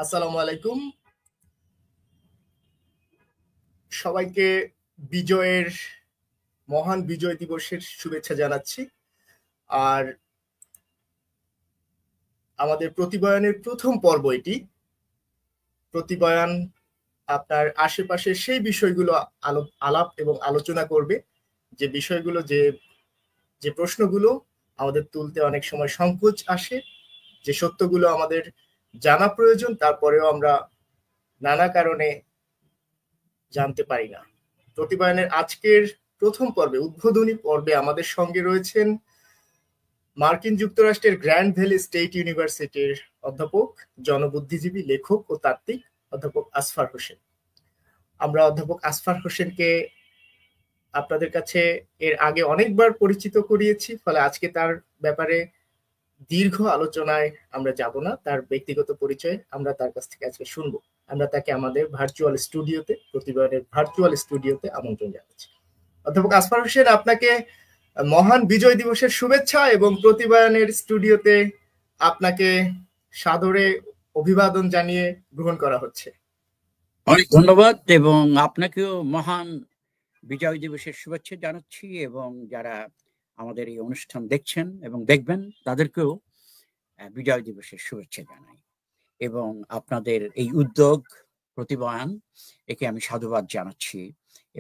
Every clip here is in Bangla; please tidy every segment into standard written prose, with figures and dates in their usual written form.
আসসালামু আলাইকুম। সবাইকে বিজয়ের মহান বিজয় দিবসের শুভেচ্ছা জানাচ্ছি। আর আমাদের প্রতিবয়ানের প্রথম পর্ব এটি। প্রতিবয়ান আপনার আশেপাশের সেই বিষয়গুলো আলাপ এবং আলোচনা করবে, যে বিষয়গুলো যে প্রশ্নগুলো আমাদের তুলতে অনেক সময় সংকোচ আসে, যে সত্যগুলো আমাদের জানা প্রয়োজন, তারপরেও আমরা নানা কারণে জানতে পারি না। প্রতিবয়ানের আজকের প্রথম পর্বে, উদ্বোধনী পর্বে আমাদের সঙ্গে রয়েছেন মার্কিন যুক্তরাষ্ট্রের গ্র্যান্ড ভ্যালি স্টেট ইউনিভার্সিটির অধ্যাপক, জনবুদ্ধিজীবী, লেখক ও তাত্ত্বিক অধ্যাপক আসফার হোসেন। আমরা অধ্যাপক আসফার হোসেনকে আপনাদের কাছে এর আগে অনেকবার পরিচিত করিয়েছি, ফলে আজকে তার ব্যাপারে দীর্ঘ আলোচনায় আমরা যাব না। তার ব্যক্তিগত পরিচয় আমরা তার কাছ থেকে আজকে শুনবো। আমরা তাকে আমাদের ভার্চুয়াল স্টুডিওতে, প্রতিবারের ভার্চুয়াল স্টুডিওতে আমন্ত্রণ জানাচ্ছি। অধ্যাপক আসফার হোসেন, আপনাকে মহান বিজয় দিবসের শুভেচ্ছা, এবং প্রতিবায়নের স্টুডিওতে আপনাকে সাদরে অভিবাদন জানিয়ে গ্রহণ করা হচ্ছে। অনেক ধন্যবাদ, এবং আপনাকেও মহান বিজয় দিবসের শুভেচ্ছা জানাচ্ছি, এবং যারা আমাদের এই অনুষ্ঠান দেখছেন এবং দেখবেন তাদেরকেও বিজয় দিবসের শুভেচ্ছা জানাই। এবং আপনাদের এই উদ্যোগ প্রতিবয়ান, একে আমি সাধুবাদ জানাচ্ছি,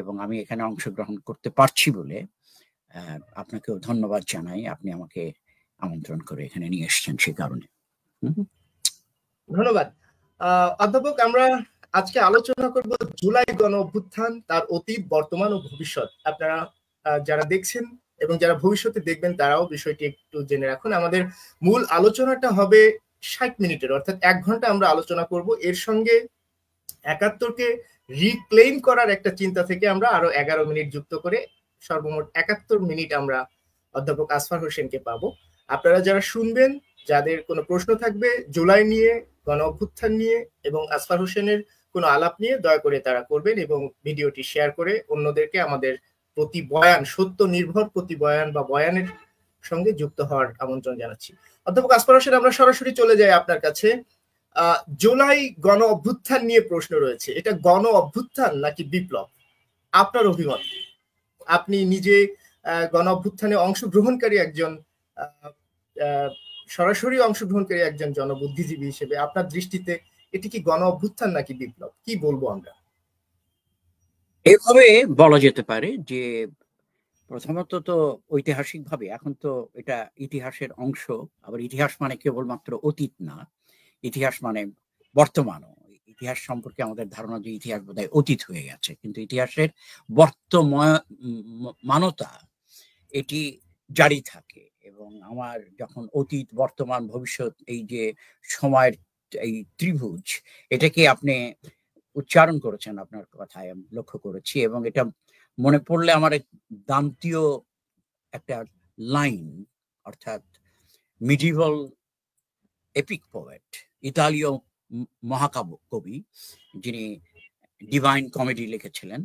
এবং আমি এখানে অংশগ্রহণ করতে পারছি বলে আপনাকেও ধন্যবাদ জানাই। আপনি আমাকে আমন্ত্রণ করে এখানে নিয়ে এসেছেন সেই কারণে। ধন্যবাদ। অধ্যাপক, আমরা আজকে আলোচনা করব জুলাই গণ অভ্যুত্থান, তার অতীত, বর্তমান ও ভবিষ্যৎ। আপনারা যারা দেখছেন এবং যারা ভবিষ্যতে দেখবেন তারাও বিষয়টি একটু জেনে রাখুন। আমাদের মূল আলোচনাটা হবে 60 মিনিটের, অর্থাৎ 1 ঘন্টা আমরা আলোচনা করব। এর সঙ্গে 71কে রিক্লেইম করার একটা চিন্তা থেকে আমরা আরো 11 মিনিট যুক্ত করে সর্বমোট 71 মিনিট আমরা অধ্যাপক আসফার হোসেনকে পাবো। আপনারা যারা শুনবেন, যাদের কোনো প্রশ্ন থাকবে জুলাই নিয়ে, গণ অভ্যুত্থান নিয়ে এবং আসফার হোসেনের কোনো আলাপ নিয়ে, দয়া করে তারা করবেন এবং ভিডিওটি শেয়ার করে অন্যদেরকে আমাদের প্রতিবয়ান, সত্য নির্ভর প্রতিবয়ান বা বয়ানের সঙ্গে যুক্ত হওয়ার আমন্ত্রণ জানাচ্ছি। অধ্যাপক আসফার হোসেন, আমরা সরাসরি চলে যাই আপনার কাছে। জুলাই গণ অভ্যুত্থান নিয়ে প্রশ্ন রয়েছে। এটা গণ অভ্যুত্থান নাকি বিপ্লব? আপনার অভিমত। আপনি নিজে গণ অভ্যুত্থানে অংশগ্রহণকারী একজন, সরাসরি অংশগ্রহণকারী একজন জনবুদ্ধিজীবী হিসেবে আপনার দৃষ্টিতে এটি কি গণ অভ্যুত্থান নাকি বিপ্লব? কি বলবো আমরা? এভাবে বলা যেতে পারে যে প্রথমত তো ঐতিহাসিকভাবে এখন তো এটা ইতিহাসের অংশ। আবার ইতিহাস মানে কেবলমাত্র অতীত না, ইতিহাস মানে বর্তমানও। ইতিহাস সম্পর্কে আমাদের ধারণা যে ইতিহাস বোধহয় অতীত হয়ে গেছে, কিন্তু ইতিহাসের বর্তমানতা এটি জারি থাকে। এবং আমার যখন অতীত, বর্তমান, ভবিষ্যৎ, এই যে সময়ের এই ত্রিভুজ, এটাকে আপনি উচ্চারণ করেছেন আপনার কথায় আমি লক্ষ্য করেছি, এবং এটা মনে পড়লে আমার দান্তীয় একটা লাইন, অর্থাৎ মিডিভাল এপিক পোয়েট, ইতালীয় মহাকাব্য কবি, যিনি ডিভাইন কমেডি লিখেছিলেন,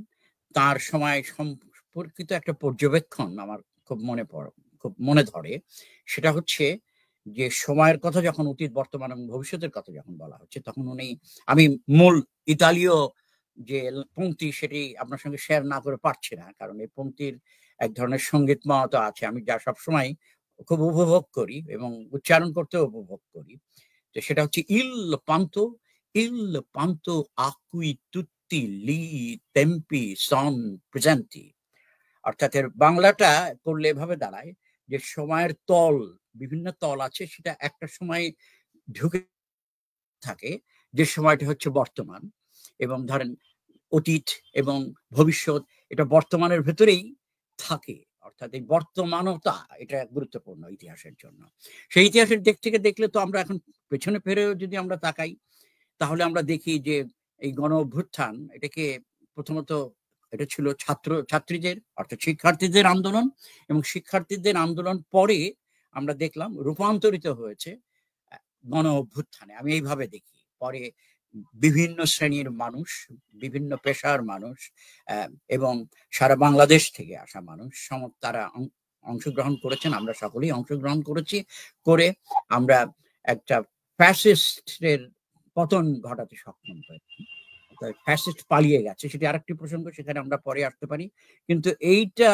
তার সময় সম্পর্কিত একটা পর্যবেক্ষণ আমার খুব মনে ধরে। সেটা হচ্ছে যে সময়ের কথা যখন অতীত, বর্তমান এবং ভবিষ্যতের কথা যখন বলা হচ্ছে, তখন উনি, আমি মূল ইতালীয় যে পংক্তি সেটি আপনার সঙ্গে শেয়ার না করে পারছি না, কারণ এই পংক্তির এক ধরনের সঙ্গীতময়তা আছে, আমি যা সবসময় খুব উপভোগ করি এবং উচ্চারণ করতেও উপভোগ করি। তো সেটা হচ্ছে ইল পান্তো আকুই তুত্তি লি তেম্পি সন প্রেজেন্টি। অর্থাৎ এর বাংলাটা করলে এভাবে দাঁড়ায় যে সময়ের তল, বিভিন্ন তল আছে, সেটা একটা সময় ঢুকে থাকে, যে সময়টা হচ্ছে বর্তমান, এবং ধরেন অতীত এবং ভবিষ্যৎ এটা বর্তমানের ভেতরেই থাকে। অর্থাৎ এই বর্তমানতা এটা গুরুত্বপূর্ণ ইতিহাসের জন্য। সেই ইতিহাসের দিক থেকে দেখলে তো আমরা এখন পেছনে ফিরেও যদি আমরা তাকাই, তাহলে আমরা দেখি যে এই গণ অভ্যুত্থান, এটাকে প্রথমত এটা ছিল ছাত্রীদের, অর্থাৎ শিক্ষার্থীদের আন্দোলন, এবং শিক্ষার্থীদের আন্দোলন পরে আমরা দেখলাম রূপান্তরিত হয়েছে গণ অভ্যুত্থানে। আমি এইভাবে দেখি। পরে বিভিন্ন শ্রেণীর মানুষ, বিভিন্ন পেশার মানুষ, এবং সারা বাংলাদেশ থেকে আসা মানুষ, তারা অংশগ্রহণ করেছেন। আমরা সকলেই অংশগ্রহণ করেছি, করে আমরা একটা ফ্যাসিস্টের পতন ঘটাতে সক্ষম হয়েছে। ফ্যাসিস্ট পালিয়ে গেছে, সেটি আরেকটি প্রসঙ্গ, সেখানে আমরা পরে আসতে পারি। কিন্তু এইটা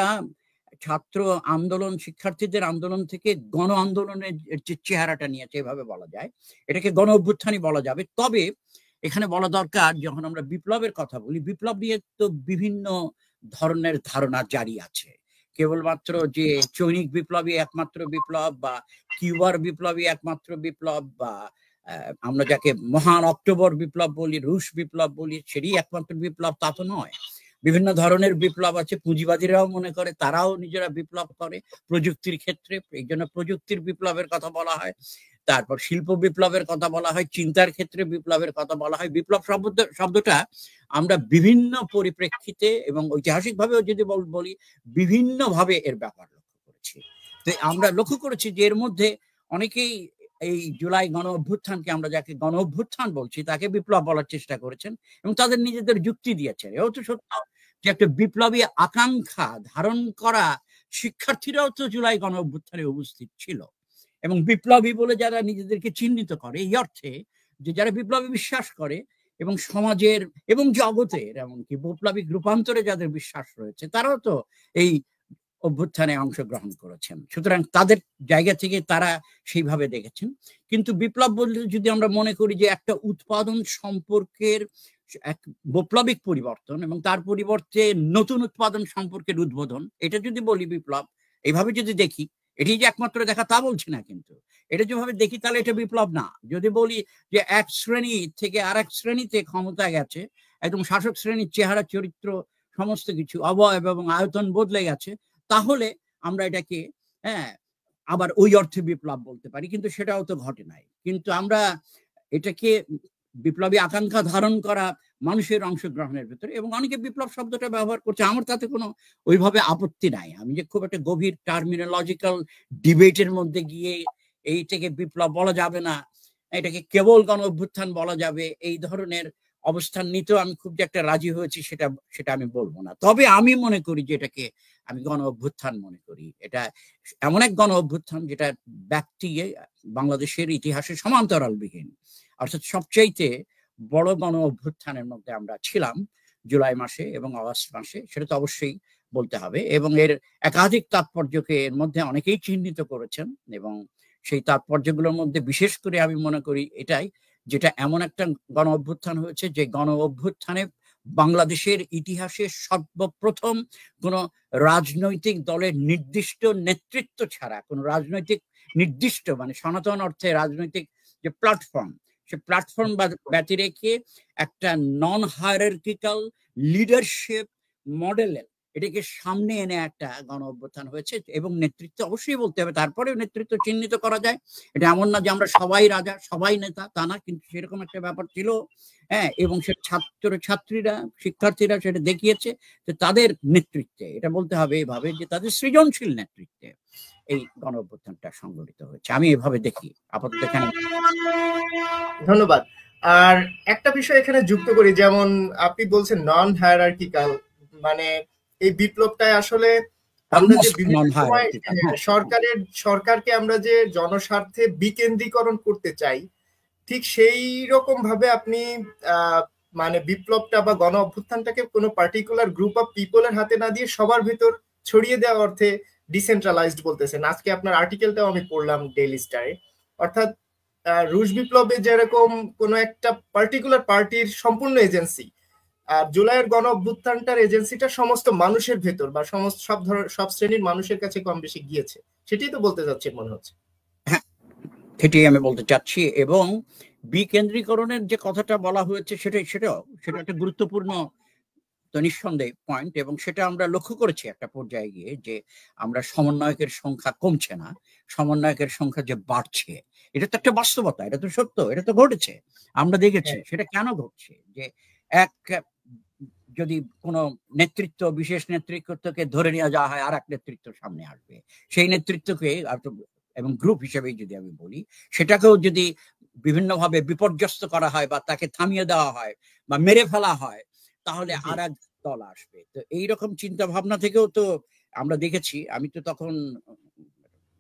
ছাত্র আন্দোলন, শিক্ষার্থীদের আন্দোলন থেকে গণ আন্দোলনের যে চেহারাটা নিয়েছে, এভাবে বলা যায়, এটাকে গণ অভ্যুত্থানই বলা যাবে। তবে এখানে বলা দরকার, যখন আমরা বিপ্লবের কথা বলি, বিপ্লব নিয়ে তো বিভিন্ন ধরনের ধারণা জারি আছে। কেবলমাত্র যে চৈনিক বিপ্লবী একমাত্র বিপ্লব, বা কিউবার বিপ্লবী একমাত্র বিপ্লব, বা আমরা যাকে মহান অক্টোবর বিপ্লব বলি, রুশ বিপ্লব বলি, সেটি একমাত্র বিপ্লব, তা তো নয়। বিভিন্ন ধরনের বিপ্লব আছে। পুঁজিবাদীরাও মনে করে তারাও নিজেরা বিপ্লব করে প্রযুক্তির ক্ষেত্রে, এই জন্য প্রযুক্তির বিপ্লবের কথা বলা হয়। তারপর শিল্প বিপ্লবের কথা বলা হয়, চিন্তার ক্ষেত্রে বিপ্লবের কথা বলা হয়। বিপ্লব শব্দটা আমরা বিভিন্ন পরিপ্রেক্ষিতে এবং ঐতিহাসিকভাবেও যদি বলি, বিভিন্নভাবে এর ব্যাপার লক্ষ্য করেছি। তো আমরা লক্ষ্য করেছি যে এর মধ্যে অনেকেই এই জুলাই গণ অভ্যুত্থানকে, আমরা যাকে গণ অভ্যুত্থান বলছি, তাকে বিপ্লব বলার চেষ্টা করেছেন এবং তাদের নিজেদের যুক্তি দিয়েছেন। এও তো সত্য যে একটা বিপ্লবী আকাঙ্ক্ষা ধারণ করা শিক্ষার্থীরাও তো জুলাই গণ অভ্যুত্থানে উপস্থিত ছিল। এবং বিপ্লবী বলে যারা নিজেদেরকে চিহ্নিত করে, এই অর্থে যে যারা বিপ্লবী বিশ্বাস করে এবং সমাজের এবং জগতের এমনকি বৈপ্লবিক রূপান্তরে যাদের বিশ্বাস রয়েছে, তারাও তো এই অভ্যুত্থানে অংশগ্রহণ করেছেন। সুতরাং তাদের জায়গা থেকে তারা সেইভাবে দেখেছেন। কিন্তু বিপ্লব বলতে যদি আমরা মনে করি যে একটা উৎপাদন সম্পর্কের এক বৈপ্লবিক পরিবর্তন এবং তার পরিবর্তে নতুন উৎপাদন সম্পর্কের উদ্বোধন, এটা যদি বলি বিপ্লব, এইভাবে যদি দেখি, এটি যে একমাত্র দেখা তা বলছি না, কিন্তু এটা যেভাবে দেখি তাহলে এটা বিপ্লব না। যদি বলি যে এক শ্রেণী থেকে আরেক শ্রেণীতে ক্ষমতা গেছে, একদম শাসক শ্রেণীর চেহারা, চরিত্র, সমস্ত কিছু অবয়ব এবং আয়তন বদলে গেছে, তাহলে আমরা এটাকে আবার ওই অর্থে বিপ্লব বলতে পারি। কিন্তু সেটাও তো ঘটে নাই। কিন্তু আমরা এটাকে বিপ্লবী আকাঙ্ক্ষা ধারণ করা মানুষের অংশগ্রহণের ভিতরে, এবং অনেকে বিপ্লব শব্দটা ব্যবহার করছে, আমার তাতে কোনো ওইভাবে আপত্তি নাই। আমি যে খুব একটা গভীর টার্মিনোলজিক্যাল ডিবেটের মধ্যে গিয়ে এইটাকে বিপ্লব বলা যাবে না, এটাকে কেবল গণ অভ্যুত্থান বলা যাবে, এই ধরনের অবস্থান নিতেও আমি খুব যে একটা রাজি হয়েছি সেটা আমি বলবো না। তবে আমি মনে করি যে এটাকে আমি গণ অভ্যুত্থান মনে করি। এটা এমন এক গণ অভ্যুত্থান যেটা ব্যক্তি বাংলাদেশের ইতিহাসে সমান্তরালবিহীন, অর্থাৎ সবচাইতে বড় গণ অভ্যুত্থানের মধ্যে আমরা ছিলাম জুলাই মাসে এবং আগস্ট মাসে, সেটা তো অবশ্যই বলতে হবে। এবং এর একাধিক তাৎপর্যকে এর মধ্যে অনেকেই চিহ্নিত করেছেন, এবং সেই তাৎপর্যগুলোর মধ্যে বিশেষ করে আমি মনে করি এটাই, যেটা এমন একটা গণ অভ্যুত্থান হয়েছে যে গণ অভ্যুত্থানে বাংলাদেশের ইতিহাসে সর্বপ্রথম কোন রাজনৈতিক দলের নির্দিষ্ট নেতৃত্ব ছাড়া, কোন রাজনৈতিক নির্দিষ্ট মানে সনাতন অর্থে রাজনৈতিক যে প্ল্যাটফর্ম, সে প্ল্যাটফর্ম ব্যতি রেখে একটা নন হায়ারার্কিক্যাল লিডারশিপ মডেলের এটাকে সামনে এনে একটা গণ অভ্যুত্থান হয়েছে। এবং নেতৃত্ব অবশ্যই বলতে হবে, তারপরেও নেতৃত্ব চিহ্নিত করা যায়। এটা এমন না যে আমরা সবাই রাজা, সবাই নেতা, তা না, কিন্তু সেরকম একটা ব্যাপার ছিল। এবং সে ছাত্রীরা, শিক্ষার্থীরা সেটা দেখিয়েছে যে তাদের নেতৃত্বে, এটা বলতে হবে এভাবে যে তাদের সৃজনশীল নেতৃত্বে এই গণ অভ্যুত্থানটা সংগঠিত হয়েছে। আমি এভাবে দেখি আপাতত এখানে। ধন্যবাদ। আর একটা বিষয় এখানে যুক্ত করি, যেমন আপনি বলছেন নন হায়ারার্কিক্যাল, মানে এই বিপ্লবটাই আসলে আমরা যে বিভিন্ন সময় সরকারকে আমরা যে জনস্বার্থে বিকেন্দ্রীকরণ করতে চাই, ঠিক সেই রকম ভাবে আপনি মানে বিপ্লবটা বা গণ অভ্যুত্থানটাকে কোনো পার্টিকুলার গ্রুপ অফ পিপলের হাতে না দিয়ে সবার ভিতর ছড়িয়ে দেওয়া অর্থে ডিসেন্ট্রালাইজড বলতেছেন। আজকে আপনার আর্টিকেলটাও আমি পড়লাম ডেইলি স্টারে। অর্থাৎ রুশ বিপ্লবে যেরকম কোনো একটা পার্টিকুলার পার্টির সম্পূর্ণ এজেন্সি, আর জুলাইয়ের গণ অভ্যুত্থানটার এজেন্সিটা সমস্ত মানুষের ভেতর বা সব শ্রেণীর মানুষের কাছে কম বেশি গিয়েছে, সেটাই তো বলতে চাচ্ছি মনে হচ্ছে। হ্যাঁ, সেটাই আমি বলতে চাচ্ছি। এবং বিকেন্দ্রীকরণের যে কথাটা বলা হয়েছে সেটা একটা গুরুত্বপূর্ণ তো নিঃসন্দেহে পয়েন্ট, এবং সেটা আমরা লক্ষ্য করেছি একটা পর্যায়ে গিয়ে যে আমরা সমন্বয়কের সংখ্যা কমছে না, সমন্বয়কের সংখ্যা যে বাড়ছে, এটা তো একটা বাস্তবতা, এটা তো সত্য, এটা তো ঘটেছে, আমরা দেখেছি। সেটা কেন ঘটছে? যে এক যদি কোনো নেতৃত্ব, বিশেষ নেতৃত্বকে ধরে নিয়ে যাওয়া হয়, আর এক নেতৃত্ব সামনে আসবে, সেই নেতৃত্বকে এবং গ্রুপ হিসেবেই যদি আমি বলি, সেটাকেও যদি বিভিন্নভাবে বিপর্যস্ত করা হয় বা তাকে থামিয়ে দেওয়া হয় বা মেরে ফেলা হয়, তাহলে আর এক দল আসবে। তো এইরকম চিন্তা ভাবনা থেকেও তো আমরা দেখেছি। আমি তো তখন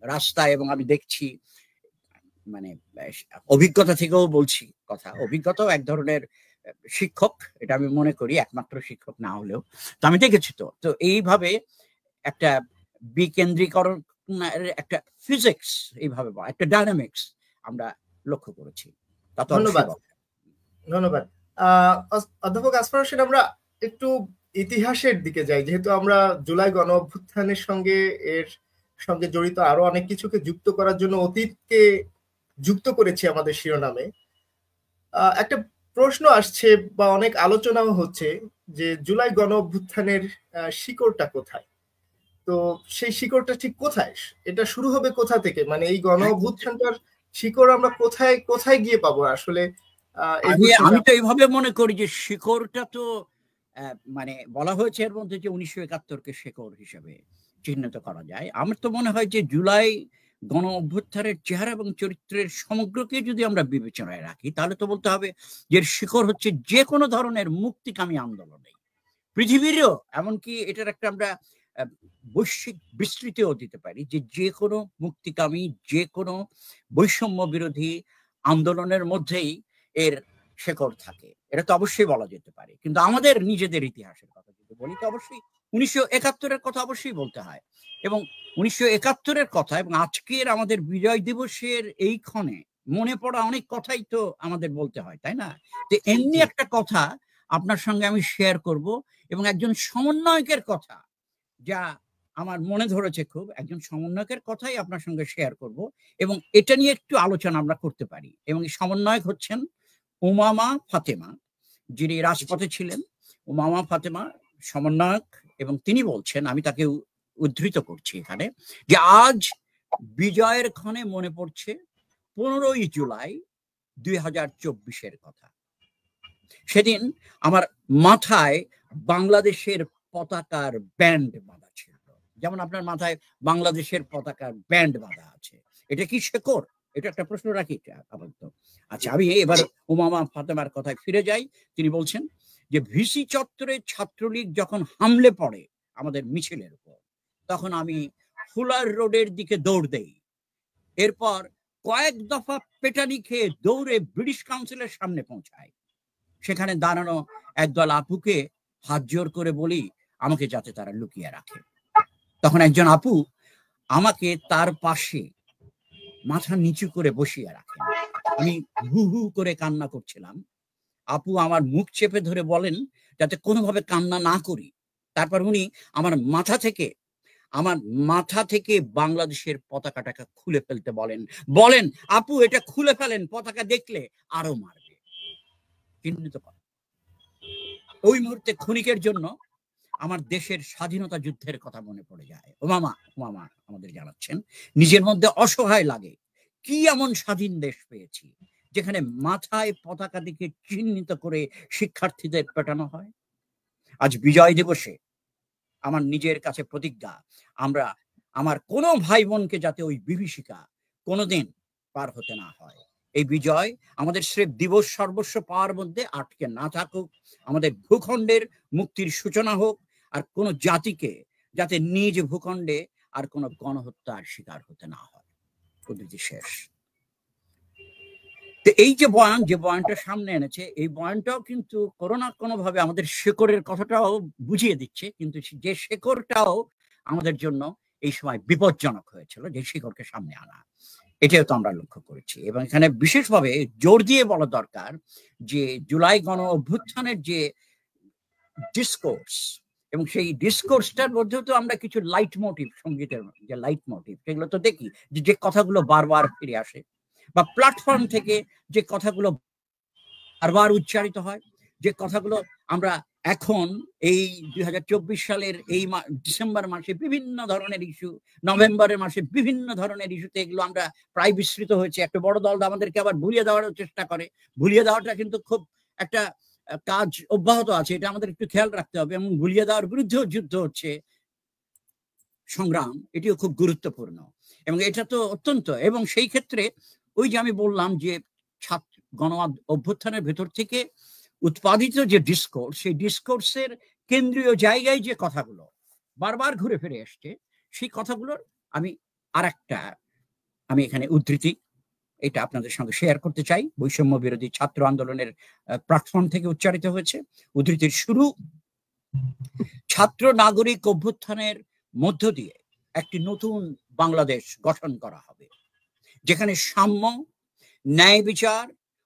রাস্তায়, এবং আমি দেখছি মানে অভিজ্ঞতা থেকেও বলছি কথা, অভিজ্ঞতাও এক ধরনের শিক্ষক, এটা আমি মনে করি, একমাত্র শিক্ষক না হলেও। তো আমি দেখেছি তো এইভাবে একটা বিকেন্দ্রীকরণ, একটা ফিজিক্স, এইভাবে একটা ডায়নামিক্স আমরা লক্ষ্য করেছি। তা তো ধন্যবাদ, ধন্যবাদ। অধ্যাপক আসফার হোসেন, আমরা একটু ইতিহাসের দিকে যাই, যেহেতু আমরা জুলাই গণ অভ্যুত্থানের সঙ্গে এর সঙ্গে জড়িত আরো অনেক কিছুকে যুক্ত করার জন্য অতীতকে যুক্ত করেছি আমাদের শিরোনামে। একটা প্রশ্ন আসছে বা অনেক আলোচনাও হচ্ছে যে জুলাই গণ অভ্যুত্থানের শিকড়টা কোথায়? তো সেই শিকড়টা ঠিক কোথায়? এটা শুরু হবে কোথা থেকে? মানে এই গণ অভ্যুত্থানটার শিকড় আমরা কোথায় কোথায় গিয়ে পাবো আসলে? আমি তো এইভাবে মনে করি যে শিকড়টা তো মানে বলা হয়েছে এর মধ্যে যে 1971-কে শিকড় হিসেবে চিহ্নিত করা যায়। আমার তো মনে হয় যে জুলাই গণ অভ্যুত্থানের চেহারা এবং চরিত্রের সমগ্রকে যদি আমরা বিবেচনায় রাখি, তাহলে তো বলতে হবে যে শিকড় হচ্ছে যে কোনো ধরনের মুক্তিকামী আন্দোলনে, পৃথিবীরও, এমনকি এটার একটা আমরা বৈশ্বিক বিস্তৃতিও দিতে পারি, যে যে কোনো মুক্তিকামী, যে কোনো বৈষম্য বিরোধী আন্দোলনের মধ্যেই এর শেকড় থাকে। এটা তো অবশ্যই বলা যেতে পারে। কিন্তু আমাদের নিজেদের ইতিহাসের কথা যদি বলি, তো অবশ্যই 1971-এর কথা অবশ্যই বলতে হয়। এবং 1971-এর কথা এবং আজকের আমাদের বিজয় দিবসের এই ক্ষণে মনে পড়া অনেক কথাই তো আমাদের বলতে হয়, তাই না? তো এমনি একটা কথা আপনার সঙ্গে আমি শেয়ার করব, এবং একজন সমন্বয়কের কথা যা আমার মনে ধরেছে খুব, একজন সমন্বয়কের কথাই আপনার সঙ্গে শেয়ার করব, এবং এটা নিয়ে একটু আলোচনা আমরা করতে পারি। এবং এই সমন্বয়ক হচ্ছেন উমামা ফাতেমা, যিনি রাজপথে ছিলেন। উমামা ফাতেমা সমন্বয়ক, এবং তিনি বলছেন, আমি তাকে উদ্ধৃত করছি এখানে, যে আজ বিজয়ের ক্ষণে মনে পড়ছে 15ই জুলাই 2024-এর কথা। সেদিন আমার মাথায় বাংলাদেশের পতাকার ব্যান্ড বাঁধা ছিল, যেমন আপনার মাথায় বাংলাদেশের পতাকার ব্যান্ড বাঁধা আছে। এটা কি শেকড়? এটা একটা প্রশ্ন রাখি আপাতত। আচ্ছা, আমি এবার উমামা ফাতেমার কথায় ফিরে যাই। তিনি বলছেন যে ভিসি চত্বরে ছাত্রলীগ যখন হামলে পড়ে আমাদের মিছিলের উপর, তখন আমি ফুলার রোডের দিকে দৌড় দেই। এরপর কয়েক দফা পেটানি খেয়ে দৌড়ে ব্রিটিশ কাউন্সিলের সামনে পৌঁছায়। সেখানে দাঁড়ানো একদল আপুকে হাত জোর করে বলি আমাকে যাতে তারা লুকিয়ে রাখে। তখন একজন আপু আমাকে তার পাশে মাথা নিচু করে বসিয়ে রাখেন। আমি হু হু করে কান্না করছিলাম। আপু আমার মুখ চেপে ধরে বলেন যাতে কোনোভাবে কান্না না করি। তারপর উনি আমার মাথা থেকে বাংলাদেশের পতাকাটাকে খুলে ফেলতে বলেন আপু এটা খুলে ফেলেন, পতাকা দেখলে আরো মারবে। চিহ্নিত কর। ওই মুহূর্তে ক্ষণিকের জন্য আমার দেশের স্বাধীনতা যুদ্ধের কথা মনে পড়ে যায়। উমামা আমাদের জানাচ্ছেন নিজের মধ্যে অসহায় লাগে। কি এমন স্বাধীন দেশ পেয়েছি যেখানে মাথায় পতাকা দিকে চিহ্নিত করে শিক্ষার্থীদের পেটানো হয়? আজ বিজয় দিবসে আমার নিজের কাছে প্রতিজ্ঞা, আমার কোনো ভাই বোনকে যাতে ওই বিভীষিকা কোনোদিন পার হতে না হয়। এই বিজয় আমাদের স্রেফ দিবস সর্বস্ব পাওয়ার মধ্যে আটকে না থাকুক, আমাদের ভূখণ্ডের মুক্তির সূচনা হোক, আর কোনো জাতিকে যাতে নিজ ভূখণ্ডে আর কোনো গণহত্যার শিকার হতে না হয়। উদ্ধৃতি শেষ। তো এই যে বয়ানটা সামনে এনেছে, এই বয়ানটাও কিন্তু কোনো না কোনো ভাবে আমাদের শেকড়ের কথাটাও বুঝিয়ে দিচ্ছে, কিন্তু যে শেকড়টাও আমাদের জন্য এই সময় বিপজ্জনক হয়েছিল, যে শিকড়কে সামনে আনা, এটাও তো আমরা লক্ষ্য করেছি। এবং এখানে বিশেষভাবে জোর দিয়ে বলা দরকার যে জুলাই গণ অভ্যুত্থানের যে ডিসকোর্স, এবং সেই ডিসকোর্সটার মধ্যেও তো আমরা কিছু লাইট মোটিভ, সঙ্গীতের যে লাইট মোটিভ, সেগুলো তো দেখি যে কথাগুলো বারবার ফিরে আসে, বা প্ল্যাটফর্ম থেকে যে কথাগুলো বারবার উচ্চারিত হয়, যে কথাগুলো আমরা এখন এই 2024 সালের এই ডিসেম্বর মাসে বিভিন্ন ধরনের ইস্যু, নভেম্বরের মাসে বিভিন্ন ধরনের ইস্যুতে এগুলো আমরা প্রায় বিস্তৃত হয়েছে। একটা বড় দল আমাদেরকে আবার ভুলিয়ে দেওয়ার চেষ্টা করে। ভুলিয়ে দেওয়াটা কিন্তু খুব একটা কাজ অব্যাহত আছে, এটা আমাদের একটু খেয়াল রাখতে হবে। এবং ভুলিয়ে দেওয়ার বিরুদ্ধেও যুদ্ধ হচ্ছে, সংগ্রাম, এটিও খুব গুরুত্বপূর্ণ। এবং এটা তো অত্যন্ত, এবং সেই ক্ষেত্রে ওই যে আমি বললাম যে ছাত্র গণ অভ্যুত্থানের ভেতর থেকে উৎপাদিত যে ডিসকোর্স, সেই ডিসকোর্সের কেন্দ্রীয় জায়গায় যে কথাগুলো বারবার ঘুরে ফিরে আসছে, সেই কথাগুলোর আমি এখানে উদ্ধৃতি এটা আপনাদের সঙ্গে শেয়ার করতে চাই। বৈষম্য বিরোধী ছাত্র আন্দোলনের প্ল্যাটফর্ম থেকে উচ্চারিত হয়েছে। উদ্ধৃতির শুরু: ছাত্র নাগরিক অভ্যুত্থানের মধ্য দিয়ে একটি নতুন বাংলাদেশ গঠন করা হবে, যেখানে সাম্য, ন্যায় বিচার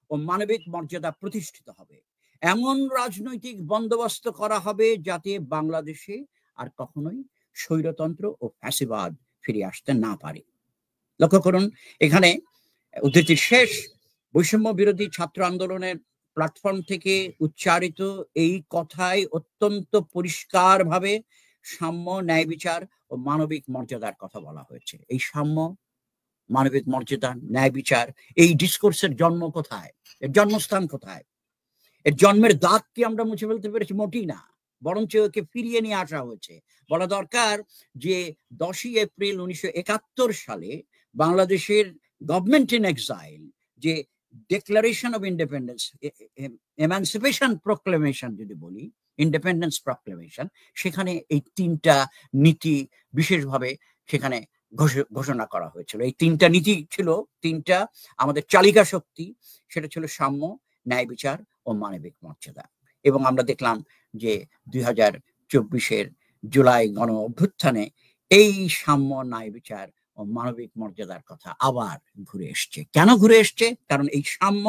ও মানবিক মর্যাদা প্রতিষ্ঠিত হবে। এমন রাজনৈতিক বন্দোবস্ত করা হবে যাতে বাংলাদেশে আর কখনোই স্বৈরতন্ত্র ও ফ্যাসিবাদ ফিরে আসতে না পারে। লক্ষ্য করুন, এখানে উদ্ধৃতির শেষ। বৈষম্য বিরোধী ছাত্র আন্দোলনের প্ল্যাটফর্ম থেকে উচ্চারিত এই কথায় অত্যন্ত পরিষ্কারভাবে সাম্য, ন্যায় বিচার ও মানবিক মর্যাদার কথা বলা হয়েছে। এই সাম্য, মানবিক মর্যাদা, ন্যায় বিচার, এই ডিসকোর্সের জন্ম কোথায়? এর জন্মস্থান কোথায়? এর জন্মের দাগ কি আমরা মুছে ফেলতে পেরেছি? মোটেই না, বরঞ্চ একে ফিরিয়ে নিয়ে আসা হয়েছে। বলা দরকার যে 10ই এপ্রিল 1971 সালে বাংলাদেশের গভর্নমেন্ট ইন এক্সাইল যে ডিক্লারেশন অফ ইন্ডিপেন্ডেন্স, এমানসিপেশন প্রক্লেমেশন যদি বলি, ইন্ডিপেন্ডেন্স প্রক্লেমেশন, সেখানে এই 3টা নীতি বিশেষভাবে সেখানে ঘোষণা করা হয়েছিল। এই 3টা নীতি ছিল 3টা আমাদের চালিকা শক্তি। সেটা ছিল সাম্য, ন্যায় বিচার ও মানবিক মর্যাদা। এবং আমরা দেখলাম যে 2024-এর জুলাই গণ অভ্যুত্থানে এই সাম্য, ন্যায় বিচার ও মানবিক মর্যাদার কথা আবার ঘুরে এসছে। কেন ঘুরে এসছে? কারণ এই সাম্য,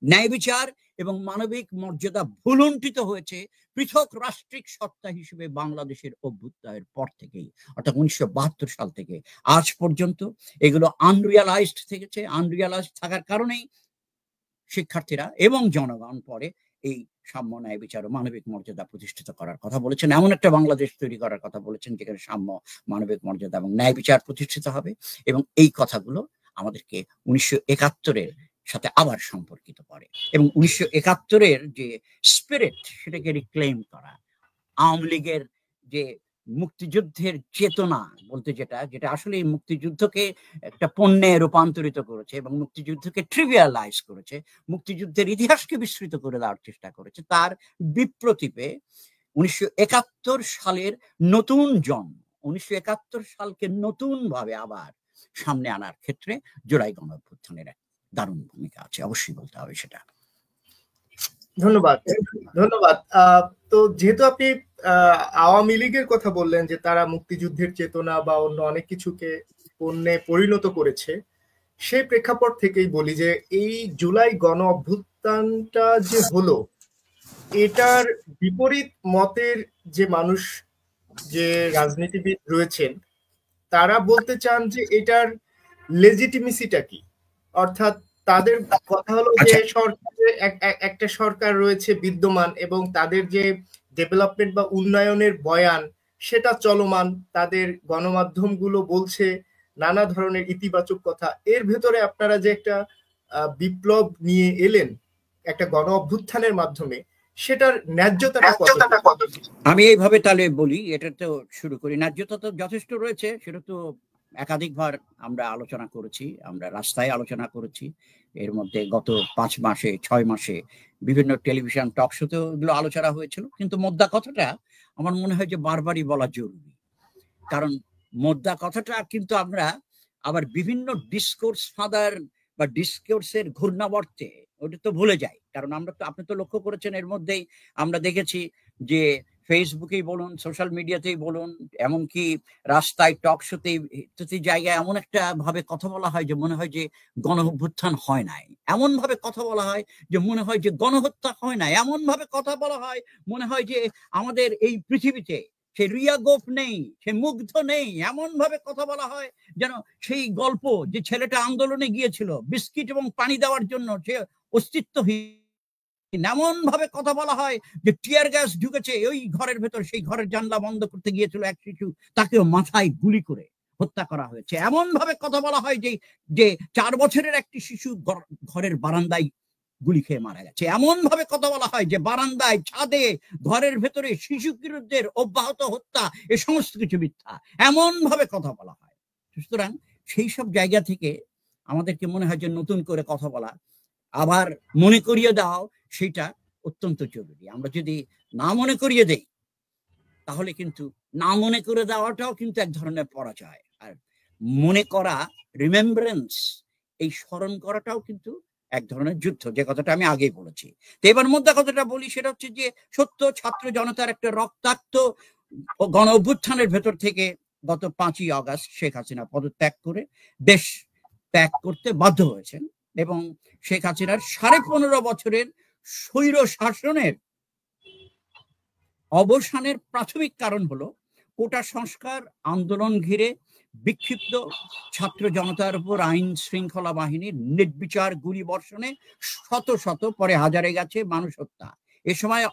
ন্যায় বিচার এবং মানবিক মর্যাদা ভুলুণ্ঠিত হয়েছে পৃথক রাষ্ট্রিক সত্তা হিসেবে বাংলাদেশের অভ্যুত্থানের পর থেকেই, অর্থাৎ 1972 সাল থেকে আজ পর্যন্ত এগুলো আনরিয়ালাইজড থেকেছে। আনরিয়ালাইজড থাকার কারণেই শিক্ষার্থীরা এবং জনগণ পরে এই সাম্য, ন্যায় বিচার ও মানবিক মর্যাদা প্রতিষ্ঠিত করার কথা বলেছেন। এমন একটা বাংলাদেশ তৈরি করার কথা বলেছেন যেখানে সাম্য, মানবিক মর্যাদা এবং ন্যায় বিচার প্রতিষ্ঠিত হবে। এবং এই কথাগুলো আমাদেরকে 1971-এর সাথে আবার সম্পর্কিত করে এবং 1971-এর যে স্পিরিট সেটাকে রিক্লেম করা, আওয়ামী লীগের যে মুক্তিযুদ্ধের চেতনা বলতে যেটা আসলে মুক্তিযুদ্ধকে একটা পণ্যে রূপান্তরিত করেছে এবং মুক্তিযুদ্ধকে ট্রিভিয়ালাইজ করেছে, মুক্তিযুদ্ধের ইতিহাসকে বিস্মৃত করে দেওয়ার চেষ্টা করেছে, তার বিপ্রতীপে 1971 সালের নতুন জন্ম, 1971 সালকে নতুন ভাবে আবার সামনে আনার ক্ষেত্রে জুলাই গণ অভ্যুত্থানের এক দারুণ ভূমিকা আছে, অবশ্যই বলতে হবে সেটা। ধন্যবাদ। তো যেহেতু আপনি আওয়ামী লীগের কথা বললেন যে তারা মুক্তিযুদ্ধের চেতনা বা অন্য অনেক কিছুকে পণ্যে পরিণত করেছে, সেই প্রেক্ষাপট থেকেই বলি যে এই জুলাই গণ অভ্যুত্থানটা যে হলো, এটার বিপরীত মতের যে মানুষ, যে রাজনীতিবিদ রয়েছেন, তারা বলতে চান যে এটার লেজিটিমেসিটা কি। অর্থাৎ তাদের কথা হলো যে সরকারের একটা সরকার রয়েছে বিদ্যমান এবং তাদের যে ডেভেলপমেন্ট বা উন্নয়নের বয়ান সেটা চলমান, তাদের গণমাধ্যমগুলো বলছে নানা ধরনের ইতিবাচক কথা। এর ভেতরে আপনারা যে একটা বিপ্লব নিয়ে এলেন একটা গণ অভ্যুত্থানের মাধ্যমে, সেটার ন্যায্যতাটা কত? আমি এইভাবে তাহলে বলি, এটা তো শুরু করি। ন্যায্যতা তো যথেষ্ট রয়েছে, সেটা তো একাধিকবার আমরা আলোচনা করেছি, আমরা রাস্তায় আলোচনা করেছি। এর মধ্যে গত 5 মাসে 6 মাসে বিভিন্ন টেলিভিশন টক শোতেও এগুলো আলোচনা হয়েছিল। কিন্তু মোদ্দা কথাটা আমার মনে হয় যে বারবারই বলা জরুরি, কারণ মোদ্দা কথাটা কিন্তু আমরা আবার বিভিন্ন ডিসকোর্স ফাদার বা ডিসকোর্সের ঘূর্ণাবর্তে ওটা তো ভুলে যাই। কারণ আপনি তো লক্ষ্য করেছেন, এর মধ্যেই আমরা দেখেছি যে ফেসবুকেই বলুন, সোশ্যাল মিডিয়াতেই বলুন, এমনকি রাস্তায় টক শোতেই প্রতি জায়গায় এমন একটা ভাবে কথা বলা হয় যে মনে হয় যে গণ অভ্যুত্থান হয় নাই, এমন ভাবে কথা বলা হয় যে মনে হয় যে গণহত্যা হয় না, এমন ভাবে কথা বলা হয় মনে হয় যে আমাদের এই পৃথিবীতে সে রিয়া গোপ নেই, সে মুগ্ধ নেই, এমন ভাবে কথা বলা হয় যেন সেই গল্প যে ছেলেটা আন্দোলনে গিয়েছিল বিস্কিট এবং পানি দেওয়ার জন্য সে অস্তিত্বহীন, এমন ভাবে কথা বলা হয় যে টিয়ার গ্যাস ঢুকেছে ওই ঘরের ভেতর, সেই ঘরের জানলা বন্ধ করতে গিয়েছিল এক শিশু, তাকেও মাথায় গুলি করে হত্যা করা হয়েছে। এমন ভাবে কথা বলা হয় যে 4 বছরের একটি শিশু ঘরের বারান্দায় গুলি খেয়ে মারা গেছে। এমন ভাবে কথা বলা হয় যে বারান্দায়, ছাদে, ঘরের ভেতরে শিশুকিশোরদের অব্যাহত হত্যা, এ সমস্ত কিছু মিথ্যা, এমন ভাবে কথা বলা হয়। সুতরাং সেই সব জায়গা থেকে আমাদেরকে মনে হয় যে নতুন করে কথা বলা, আবার মনে করিয়ে দাও, সেটা অত্যন্ত জরুরি। আমরা যদি না মনে করিয়ে দেই তাহলে কিন্তু না মনে করে দেওয়াটাও কিন্তু এক ধরনের পরাজয়। আর মনে করা, রিমেম্বারেন্স, এই স্মরণ করাটাও কিন্তু এক ধরনের যুদ্ধ, যে কথাটা আমি আগেই বলেছি। তো এবার মধ্যে কথাটা বলি, সেটা হচ্ছে যে সত্য ছাত্র জনতার একটা রক্তাক্ত গণ অভ্যুত্থানের ভেতর থেকে গত 5ই আগস্ট শেখ হাসিনা পদত্যাগ করে দেশ ত্যাগ করতে বাধ্য হয়েছেন, এবং শেখ হাসিনার 15.5 বছরের স্বৈর শাসনের অবসানের প্রাথমিক কারণ হলো কোটা সংস্কার আন্দোলন ঘিরে বিক্ষিপ্ত ছাত্র জনতার উপর আইন শৃঙ্খলা বাহিনীর নির্বিচার গুলি বর্ষণে শত শত, পরে হাজারে গেছে মানুষ হত্যা। এ সময়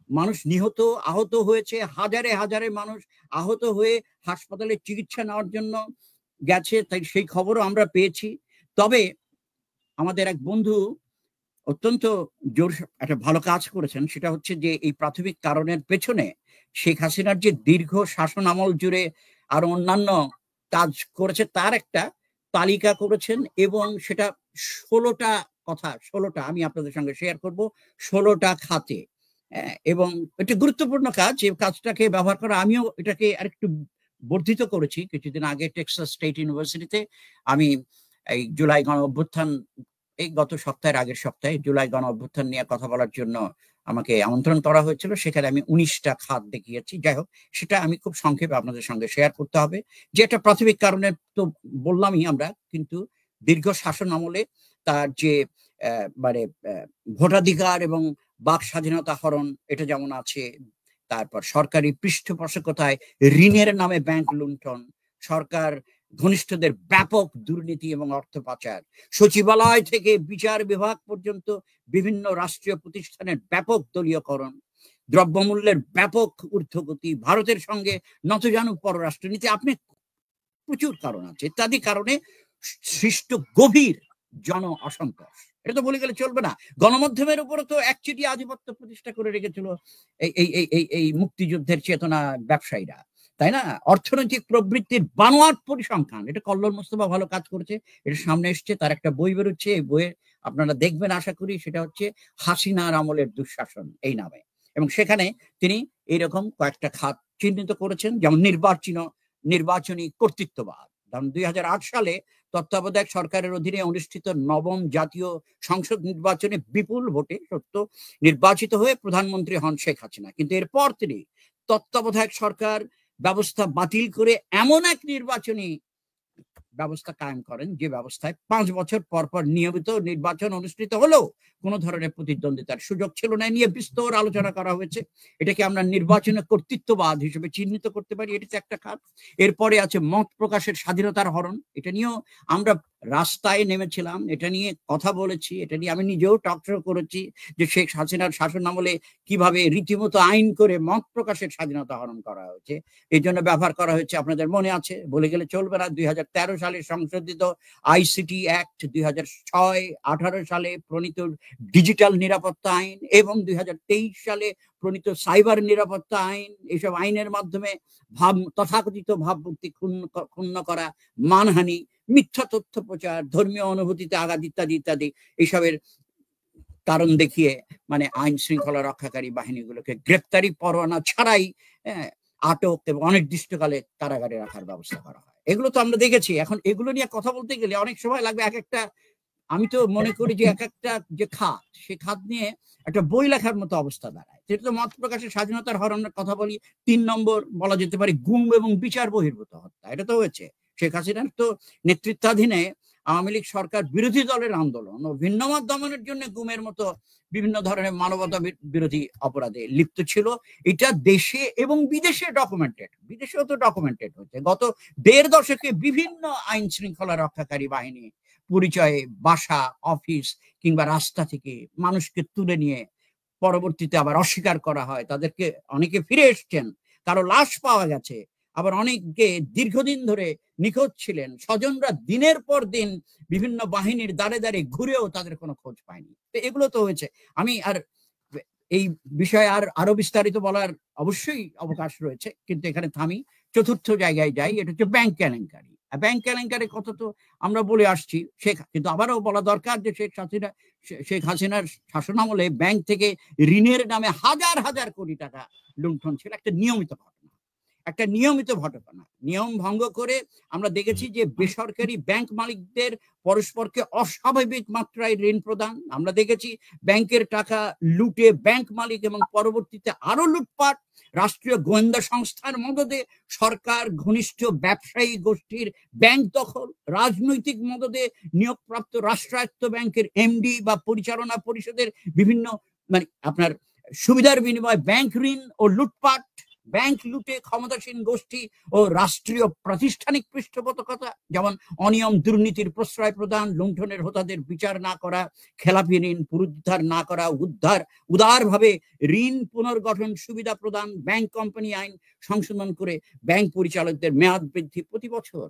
মানুষ নিহত আহত হয়েছে, হাজারে হাজারে মানুষ আহত হয়ে হাসপাতালে চিকিৎসা নেওয়ার জন্য গেছে, তাই সেই খবরও আমরা পেয়েছি। তবে আমাদের এক বন্ধু অত্যন্ত জোর একটা ভালো কাজ করেছেন, সেটা হচ্ছে যে এই প্রাথমিক কারণের পেছনে শেখ হাসিনার যে দীর্ঘ শাসন আমল জুড়ে আরো অন্যান্য কাজ করেছে তার একটা তালিকা করেছেন, এবং সেটা 16টা আমি আপনাদের সঙ্গে শেয়ার করব, 16টা খাতে। এবং এটা গুরুত্বপূর্ণ কাজ, এই কাজটাকে ব্যবহার করা, আমিও এটাকে আরেকটু বর্ধিত করেছি কিছুদিন আগে টেক্সাস স্টেট ইউনিভার্সিটিতে। আমি এই জুলাই গণ অভ্যুত্থান, এই গত সপ্তাহের আগের সপ্তাহে জুলাই গণ অভ্যুত্থান নিয়ে কথা বলার জন্য আমাকে আমন্ত্রণ করা হয়েছিল, সেখানে আমি 19টা খাত দেখিয়েছি। যাই হোক, সেটা আমি খুব সংক্ষেপে আপনাদের সঙ্গে শেয়ার করতে হবে, যে একটা প্রাথমিক কারণে তো বললামই আমরা, কিন্তু দীর্ঘ শাসন আমলে তার যে মানে ভোটাধিকার এবং বাক স্বাধীনতা হরণ, এটা যেমন আছে। তারপর সরকারি পৃষ্ঠপোষকতায় ঋণের নামে ব্যাংক লুণ্ঠন, সরকার ঘনিষ্ঠদের ব্যাপক দুর্নীতি এবং অর্থ পাচার, সচিবালয় থেকে বিচার বিভাগ পর্যন্ত বিভিন্ন রাষ্ট্রীয় প্রতিষ্ঠানের ব্যাপক দলীয়করণ, দ্রব্যমূল্যের ব্যাপক ঊর্ধ্বগতি, ভারতের সঙ্গে নতজানু পররাষ্ট্রনীতি, আপনি প্রচুর কারণ আছে, ইত্যাদি কারণে সৃষ্ট গভীর জন অসন্তোষ। এটা তো বলে গেলে চলবে না। গণমাধ্যমের উপরে তো একচিটি আধিপত্য প্রতিষ্ঠা করে রেখেছিল এই মুক্তিযুদ্ধের চেতনা ব্যবসায়ীরা, তাই না? অর্থনৈতিক প্রবৃত্তির বানোয়াট পরিসংখ্যান, এটা কল্লোল মোস্তফা ভালো কাজ করেছে, এটা সামনে এসছে, তার একটা বই বেরোচ্ছে, এই বইয়ে আপনারা দেখবেন আশা করি, সেটা হচ্ছে হাসিনার আমলের দুঃশাসন এই নামে। এবং সেখানে তিনি এইরকম কয়েকটা খাত চিহ্নিত করেছেন, যেমন নির্বাচনী কর্তৃত্ববাদ। কারণ 2008 সালে তত্ত্বাবধায়ক সরকারের অধীনে অনুষ্ঠিত 9ম জাতীয় সংসদ নির্বাচনে বিপুল ভোটে সত্য নির্বাচিত হয়ে প্রধানমন্ত্রী হন শেখ হাসিনা, কিন্তু এরপর তিনি তত্ত্বাবধায়ক সরকার ব্যবস্থা বাতিল করে এমন এক নির্বাচনী ব্যবস্থা কায়েম করেন, যে ব্যবস্থায় 5 বছর পর পর নিয়মিত নির্বাচন অনুষ্ঠিত হলেও কোন ধরনের প্রতিদ্বন্দ্বিতার সুযোগ ছিল না। নিয়ে বিস্তর আলোচনা করা হয়েছে। এটাকে আমরা নির্বাচনের কর্তৃত্ববাদ হিসেবে চিহ্নিত করতে পারি, এটি একটা খাত। এরপরে আছে মত প্রকাশের স্বাধীনতার হরণ, এটা নিয়েও আমরা রাস্তায় নেমেছিলাম, এটা নিয়ে কথা বলেছি, এটা নিয়ে আমি নিজেও টক শো করেছি, যে শেখ হাসিনার শাসন আমলে কিভাবে রীতিমতো আইন করে মত প্রকাশের স্বাধীনতা হরণ করা হয়েছে। এই জন্য ব্যবহার করা হয়েছে, আপনাদের মনে আছে, বলে গেলে চলবে না, 2013 সালে সংশোধিত আইসিটি অ্যাক্ট, 2006-18 সালে প্রণীত ডিজিটাল নিরাপত্তা আইন, এবং 2023 সালে প্রণীত সাইবার নিরাপত্তা আইন। এইসব আইনের মাধ্যমে তথাকথিত ভাবমূর্তি ক্ষুণ্ণ করা, মানহানি, মিথ্যা তথ্য প্রচার, ধর্মীয় অনুভূতিতে আঘাত ইত্যাদি ইত্যাদি, এইসবের কারণ দেখিয়ে মানে আইন শৃঙ্খলা রক্ষাকারী বাহিনীগুলোকে গ্রেপ্তারি পরোয়ানা ছাড়াই আটক এবং অনির্দিষ্টকালে কারাগারে রাখার ব্যবস্থা করা হয়। এগুলো তো আমরা দেখেছি। এখন এগুলো নিয়ে কথা বলতে গেলে অনেক সময় লাগবে। এক একটা, আমি তো মনে করি যে এক একটা যে খাত, সে খাত নিয়ে একটা বই লেখার মতো অবস্থা দাঁড়ায়। সেটা তো মত প্রকাশের স্বাধীনতার হরণের কথা বলি, 3 নম্বর বলা যেতে পারে গুম এবং বিচার বহির্ভূত হত্যা। এটা তো হয়েছে শেখ হাসিনার তো নেতৃত্বাধীনে আওয়ামী লীগ সরকার বিরোধী দলের আন্দোলন ও ভিন্নমত দমনের জন্য গুমের মতো বিভিন্ন ধরনের মানবতা বিরোধী অপরাধে লিপ্ত ছিল। এটা দেশে এবং বিদেশে ডকুমেন্টেড, বিদেশেও তো ডকুমেন্টেড হচ্ছে। গত 1.5 দশকে বিভিন্ন আইন শৃঙ্খলা রক্ষাকারী বাহিনী পরিচয়ে বাসা, অফিস কিংবা রাস্তা থেকে মানুষকে তুলে নিয়ে পরবর্তীতে আবার অস্বীকার করা হয়, তাদেরকে অনেকে ফিরে এসছেন, কারো লাশ পাওয়া গেছে, আবার অনেকে দীর্ঘদিন ধরে নিখোঁজ ছিলেন। স্বজনরা দিনের পর দিন বিভিন্ন বাহিনীর দ্বারে দ্বারে ঘুরেও তাদের কোনো খোঁজ পায়নি। তো এগুলো তো হয়েছে। আমি আর এই বিষয়ে আরো বিস্তারিত বলার অবশ্যই অবকাশ রয়েছে, কিন্তু এখানে থামি, চতুর্থ জায়গায় যাই। এটা হচ্ছে ব্যাংক কেলেঙ্কারি। ব্যাংক কেলেঙ্কারির কথা তো আমরা বলে আসছি, কিন্তু আবারও বলা দরকার যে শেখ হাসিনার শাসনামলে ব্যাংক থেকে ঋণের নামে হাজার হাজার কোটি টাকা লুণ্ঠন ছিল একটা নিয়মিত ঘটনা। একটা নিয়মিত ঘটনা। নিয়ম ভঙ্গ করে আমরা দেখেছি যে বেসরকারি ব্যাংক মালিকদের পরস্পরকে অস্বাভাবিক মাত্রায় ঋণ প্রদান, আমরা দেখেছি ব্যাংকের টাকা লুটে ব্যাংক মালিক এবং পরবর্তীতে আরো লুটপাট, রাষ্ট্রীয় গোয়েন্দা সংস্থার মদদে সরকার ঘনিষ্ঠ ব্যবসায়ী গোষ্ঠীর ব্যাংক দখল, রাজনৈতিক মদদে নিয়োগপ্রাপ্ত রাষ্ট্রায়ত্ত ব্যাংকের এমডি বা পরিচালনা পরিষদের বিভিন্ন মানে আপনার সুবিধার বিনিময়ে ব্যাংক ঋণ ও লুটপাট, ব্যাংক লুটে ক্ষমতাসীন গোষ্ঠী ও রাষ্ট্রীয় প্রাতিষ্ঠানিক পৃষ্ঠপোষকতা, যেমন অনিয়ম দুর্নীতির প্রশ্রয় প্রদান, লুণ্ঠনের হোতাদের বিচার না করা, খেলাপি ঋণ পুনরুদ্ধার না করা, উদারভাবে ঋণ পুনর্গঠন সুবিধা প্রদান, ব্যাংক কোম্পানি আইন সংশোধন করে ব্যাংক পরিচালকদের মেয়াদ বৃদ্ধি প্রতি বছর,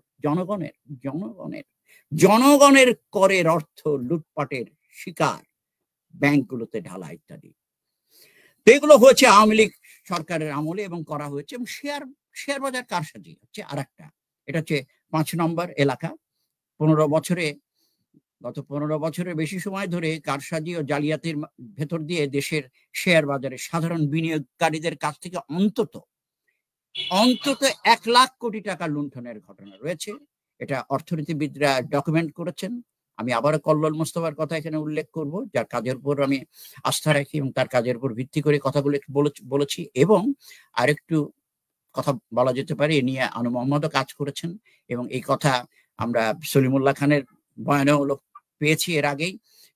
জনগণের করের অর্থ লুটপাটের শিকার ব্যাংকগুলোতে ঢালা ইত্যাদি। তো এগুলো হয়েছে আওয়ামী লীগ সরকারের আমলে এবং করা হয়েছে। এবং শেয়ার বাজার কারসাজি হচ্ছে আর একটা, এটা হচ্ছে 5 নম্বর এলাকা। গত 15 বছরের বেশি সময় ধরে কারসাজি ও জালিয়াতির ভেতর দিয়ে দেশের শেয়ার বাজারে সাধারণ বিনিয়োগকারীদের কাছ থেকে অন্তত 1 লাখ কোটি টাকা লুণ্ঠনের ঘটনা রয়েছে। এটা অর্থনীতিবিদরা ডকুমেন্ট করেছেন। আমি আবারও কল্লোল মোস্তফার কথা এখানে উল্লেখ করব, যার কাজের উপর আমি আস্থা রাখি এবং তার কাজের উপর ভিত্তি করে কথাগুলো বলেছি। এবং আরেকটু কথা বলা যেতে পারে, এ নিয়ে আনু মোহাম্মদও কাজ করেছেন এবং এই কথা আমরা সলিমুল্লাহ খানের বয়ানেও পেয়েছি এর আগেই।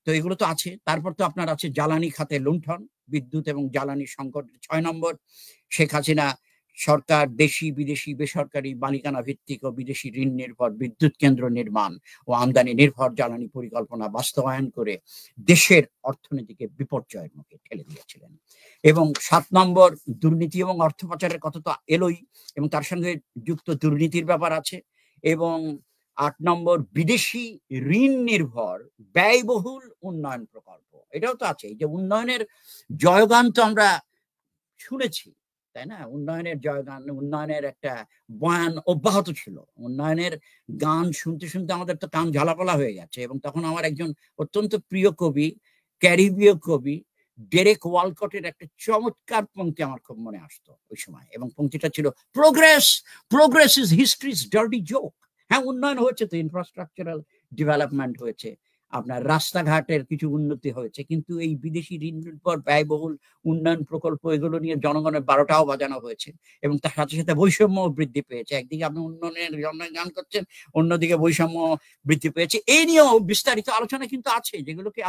তো এগুলো তো আছে। তারপর তো আপনার আছে জ্বালানি খাতে লুণ্ঠন, বিদ্যুৎ এবং জ্বালানি সংকট 6 নম্বর। শেখ হাসিনা সরকার দেশি বিদেশি বেসরকারি মালিকানা ভিত্তিক ও বিদেশি ঋণ নির্ভর বিদ্যুৎ কেন্দ্র নির্মাণ ও আমদানি নির্ভর জ্বালানি পরিকল্পনা বাস্তবায়ন করে দেশের অর্থনীতিকে বিপর্যয়ের মুখে ঠেলে দিয়েছিলেন। এবং 7 নম্বর দুর্নীতি এবং অর্থ পাচারের কথা তো এলোই, এবং তার সঙ্গে যুক্ত দুর্নীতির ব্যাপার আছে। এবং 8 নম্বর বিদেশি ঋণ নির্ভর ব্যয়বহুল উন্নয়ন প্রকল্প, এটাও তো আছে। এই যে উন্নয়নের জয়গান তো আমরা শুনেছি, তাই না? উন্নয়নের জয়গান, উন্নয়নের একটা বয়ান অব্যাহত ছিল। উন্নয়নের গান শুনতে শুনতে আমাদের তো কান ঝালাপালা হয়ে গেছে। এবং তখন আমার একজন অত্যন্ত প্রিয় কবি, ক্যারিবীয় কবি ডেরেক ওয়ালকটের একটা চমৎকার পংক্তি আমার খুব মনে আসতো ওই সময়, এবং পংক্তিটা ছিল progress is histories dirty joke. হ্যাঁ, উন্নয়ন হয়েছে তো, ইনফ্রাস্ট্রাকচারাল ডেভেলপমেন্ট হয়েছে, আপনার রাস্তাঘাটের কিছু উন্নতি হয়েছে, কিন্তু এই বিদেশি ঋণ নির্ভর ব্যয়বহুল উন্নয়ন প্রকল্প এগুলো নিয়ে জনগণের 12টাও বাজানো হয়েছে। এবং তার সাথে সাথে বৈষম্য বৃদ্ধি পেয়েছে। একদিকে আপনি উন্নয়নের জন্য গান করছেন, অন্যদিকে বৈষম্য বৃদ্ধি পেয়েছে। এই নিয়েও বিস্তারিত আলোচনা কিন্তু আছে, যেগুলোকে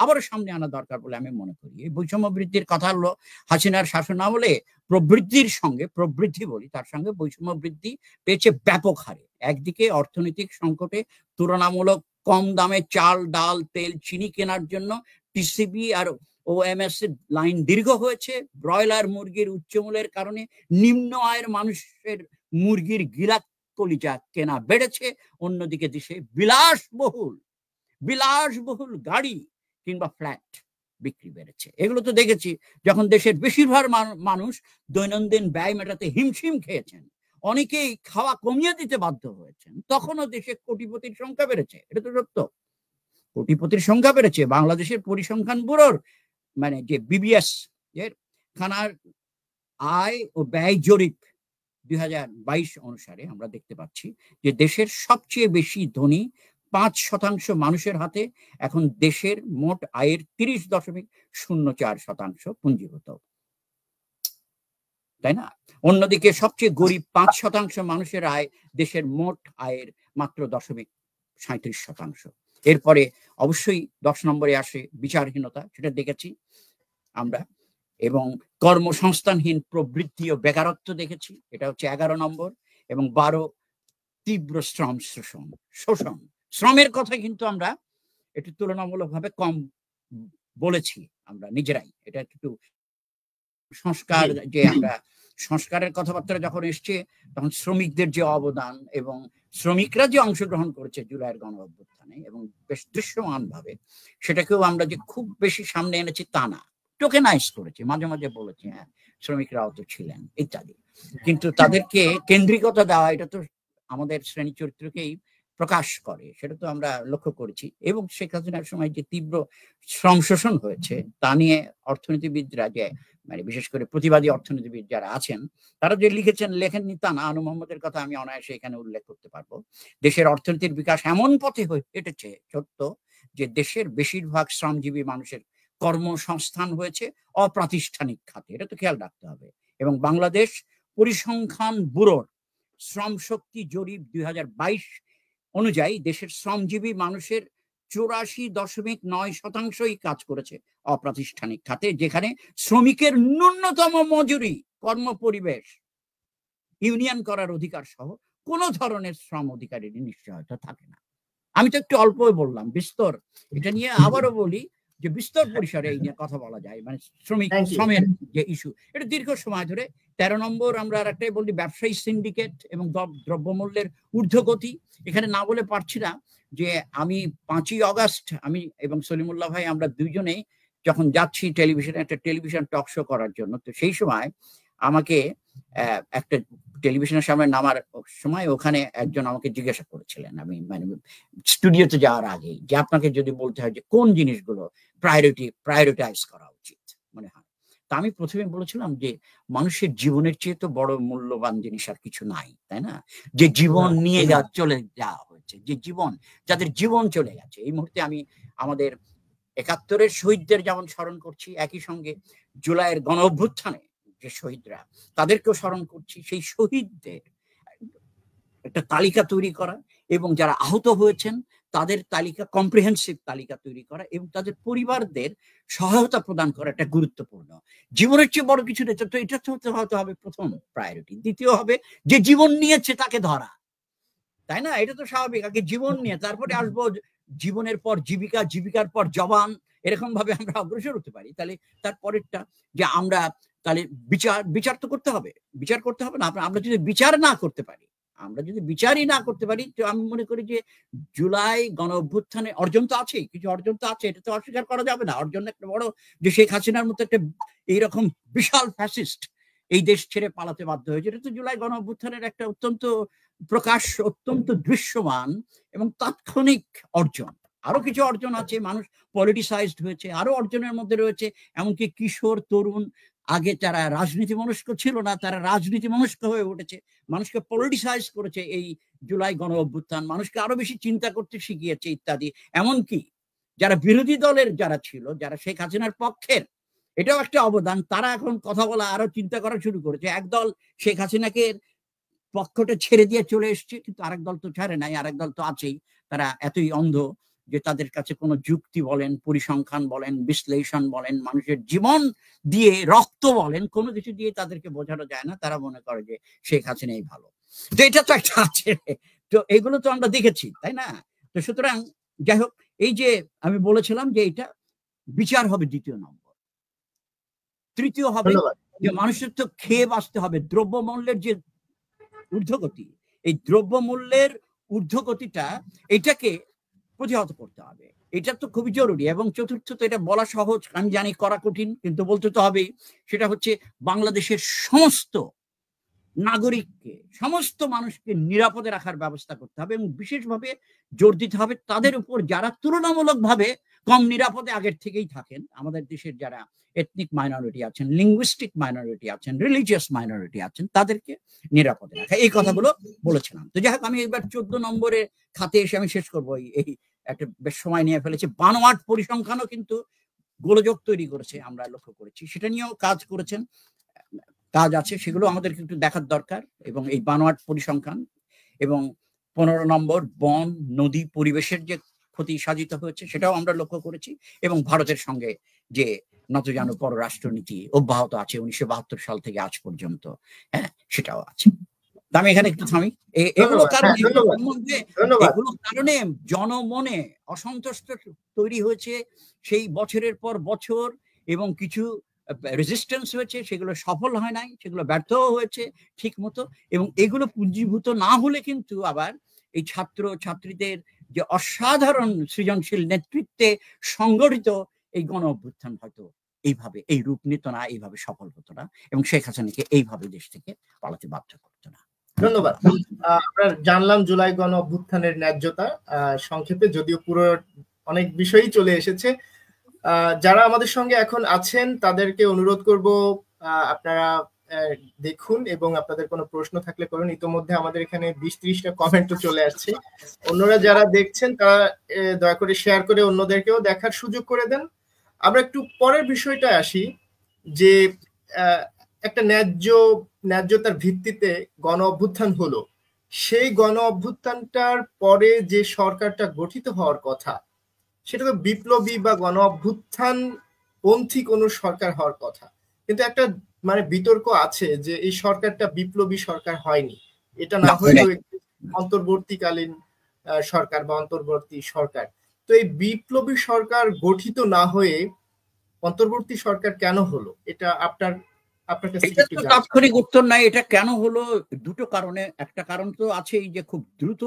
আবারও সামনে আনা দরকার বলে আমি মনে করি। এই বৈষম্য বৃদ্ধির কথা হলো হাসিনার শাসন আমলে প্রবৃদ্ধি বলি, তার সঙ্গে বৈষম্য বৃদ্ধি পেয়েছে ব্যাপক হারে। একদিকে অর্থনৈতিক সংকটে তুলনামূলক কম দামে চাল, ডাল, তেল, চিনি কেনার জন্য টিসিবি আর ওএমএস এর লাইন দীর্ঘ হয়েছে। ব্রয়লার মুরগির উচ্চমূল্যের কারণে নিম্ন আয়ের মানুষের মুরগির গিলা কলিজা কেনা বেড়েছে। অন্যদিকে দেশে বিলাসবহুল গাড়ি কিংবা ফ্ল্যাট বিক্রি বেড়েছে। এগুলো তো দেখেছি যখন দেশের বেশিরভাগ মানুষ দৈনন্দিন ব্যয় মেটাতে হিমশিম খেয়েছেন, অনেকেই খাওয়া কমিয়ে দিতে বাধ্য হয়েছেন, তখনও দেশে কোটিপতির সংখ্যা বেড়েছে। এটা তো সত্য, কোটিপতির সংখ্যা বেড়েছে। বাংলাদেশের পরিসংখ্যান ব্যুরোর মানে যে বিবিএস এর খানার আয় ও ব্যয় জরিপ 2022 অনুসারে আমরা দেখতে পাচ্ছি যে দেশের সবচেয়ে বেশি ধনী 5% মানুষের হাতে এখন দেশের মোট আয়ের 30.04% পুঞ্জীভূত, তাই না? অন্যদিকে সবচেয়ে গরিব 5% মানুষের আয় দেশের মোট আয়ের মাত্র 0.37%। এরপরে অবশ্যই 10 নম্বরে আসে বিচারহীনতা, সেটা দেখেছি আমরা, এবং কর্মসংস্থানহীন প্রবৃদ্ধি ও বেকারত্ব দেখেছি, এটা হচ্ছে 11 নম্বর। এবং 12 তীব্র শোষণ। শ্রমের কথা কিন্তু আমরা একটু তুলনামূলকভাবে কম বলেছি আমরা নিজেরাই। এটা একটু সংস্কার, যে আমরা সংস্কারের কথাবার্তা যখন এসছে তখন শ্রমিকদের যে অবদান এবং শ্রমিকরা যে অংশগ্রহণ করেছে জুলাইয়ের গণ অভ্যুত্থানে এবং বেশ দৃশ্যমান ভাবে, সেটাকেও আমরা যে খুব বেশি সামনে এনেছি তা না, টোকেনাইজ করেছি, মাঝে মাঝে বলেছি হ্যাঁ শ্রমিকরাও তো ছিলেন ইত্যাদি। কিন্তু তাদেরকে কেন্দ্রিকতা দেওয়া, এটা তো আমাদের শ্রেণী চরিত্রকেই প্রকাশ করে, সেটা তো আমরা লক্ষ্য করেছি। এবং শেখ হাসিনার সময় যে তীব্র শ্রম শোষণ হয়েছে তা নিয়ে অর্থনীতিবিদরা, যে মানে বিশেষ করে প্রতিবাদী অর্থনীতিবিদ যারা আছেন, তারা যে লেখেননি তা না। আনু মোহাম্মদের কথা আমি অনায়াসে এখানে উল্লেখ করতে পারবো। দেশের অর্থনীতির বিকাশ এমন পথে হেঁটেছে সত্য যে দেশের বেশিরভাগ শ্রমজীবী মানুষের কর্মসংস্থান হয়েছে অপ্রাতিষ্ঠানিক খাতে, এটা তো খেয়াল রাখতে হবে। এবং বাংলাদেশ পরিসংখ্যান ব্যুরোর শ্রম শক্তি জরিপ 2022 অনুযায়ী দেশের শ্রমজীবী মানুষের 84.9% কাজ করেছে অপ্রাতিষ্ঠানিক খাতে, যেখানে শ্রমিকের ন্যূনতম মজুরি, কর্মপরিবেশ, ইউনিয়ন করার অধিকার সহ কোনো ধরনের শ্রম অধিকারের নিশ্চয়তা থাকে না। আমি তো একটু অল্প বললাম, বিস্তর এটা নিয়ে আবারও বলি যে বিস্তর পরিসরে এই নিয়ে কথা বলা যায়। মানে শ্রমের যে ইস্যু, এটা দীর্ঘ সময় ধরে। 13 নম্বর আমরা আর একটাই বলি, ব্যবসায়ী সিন্ডিকেট এবং দ্রব্যমূল্যের ঊর্ধ্বগতি। এখানে না বলে পারছি না যে আমি 5ই অগাস্ট আমি এবং সলিমুল্লাহ ভাই আমরা দুইজনেই যখন যাচ্ছি টেলিভিশনে একটা টেলিভিশন টক শো করার জন্য, তো সেই সময় আমাকে একটা টেলিভিশনের সামনে নামার সময় ওখানে একজন আমাকে জিজ্ঞাসা করেছিলেন, আমি মানে স্টুডিওতে যাওয়ার আগে, যে আপনাকে যদি বলতে হয় যে কোন জিনিসগুলো প্রায়োরিটাইজ করা উচিত মনে হয়, তা আমি প্রথমে বলেছিলাম যে মানুষের জীবনের চেয়ে তো বড় মূল্যবান জিনিস আর কিছু নাই, তাই না? যে জীবন নিয়ে চলে যাওয়া হয়েছে, যে জীবন, যাদের জীবন চলে গেছে। এই মুহূর্তে আমি আমাদের 71-এর শহীদদের যেমন স্মরণ করছি, একই সঙ্গে জুলাইয়ের গণ অভ্যুত্থানে যে শহীদরা, তাদেরকেও স্মরণ করছি। সেই শহীদদের একটা তালিকা তৈরি করা এবং যারা আহত হয়েছেন তাদের তালিকা, কম্প্রিহেন্সিভ তালিকা তৈরি করা এবং তাদের পরিবারদের সহায়তা প্রদান করা একটা গুরুত্বপূর্ণ। জীবনের চেয়ে বড় কিছু নেই, তো এটা হতে হবে প্রথম প্রায়োরিটি। দ্বিতীয় হবে যে জীবন নিয়েছে তাকে ধরা, তাই না? এটা তো স্বাভাবিক। আগে জীবন নিয়ে, তারপরে আসবো জীবনের পর জীবিকা, জীবিকার পর জবান, এরকম ভাবে আমরা অগ্রসর হতে পারি। তাহলে তারপরেরটা যে আমরা তাহলে বিচার তো করতে হবে, বিচার করতে হবে না। আমরা যদি বিচার না করতে পারি, আমরা যদি বিচারই না করতে পারি, তো আমি মনে করি যে জুলাই গণ অভ্যুত্থানে অর্জন তো আছে, কিছু অর্জন তো আছে, এটা তো অস্বীকার করা যাবে না। অর্জন একটা বড়, যে শেখ হাসিনার মতো একটা এইরকম বিশাল ফ্যাসিস্ট এই দেশ ছেড়ে পালাতে বাধ্য হয়েছে, এটা তো জুলাই গণ অভ্যুত্থানের একটা অত্যন্ত প্রকাশ, অত্যন্ত দৃশ্যমান এবং তাৎক্ষণিক অর্জন। আরো কিছু অর্জন আছে, মানুষ পলিটিসাইজড হয়েছে, আরো অর্জনের মধ্যে রয়েছে এমনকি কিশোর তরুণ, আগে যারা রাজনীতি মনস্ক ছিল না তারা রাজনীতি মনস্ক হয়ে উঠেছে, মানুষকে পলিটিসাইজ করেছে এই জুলাই গণ অভ্যুত্থান, মানুষকে আরো বেশি চিন্তা করতে শিখিয়েছে ইত্যাদি। এমনকি যারা বিরোধী দলের যারা ছিল, যারা শেখ হাসিনার পক্ষের, এটাও একটা অবদান, তারা এখন কথা বলা, আরো চিন্তা করা শুরু করেছে। একদল শেখ হাসিনাকে পক্ষটা ছেড়ে দিয়ে চলে এসছে, কিন্তু আরেক দল তো ছাড়ে নাই, আরেক দল তো আছেই। তারা এতই অন্ধ যে তাদের কাছে কোনো যুক্তি বলেন, পরিসংখ্যান বলেন, বিশ্লেষণ বলেন, মানুষের জীবন দিয়ে, রক্ত বলেন, কোনো কিছু দিয়ে তাদেরকে বোঝানো যায় না। তারা মনে করে যে শেখ হাসিনাই ভালো। তো এটা তো একটা আছে, তো এগুলো তো আমরা দেখেছি, তাই না? তো সুতরাং যাই হোক, এই যে আমি বলেছিলাম যে এটা বিচার হবে দ্বিতীয় নম্বর। তৃতীয় হবে যে মানুষের তো খেয়ে বাঁচতে হবে। দ্রব্যমূল্যের যে ঊর্ধ্বগতি, এই দ্রব্যমূল্যের ঊর্ধ্বগতিটা, এটাকে প্রতিহত করতে হবে, এটা তো খুবই জরুরি। এবং চতুর্থত, এটা বলা সহজ, আমি জানি করা কঠিন, কিন্তু বলতে তো হবেই, সেটা হচ্ছে বাংলাদেশের সমস্ত নাগরিককে, সমস্ত মানুষকে নিরাপদে রাখার ব্যবস্থা করতে হবে এবং বিশেষভাবে জোর দিতে হবে তাদের উপর যারা তুলনামূলকভাবে কম নিরাপদে আগের থেকেই থাকেন। আমাদের দেশের যারা এথনিক মাইনরিটি আছেন, লিঙ্গুইস্টিক মাইনরিটি আছেন, রিলিজিয়াস মাইনরিটি আছেন, তাদেরকে নিরাপদে রাখা, এই কথাগুলো বলেছিলাম। তো যাই হোক, আমি এবার 14 নম্বরে খাতে এসে আমি শেষ করবো। এই একটা বেশ সময় নিয়ে ফেলেছি। বানোয়াট পরিসংখ্যানও কিন্তু গোলযোগ তৈরি করেছে, আমরা লক্ষ্য করেছি, সেটা নিয়েও কাজ করেছেন, কাজ আছে, সেগুলো আমাদেরকে একটু দেখার দরকার। এবং এই বানোয়াট পরিসংখ্যান এবং 15 নম্বর বন, নদী, পরিবেশের যে ক্ষতি সাধিত হয়েছে, সেটাও আমরা লক্ষ্য করেছি। এবং ভারতের সঙ্গে যে নতজানু পররাষ্ট্রনীতি অব্যাহত আছে 1972 সাল থেকে আজ পর্যন্ত, হ্যাঁ, সেটাও আছে। আমি এখানে একটু থামি। এগুলো কারণে জনমনে অসন্তোষ তৈরি হয়েছে সেই বছরের পর বছর, এবং কিছু রেজিস্ট্যান্স হয়েছে, সেগুলো সফল হয় নাই, সেগুলো ব্যর্থও হয়েছে ঠিক মতো। এবং এগুলো পুঞ্জীভূত না হলে কিন্তু আবার এই ছাত্র ছাত্রীদের যে অসাধারণ সৃজনশীল নেতৃত্বে সংগঠিত এই গণ অভ্যুত্থান হয়তো এইভাবে এই রূপ নিত না, এইভাবে সফল হতো না, এবং শেখ হাসিনাকে এইভাবে দেশ থেকে পালাতে বাধ্য করতো না। ধন্যবাদ। আমরা জানলাম জুলাই গণ অভ্যুত্থানের ন্যায্যতা সংক্ষেপে, যদিও পুরো অনেক বিষয়ই চলে এসেছে। যারা আমাদের সঙ্গে এখন আছেন তাদেরকে অনুরোধ করব আপনারা দেখুন এবং আপনাদের কোনো প্রশ্ন থাকলে করুন। ইতোমধ্যে আমাদের এখানে 20-30টা কমেন্টও চলে আসছে। অন্যরা যারা দেখছেন তারা দয়া করে শেয়ার করে অন্যদেরকেও দেখার সুযোগ করে দেন। আমরা একটু পরের বিষয়টা আসি, যে একটা ন্যায্যতার ভিত্তিতে গণ অভ্যুত্থান হলো, সেই গণ অভ্যুত্থানটার পরে যে সরকারটা গঠিত হওয়ার কথা সেটা তো বিপ্লবী বা গণ অভ্যুত্থান পন্থী কোনো সরকার হওয়ার কথা, কিন্তু একটা মানে বিতর্ক আছে যে এই সরকারটা বিপ্লবী সরকার হয়নি, এটা না হলেও অন্তর্বর্তীকালীন সরকার বা অন্তর্বর্তী সরকার। তো এই বিপ্লবী সরকার গঠিত না হয়ে অন্তর্বর্তী সরকার কেন হলো, এটা আপনার কাছে একটু জানতে। তাৎক্ষণিক উত্তর নাই এটা কেন হলো, দুটো কারণে। একটা কারণ তো আছেই যে খুব দ্রুত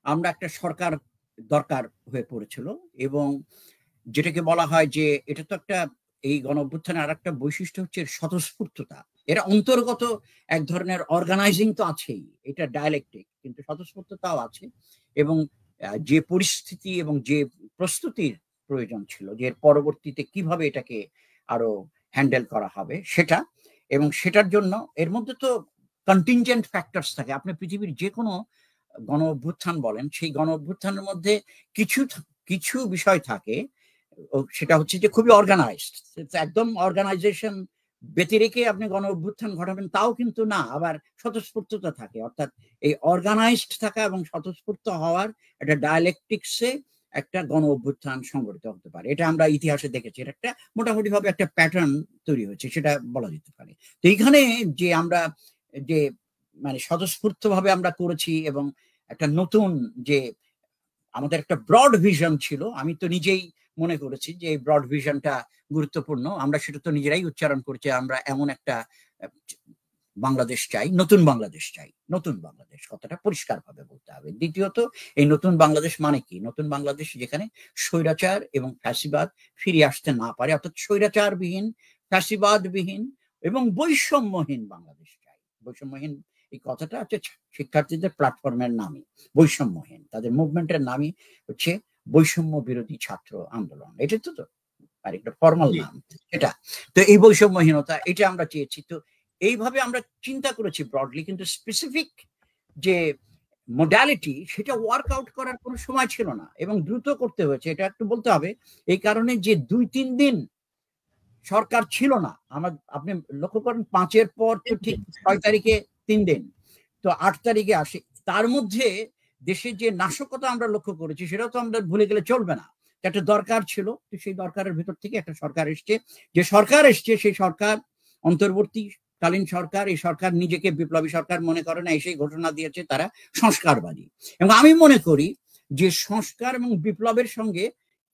আমরা একটা সরকার দরকার হয়ে পড়েছিল, এবং যেটাকে বলা হয় যে এটা তো একটা, এই গণ অভ্যুত্থানের আর একটা বৈশিষ্ট্য হচ্ছে স্বতঃস্ফূর্ততা। এরা অন্তর্গত এক ধরনের অর্গানাইজিং তো আছেই, এটা ডায়ালেকটিক, কিন্তু স্বতঃস্ফূর্ততাও আছে। এবং যে পরিস্থিতি এবং যে প্রস্তুতির প্রয়োজন ছিল যে পরবর্তীতে কিভাবে এটাকে আরো হ্যান্ডেল করা হবে সেটা, এবং সেটার জন্য এর মধ্যে তো কন্টিনজেন্ট ফ্যাক্টরস থাকে। আপনি পৃথিবীর যে কোনো গণ অভ্যুত্থান বলেন, সেই গণ অভ্যুত্থানের মধ্যে কিছু কিছু বিষয় থাকে, সেটা হচ্ছে যে খুবই অর্গানাইজড। একদম অর্গানাইজেশন ব্যতিরেকে আপনি গণ অভ্যুত্থান ঘটাবেন তাও কিন্তু না, আবার স্বতঃস্ফূর্ততা থাকে। অর্থাৎ এই অর্গানাইজড থাকা এবং স্বতঃস্ফূর্ত হওয়ার একটা ডায়ালেকটিক্সে একটা গণ অভ্যুত্থান সংগঠিত হতে পারে। এটা আমরা ইতিহাসে দেখেছি, এটা একটা মোটামুটি ভাবে একটা প্যাটার্ন তৈরি হয়েছে, সেটা বলা যেতে পারে। তো এইখানে যে আমরা যে মানে স্বতঃস্ফূর্ত ভাবে আমরা করেছি, এবং একটা নতুন যে আমাদের একটা ব্রড ভিশন ছিল, আমি তো নিজেই মনে করেছি যে এই ব্রড ভিশনটা গুরুত্বপূর্ণ। আমরা সেটা তো নিজেরাই উচ্চারণ করেছি, আমরা এমন একটা বাংলাদেশ চাই, নতুন বাংলাদেশ চাই। নতুন বাংলাদেশ কথাটা পরিষ্কার ভাবে বলতে হবে। দ্বিতীয়ত, এই নতুন বাংলাদেশ মানে কি? নতুন বাংলাদেশ যেখানে স্বৈরাচার এবং ফ্যাসিবাদ ফিরে আসতে না পারে, অর্থাৎ স্বৈরাচারবিহীন, ফ্যাসিবাদবিহীন এবং বৈষম্যহীন বাংলাদেশ চাই। বৈষম্যহীন এই কথাটা হচ্ছে শিক্ষার্থীদের প্ল্যাটফর্মের নামই বৈষম্যহীন, তাদের মুভমেন্টের নামই হচ্ছে বৈষম্য বিরোধী ছাত্র আন্দোলন। এটা তো আর একটা ফর্মাল নাম এটা। তো এই বৈষম্যহীনতা এটা আমরা চেয়েছি। তো এইভাবে আমরা চিন্তা করেছি ব্রডলি, কিন্তু স্পেসিফিক যে মডালিটি সেটা ওয়ার্ক আউট করার কোনো সময় ছিল না, এবং দ্রুত করতে হয়েছে, এটা একটু বলতে হবে। এই কারণে যে 2-3 দিন সরকার ছিল না, আপনি লক্ষ্য করেন 5-এর পর তো ঠিক 6 তারিখে 3 দিন, তো 8 তারিখে আসে। তার মধ্যে দেশের যে নাশকতা আমরা লক্ষ্য করেছি সেটাও তো আমরা ভুলে গেলে চলবে না। একটা দরকার ছিল, তো সেই দরকারের ভিতর থেকে একটা সরকার এসছে। যে সরকার এসছে সেই সরকার অন্তর্বর্তীকালীন সরকার। এই সরকার নিজেকে বিপ্লবী সরকার মনে করে না, এসেই ঘোষণা দিয়েছে তারা সংস্কারবাদী। এবং আমি মনে করি যে সংস্কার এবং বিপ্লবের সঙ্গে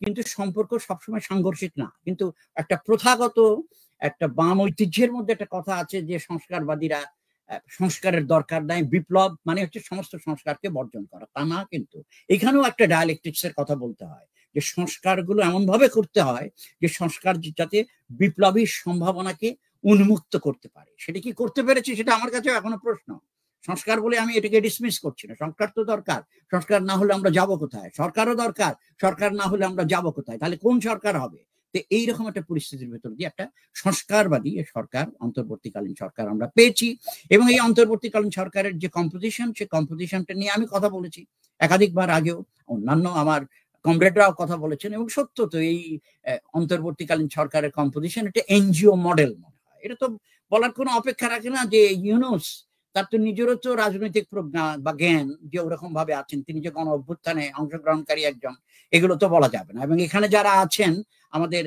কিন্তু সম্পর্ক সবসময় সাংঘর্ষিক না, কিন্তু একটা প্রথাগত একটা বাম ঐতিহ্যের মধ্যে একটা কথা আছে যে সংস্কারবাদীরা সংস্কারের দরকার নাই, বিপ্লব মানে হচ্ছে সমস্ত সংস্কারকে বর্জন করা, তা না। কিন্তু এখানেও একটা ডায়ালেকটিক্স এর কথা বলতে হয়, যে সংস্কারগুলো এমন ভাবে করতে হয় যে সংস্কার যাতে বিপ্লবী সম্ভাবনাকে উন্মুক্ত করতে পারে। সেটা কি করতে পেরেছে সেটা আমার কাছে এখনো প্রশ্ন। সংস্কার বলে আমি এটাকে ডিসমিস করছি না, সংস্কার তো দরকার। সংস্কার না হলে আমরা যাব কোথায়? সরকারও দরকার, সরকার না হলে আমরা যাব কোথায়? তাহলে কোন সরকার হবে? তো এইরকম একটা পরিস্থিতির ভেতর দিয়ে একটা সংস্কারবাদী সরকার, অন্তর্বর্তীকালীন সরকার আমরা পেয়েছি। এবং এই অন্তর্বর্তীকালীন সরকারের যে কম্পোজিশন, সে কম্পোজিশনটা নিয়ে আমি কথা বলেছি একাধিকবার, আগেও অন্যান্য আমার কমরেডরাও কথা বলেছেন। এবং সত্য তো, এই অন্তর্বর্তীকালীন সরকারের কম্পোজিশন একটা এনজিও মডেল মনে হয়। এটা তো বলার কোনো অপেক্ষা রাখে না যে ইউনূস, তার তো নিজেরও তো রাজনৈতিক প্রজ্ঞা বা জ্ঞান যে ওরকম ভাবে আছেন, তিনি যে গণ অভ্যুত্থানে অংশগ্রহণকারী একজন, এগুলো তো বলা যাবে না। এবং এখানে যারা আছেন আমাদের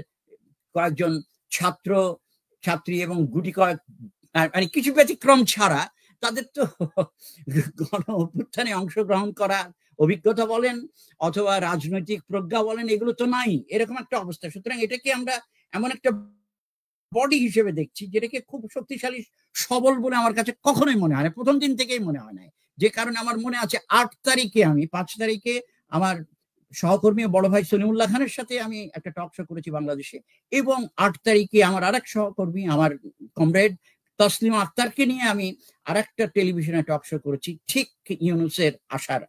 কয়েকজন ছাত্র ছাত্রী এবং গুটি কয়েক মানে কিছু ব্যতিক্রম ছাড়া তাদের তো গণ অভ্যুত্থানে অংশগ্রহণ করার অভিজ্ঞতা বলেন অথবা রাজনৈতিক প্রজ্ঞা বলেন, এগুলো তো নাই। এরকম একটা অবস্থা। সুতরাং এটাকে আমরা এমন একটা বডি হিসেবে দেখছি যেটাকে খুব শক্তিশালী সবল বলে আমার কাছে কখনোই মনে হয় না, প্রথম দিন থেকেই মনে হয় না। যে কারণে আমার মনে আছে 8 তারিখে, আমি 5 তারিখে আমার সহকর্মী বড় ভাই সলিমুল্লাহ খানের সাথে আমি একটা টক শো করেছি বাংলাদেশে, এবং 8 তারিখে আমার আরেক সহকর্মী, আমার কমরেড তসলিমা আক্তারকে নিয়ে আমি আরেকটা টেলিভিশনে টক শো করেছি ঠিক ইউনূসের আসার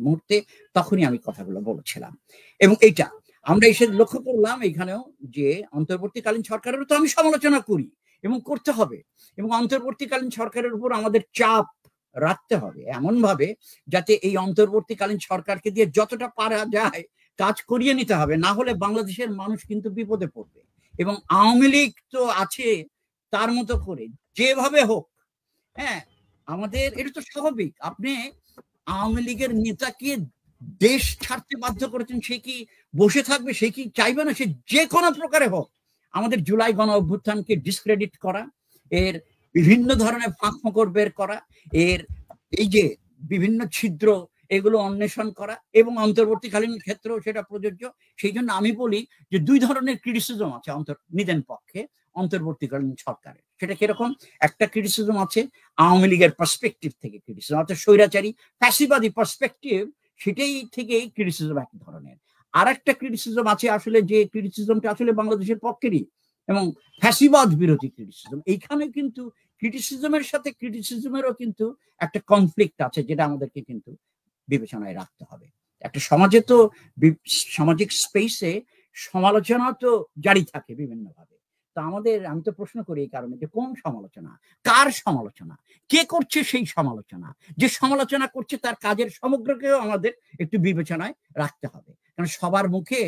মুহূর্তে, তখনই আমি কথাগুলো বলেছিলাম। এবং এইটা আমরা এসে লক্ষ্য করলাম এখানেও যে অন্তর্বর্তীকালীন সরকারেরও তো আমি সমালোচনা করি এবং করতে হবে, এবং অন্তর্বর্তীকালীন সরকারের উপর আমাদের চাপ রাখতে হবে এমন ভাবে যাতে এই অন্তর্বর্তীকালীন সরকারকে দিয়ে যতটা পারা যায় কাজ করিয়ে নিতে হবে, না হলে বাংলাদেশের মানুষ কিন্তু বিপদে পড়বে। এবং আওয়ামী লীগ তো আছে তার মতো করে যেভাবে হোক, হ্যাঁ আমাদের এটা তো স্বাভাবিক। আপনি আওয়ামী লীগের নেতাকে দেশ ছাড়তে বাধ্য করেছেন, সে কি বসে থাকবে? সে কি চাইবে না? সে যে কোনো প্রকারে হোক আমাদের জুলাই গণ অভ্যুত্থানকে ডিসক্রেডিট করা, এর বিভিন্ন ধরনের ফাঁক ফোকর বের করা, এর এই যে বিভিন্ন ছিদ্র এগুলো অন্বেষণ করা, এবং অন্তর্বর্তীকালীন ক্ষেত্রেও সেটা প্রযোজ্য। সেই জন্য আমি বলি যে দুই ধরনের ক্রিটিসিজম আছে নিদেন পক্ষে অন্তর্বর্তীকালীন সরকারের। সেটা কিরকম? একটা ক্রিটিসিজম আছে আওয়ামী লীগের পার্সপেক্টিভ থেকে ক্রিটিসিজম, অর্থাৎ স্বৈরাচারী ফ্যাসিবাদী পার্সপেক্টিভ, সেটাই থেকেই ক্রিটিসিজম এক ধরনের। আর একটা ক্রিটিসিজম আছে আসলে যে ক্রিটিসিজমটা আসলে বাংলাদেশের পক্ষেরই এবং ফ্যাসিবাদ বিরোধী ক্রিটিসিজম। এইখানে কিন্তু ক্রিটিসিজমের সাথে ক্রিটিসিজমেরও কিন্তু একটা কনফ্লিক্ট আছে, যেটা আমাদেরকে কিন্তু বিবেচনায় রাখতে হবে। একটা সমাজে তো সামাজিক স্পেসে সমালোচনা তো জারি থাকে বিভিন্ন ভাবে। তো আমাদের, আমি তো প্রশ্ন করি এই কারণে যে কোন সমালোচনা, কার সমালোচনা, কে করছে সেই সমালোচনা, যে সমালোচনা করছে তার কাজের সমগ্রকেও আমাদের একটু বিবেচনায় রাখতে হবে। কারণ সবার মুখে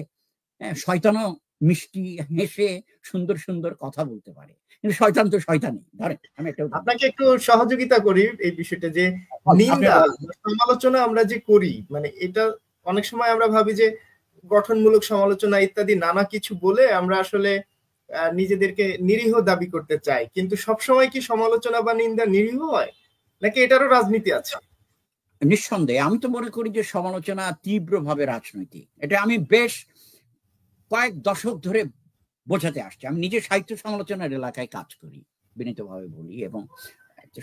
শয়তানও মিষ্টি হেসে সুন্দর সুন্দর কথা বলতে পারে, কিন্তু শয়তান তো শয়তানই। ধরেন আমি আপনাকে একটু সহযোগিতা করি এই বিষয়টা, যে নিন্দা সমালোচনা আমরা যে করি, মানে এটা অনেক সময় আমরা ভাবি যে গঠনমূলক সমালোচনা ইত্যাদি নানা কিছু বলে আমরা আসলে নিজেদেরকে নিরীহ দাবি করতে চাই, কিন্তু সবসময় কি সমালোচনা বা নিন্দা নিরীহ হয়, নাকি এটারও রাজনীতি আছে? নিঃসন্দেহে আমি তো মনে করি যে সমালোচনা তীব্রভাবে রাজনৈতিক। এটা আমি বেশ কয়েক দশক ধরে বোঝাতে আসছি। আমি নিজে সাহিত্য সমালোচনার এলাকায় কাজ করি, বিনীতভাবে বলি, এবং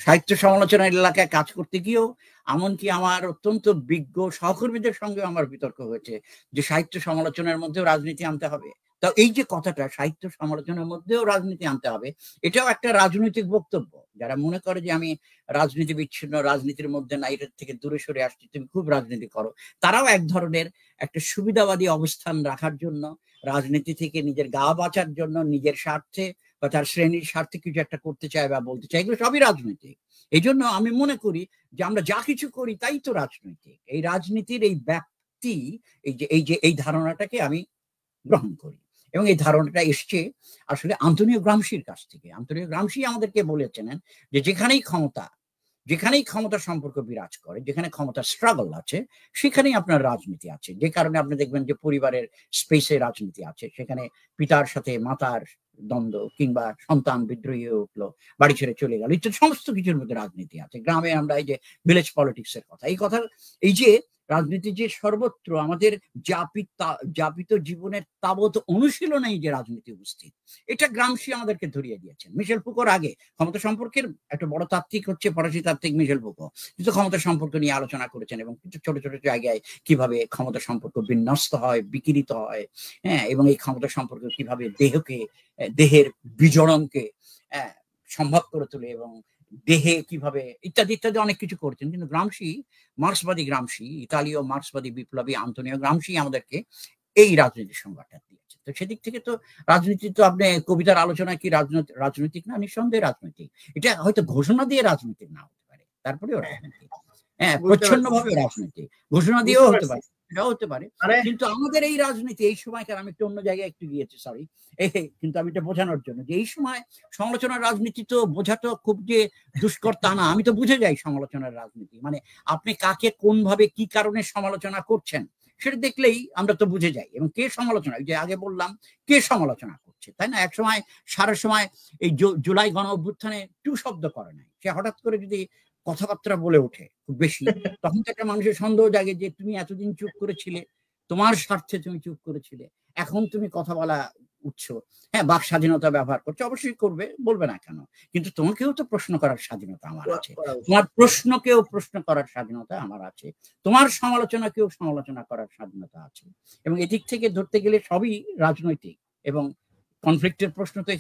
সাহিত্য সমালোচনার এলাকায় কাজ করতে গিয়েও এমনকি আমার অত্যন্ত বিজ্ঞ সহকর্মীদের সঙ্গে আমার বিতর্ক হয়েছে যে সাহিত্য সমালোচনার মধ্যেও রাজনীতি আনতে হবে। তো এই যে কথাটা সাহিত্য সমালোচনার মধ্যেও রাজনীতি আনতে হবে, এটাও একটা রাজনৈতিক বক্তব্য। যারা মনে করে যে আমি রাজনীতি বিচ্ছিন্ন, রাজনীতির মধ্যে না, এটার থেকে দূরে সরে আসছি, তুমি খুব রাজনীতি করো, তারাও এক ধরনের একটা সুবিধাবাদী অবস্থান রাখার জন্য, রাজনীতি থেকে নিজের গা বাঁচার জন্য, নিজের স্বার্থে বা তার শ্রেণীর স্বার্থে কিছু একটা করতে চায় বা বলতে চায়, এগুলো সবই রাজনৈতিক। এই জন্য আমি মনে করি যে আমরা যা কিছু করি তাই তো রাজনৈতিক। এই রাজনীতির এই ব্যাপ্তি, এই ধারণাটাকে আমি গ্রহণ করি, এবং এই ধারণাটা এসছে আসলে আন্তোনিও গ্রামশির কাছ থেকে। আন্তোনিও গ্রামশি আমাদেরকে বলেছেন যে যেখানেই ক্ষমতা সম্পর্ক বিরাজ করে, যেখানে ক্ষমতা স্ট্রাগল আছে, সেখানেই আপনার রাজনীতি আছে। যে কারণে আপনি দেখবেন যে পরিবারের স্পেসে রাজনীতি আছে, সেখানে পিতার সাথে মাতার দ্বন্দ্ব, কিংবা সন্তান বিদ্রোহী হয়ে উঠলো, বাড়ি ছেড়ে চলে গেল, ইত্যাদি সমস্ত কিছুর মধ্যে রাজনীতি আছে। গ্রামে আমরা এই যে ভিলেজ পলিটিক্স এর কথা, এই যে রাজনীতি যে সর্বত্র আমাদের যাপিত জীবনের তাবৎ অনুশীলনেই যে রাজনীতি উপস্থিত, এটা গ্রামশি আমাদেরকে ধরিয়ে দিয়েছেন। মিশেল ফুকোর আগে ক্ষমতা সম্পর্কের একটা বড় তাত্ত্বিক হচ্ছে ফরাসি তাত্ত্বিক মিশেল ফুকো, কিন্তু ক্ষমতা সম্পর্ক নিয়ে আলোচনা করেছেন, এবং কিছু ছোট ছোট জায়গায় কিভাবে ক্ষমতা সম্পর্ক বিন্যস্ত হয়, বিকিরিত হয়, হ্যাঁ, এবং এই ক্ষমতা সম্পর্ক কিভাবে দেহের বিজড়নকে সম্ভব করে তোলে, এবং দেহে কিভাবে ইত্যাদি ইত্যাদি অনেক কিছু করছেন। কিন্তু মার্ক্সবাদী ইতালীয় মার্ক্সবাদী বিপ্লবী আন্তোনিও গ্রামশি আমাদেরকে এই রাজনীতির সংজ্ঞাটা দিয়েছে। তো সেদিক থেকে তো রাজনীতি তো আপনি কবিতার আলোচনা কি রাজনৈতিক না? নিঃসন্দেহে রাজনৈতিক। এটা হয়তো ঘোষণা দিয়ে রাজনীতিক না হতে পারে, তারপরেও রাজনীতি, হ্যাঁ, প্রচ্ছন্ন ভাবে রাজনীতি, ঘোষণা দিয়েও হতে পারে, এটাও হতে পারে। কিন্তু আমাদের এই রাজনীতি এই সময়কার, আমি একটু অন্য জায়গায় একটু গিয়েছি, সরি, কিন্তু আমি এটা বোঝানোর জন্য যে এই সময় সমালোচনার রাজনীতি তো বোঝাটা খুব যে দুষ্কর তা না। আমি তো বুঝে যাই সমালোচনার রাজনীতি মানে আপনি কাকে কোন ভাবে কি কারণে সমালোচনা করছেন সেটা দেখলেই আমরা তো বুঝে যাই। এবং কে সমালোচনা, যে আগে বললাম কে সমালোচনা করছে, তাই না? এক সময় সারা সময় এই জুলাই গণ অভ্যুত্থানে টু শব্দ করে নাই, সে হঠাৎ করে যদি কথাবার্তা বলে ওঠে খুব বেশি, তখন তো একটা মানুষের সন্দেহ জাগে যে তুমি এতদিন চুপ করেছিলে, তোমার স্বার্থে তুমি চুপ করেছিলে, এখন তুমি কথা বলা উঠছো, হ্যাঁ, বাক স্বাধীনতা ব্যবহার করছো, অবশ্যই করবে, বলবে না কেন, কিন্তু তোমাকেও তো প্রশ্ন করার স্বাধীনতা আমার আছে, তোমার প্রশ্নকেও প্রশ্ন করার স্বাধীনতা আমার আছে, তোমার সমালোচনাকেও সমালোচনা করার স্বাধীনতা আছে। এবং এদিক থেকে ধরতে গেলে সবই রাজনৈতিক, এবং কনফ্লিক্টের প্রশ্ন তো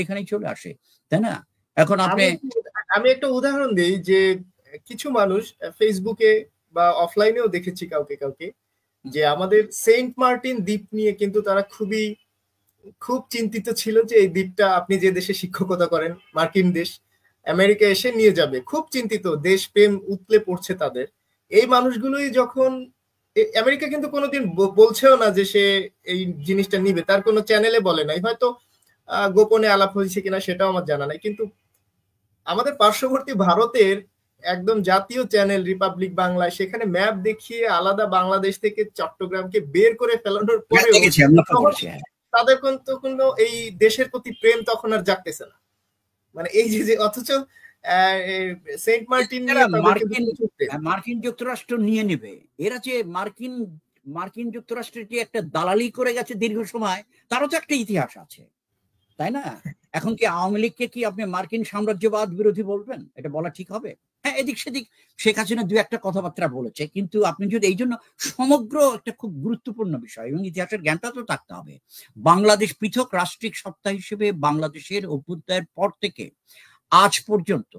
এখানেই চলে আসে, তাই না? এখন আপনি আমি একটা উদাহরণ দিই যে কিছু মানুষ ফেসবুকে বা অফলাইনেও দেখেছি কাউকে কাউকে যে আমাদের সেন্ট মার্টিন দ্বীপ নিয়ে কিন্তু তারা খুব চিন্তিত ছিল যে এই দ্বীপটা আপনি যে দেশে শিক্ষকতা করেন, মার্কিন দেশ, আমেরিকা এসে নিয়ে যাবে, খুব চিন্তিত, দেশপ্রেম উতলে পড়ছে তাদের। এই মানুষগুলোই যখন আমেরিকা কিন্তু কোনোদিন বলছেও না যে সে এই জিনিসটা নিবে, তার কোনো চ্যানেলে বলে নাই, হয়তো গোপনে আলাপ হয়েছে কিনা সেটাও আমার জানা নাই, কিন্তু আমাদের পার্শ্ববর্তী ভারতের একদম জাতীয় চ্যানেল রিপাবলিক বাংলায় সেখানে ম্যাপ দেখিয়ে আলাদা বাংলাদেশ থেকে চট্টগ্রামকে বের করে ফেলানোর পরেও তাদের কিন্তু কোনো এই দেশের প্রতি প্রেম তখন আর জাগতেছে না। মানে এই যে অথচ সেন্ট মার্টিন মার্কিন যুক্তরাষ্ট্র নিয়ে নেবে, এরা যে মার্কিন যুক্তরাষ্ট্রের যে একটা দালালি করে গেছে দীর্ঘ সময়, তারও তো একটা ইতিহাস আছে, তাই না? এখন কি আওয়ামী লীগকে কি আপনি মার্কিন সাম্রাজ্যবাদ বিরোধী বলবেন? এটা বলা ঠিক হবে? হ্যাঁ, এদিক সেদিক শেখ হাসিনা দু একটা কথাবার্তা বলেছে, কিন্তু আপনি যদি এই জন্য সমগ্র একটা খুব গুরুত্বপূর্ণ বিষয় এবং ইতিহাসের জ্ঞানটা তো থাকতে হবে। বাংলাদেশ পৃথক রাষ্ট্রিক সত্তা হিসেবে বাংলাদেশের অভ্যুদয়ের পর থেকে আজ পর্যন্ত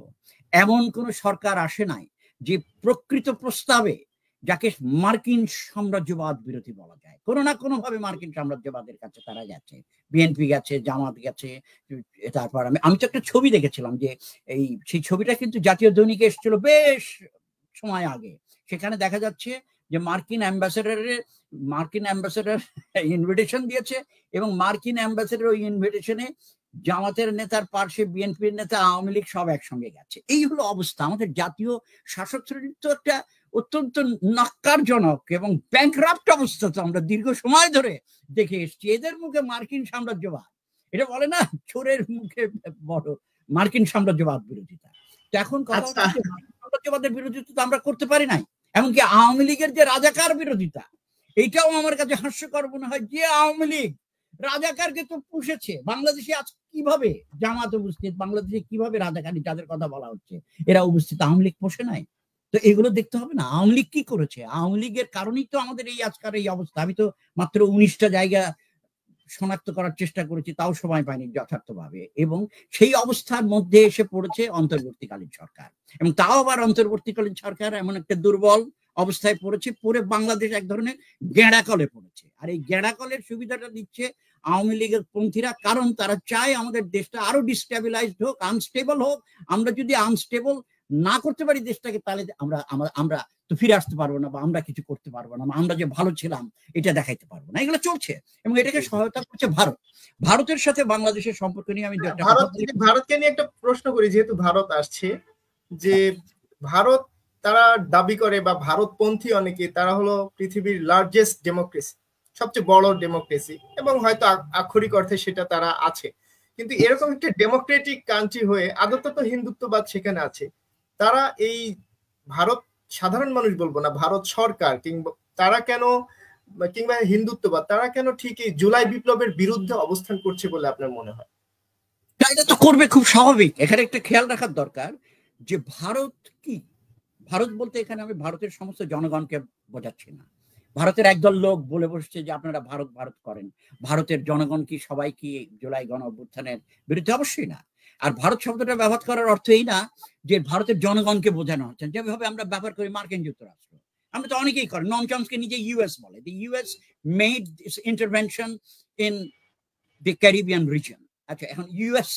এমন কোন সরকার আসে নাই যে প্রকৃত প্রস্তাবে যাকে মার্কিন সাম্রাজ্যবাদ বিরোধী বলা যায়। কোনো না কোনো ভাবে মার্কিন সাম্রাজ্যবাদের কাছে তারা গেছে, বিএনপি গেছে, জামাত গেছে। তারপর আমি তো একটা ছবি দেখেছিলাম যে সেই ছবিটা কিন্তু জাতীয় দৈনিকে এসেছিল বেশ সময় আগে। সেখানে দেখা যাচ্ছে যে মার্কিন অ্যাম্বাসেডর ইনভিটেশন দিয়েছে এবং মার্কিন অ্যাম্বাসেডর ওই ইনভিটেশনে জামাতের নেতার পার্শ্বে বিএনপির নেতা, আওয়ামী লীগ সব একসঙ্গে গেছে। এই হলো অবস্থা। আমাদের জাতীয় শাসক শ্রেণীর তো একটা অত্যন্ত নাক্কারজনক এবং ব্যাংকরাপ্ট অবস্থা তো আমরা দীর্ঘ সময় ধরে দেখে এসছি। এদের মুখে মার্কিন সাম্রাজ্যবাদ, এটা বলে না চোরের মুখে বড় মার্কিন সাম্রাজ্যবাদ বিরোধিতা। তো এখন কথা হচ্ছে মার্কিন সাম্রাজ্যবাদের বিরোধিতা তো আমরা করতে পারি নাই। এমনকি আওয়ামী লীগের যে রাজাকার বিরোধিতা, এইটাও আমার কাছে হাস্যকর মনে হয়। যে আওয়ামী লীগ রাজাকারকে তো পুষেছে, বাংলাদেশে আজ কিভাবে জামাত উপস্থিত, বাংলাদেশে কিভাবে রাজাকারী যাদের কথা বলা হচ্ছে এরা উপস্থিত, আওয়ামী লীগ পোষে নাই? তো এগুলো দেখতে হবে না আওয়ামী লীগ কি করেছে। আওয়ামী লীগের কারণেই তো আমাদের এই আজকাল এই অবস্থা। আমি তো মাত্র 19টা জায়গা শনাক্ত করার চেষ্টা করেছি, তাও সময় পাইনি যথার্থভাবে। এবং সেই অবস্থার মধ্যে এসে পড়েছে অন্তর্বর্তীকালীন সরকার, এবং তাও আবার অন্তর্বর্তীকালীন সরকার এমন একটা দুর্বল অবস্থায় পড়েছে, পড়ে বাংলাদেশ এক ধরনের গেঁড়াকলে পড়েছে। আর এই গেঁড়াকলের সুবিধাটা দিচ্ছে আওয়ামী লীগের পন্থীরা, কারণ তারা চায় আমাদের দেশটা আরো ডিস্টেবিলাইজড হোক, আনস্টেবল হোক। আমরা যদি আনস্টেবল না করতে পারি দেশটাকে, তাহলে আমরা তো ফিরে আসতে পারবো না, বা আমরা কিছু করতে পারবো না, আমরা যে ভালো ছিলাম এটা দেখাইতে পারবো না। এগুলো চলছে এবং এটাকে সহায়তা করছে ভারত। ভারতের সাথে বাংলাদেশের সম্পর্ক নিয়ে আমি ভারতকে নিয়ে একটা প্রশ্ন করি, যেহেতু ভারত আসছে, যে ভারত তারা দাবি করে বা ভারতপন্থী অনেকে, তারা হলো পৃথিবীর লার্জেস্ট ডেমোক্রেসি, সবচেয়ে বড় ডেমোক্রেসি, এবং হয়তো আক্ষরিক অর্থে সেটা তারা আছে। কিন্তু এরকম একটা ডেমোক্রেটিক কান্ট্রি হয়ে আদত তো হিন্দুত্ববাদ সেখানে আছে। তারা এই ভারত সাধারণ মানুষ বলবো না, ভারত সরকার কিংবা তারা কেন, কিংবা হিন্দুত্ববাদ তারা কেন ঠিক এই জুলাই বিপ্লবের বিরুদ্ধে অবস্থান করছে বলে আপনার মনে হয়? এটা তো করবে, খুব স্বাভাবিক। এখানে একটা খেয়াল রাখার দরকার যে ভারত কি, ভারত বলতে এখানে আমি ভারতের সমস্ত জনগণকে বোঝাচ্ছি না। ভারতের একদল লোক বলে বসছে যে আপনারা ভারত ভারত করেন। ভারতের জনগণ কি সবাই কি জুলাই গণ অভ্যুত্থানের বিরুদ্ধে? অবশ্যই না। আর ভারত শব্দটা ব্যবহার করার অর্থ এই না যে ভারতের জনগণকে বোঝানো হচ্ছে, যেভাবে আমরা ব্যবহার করি মার্কিন যুক্তরাষ্ট্র। আমরা তো অনেকেই করি, নন চমস্কি নিজে ইউএস বলে, the US made intervention in the Caribbean reason. আচ্ছা, এখন ইউএস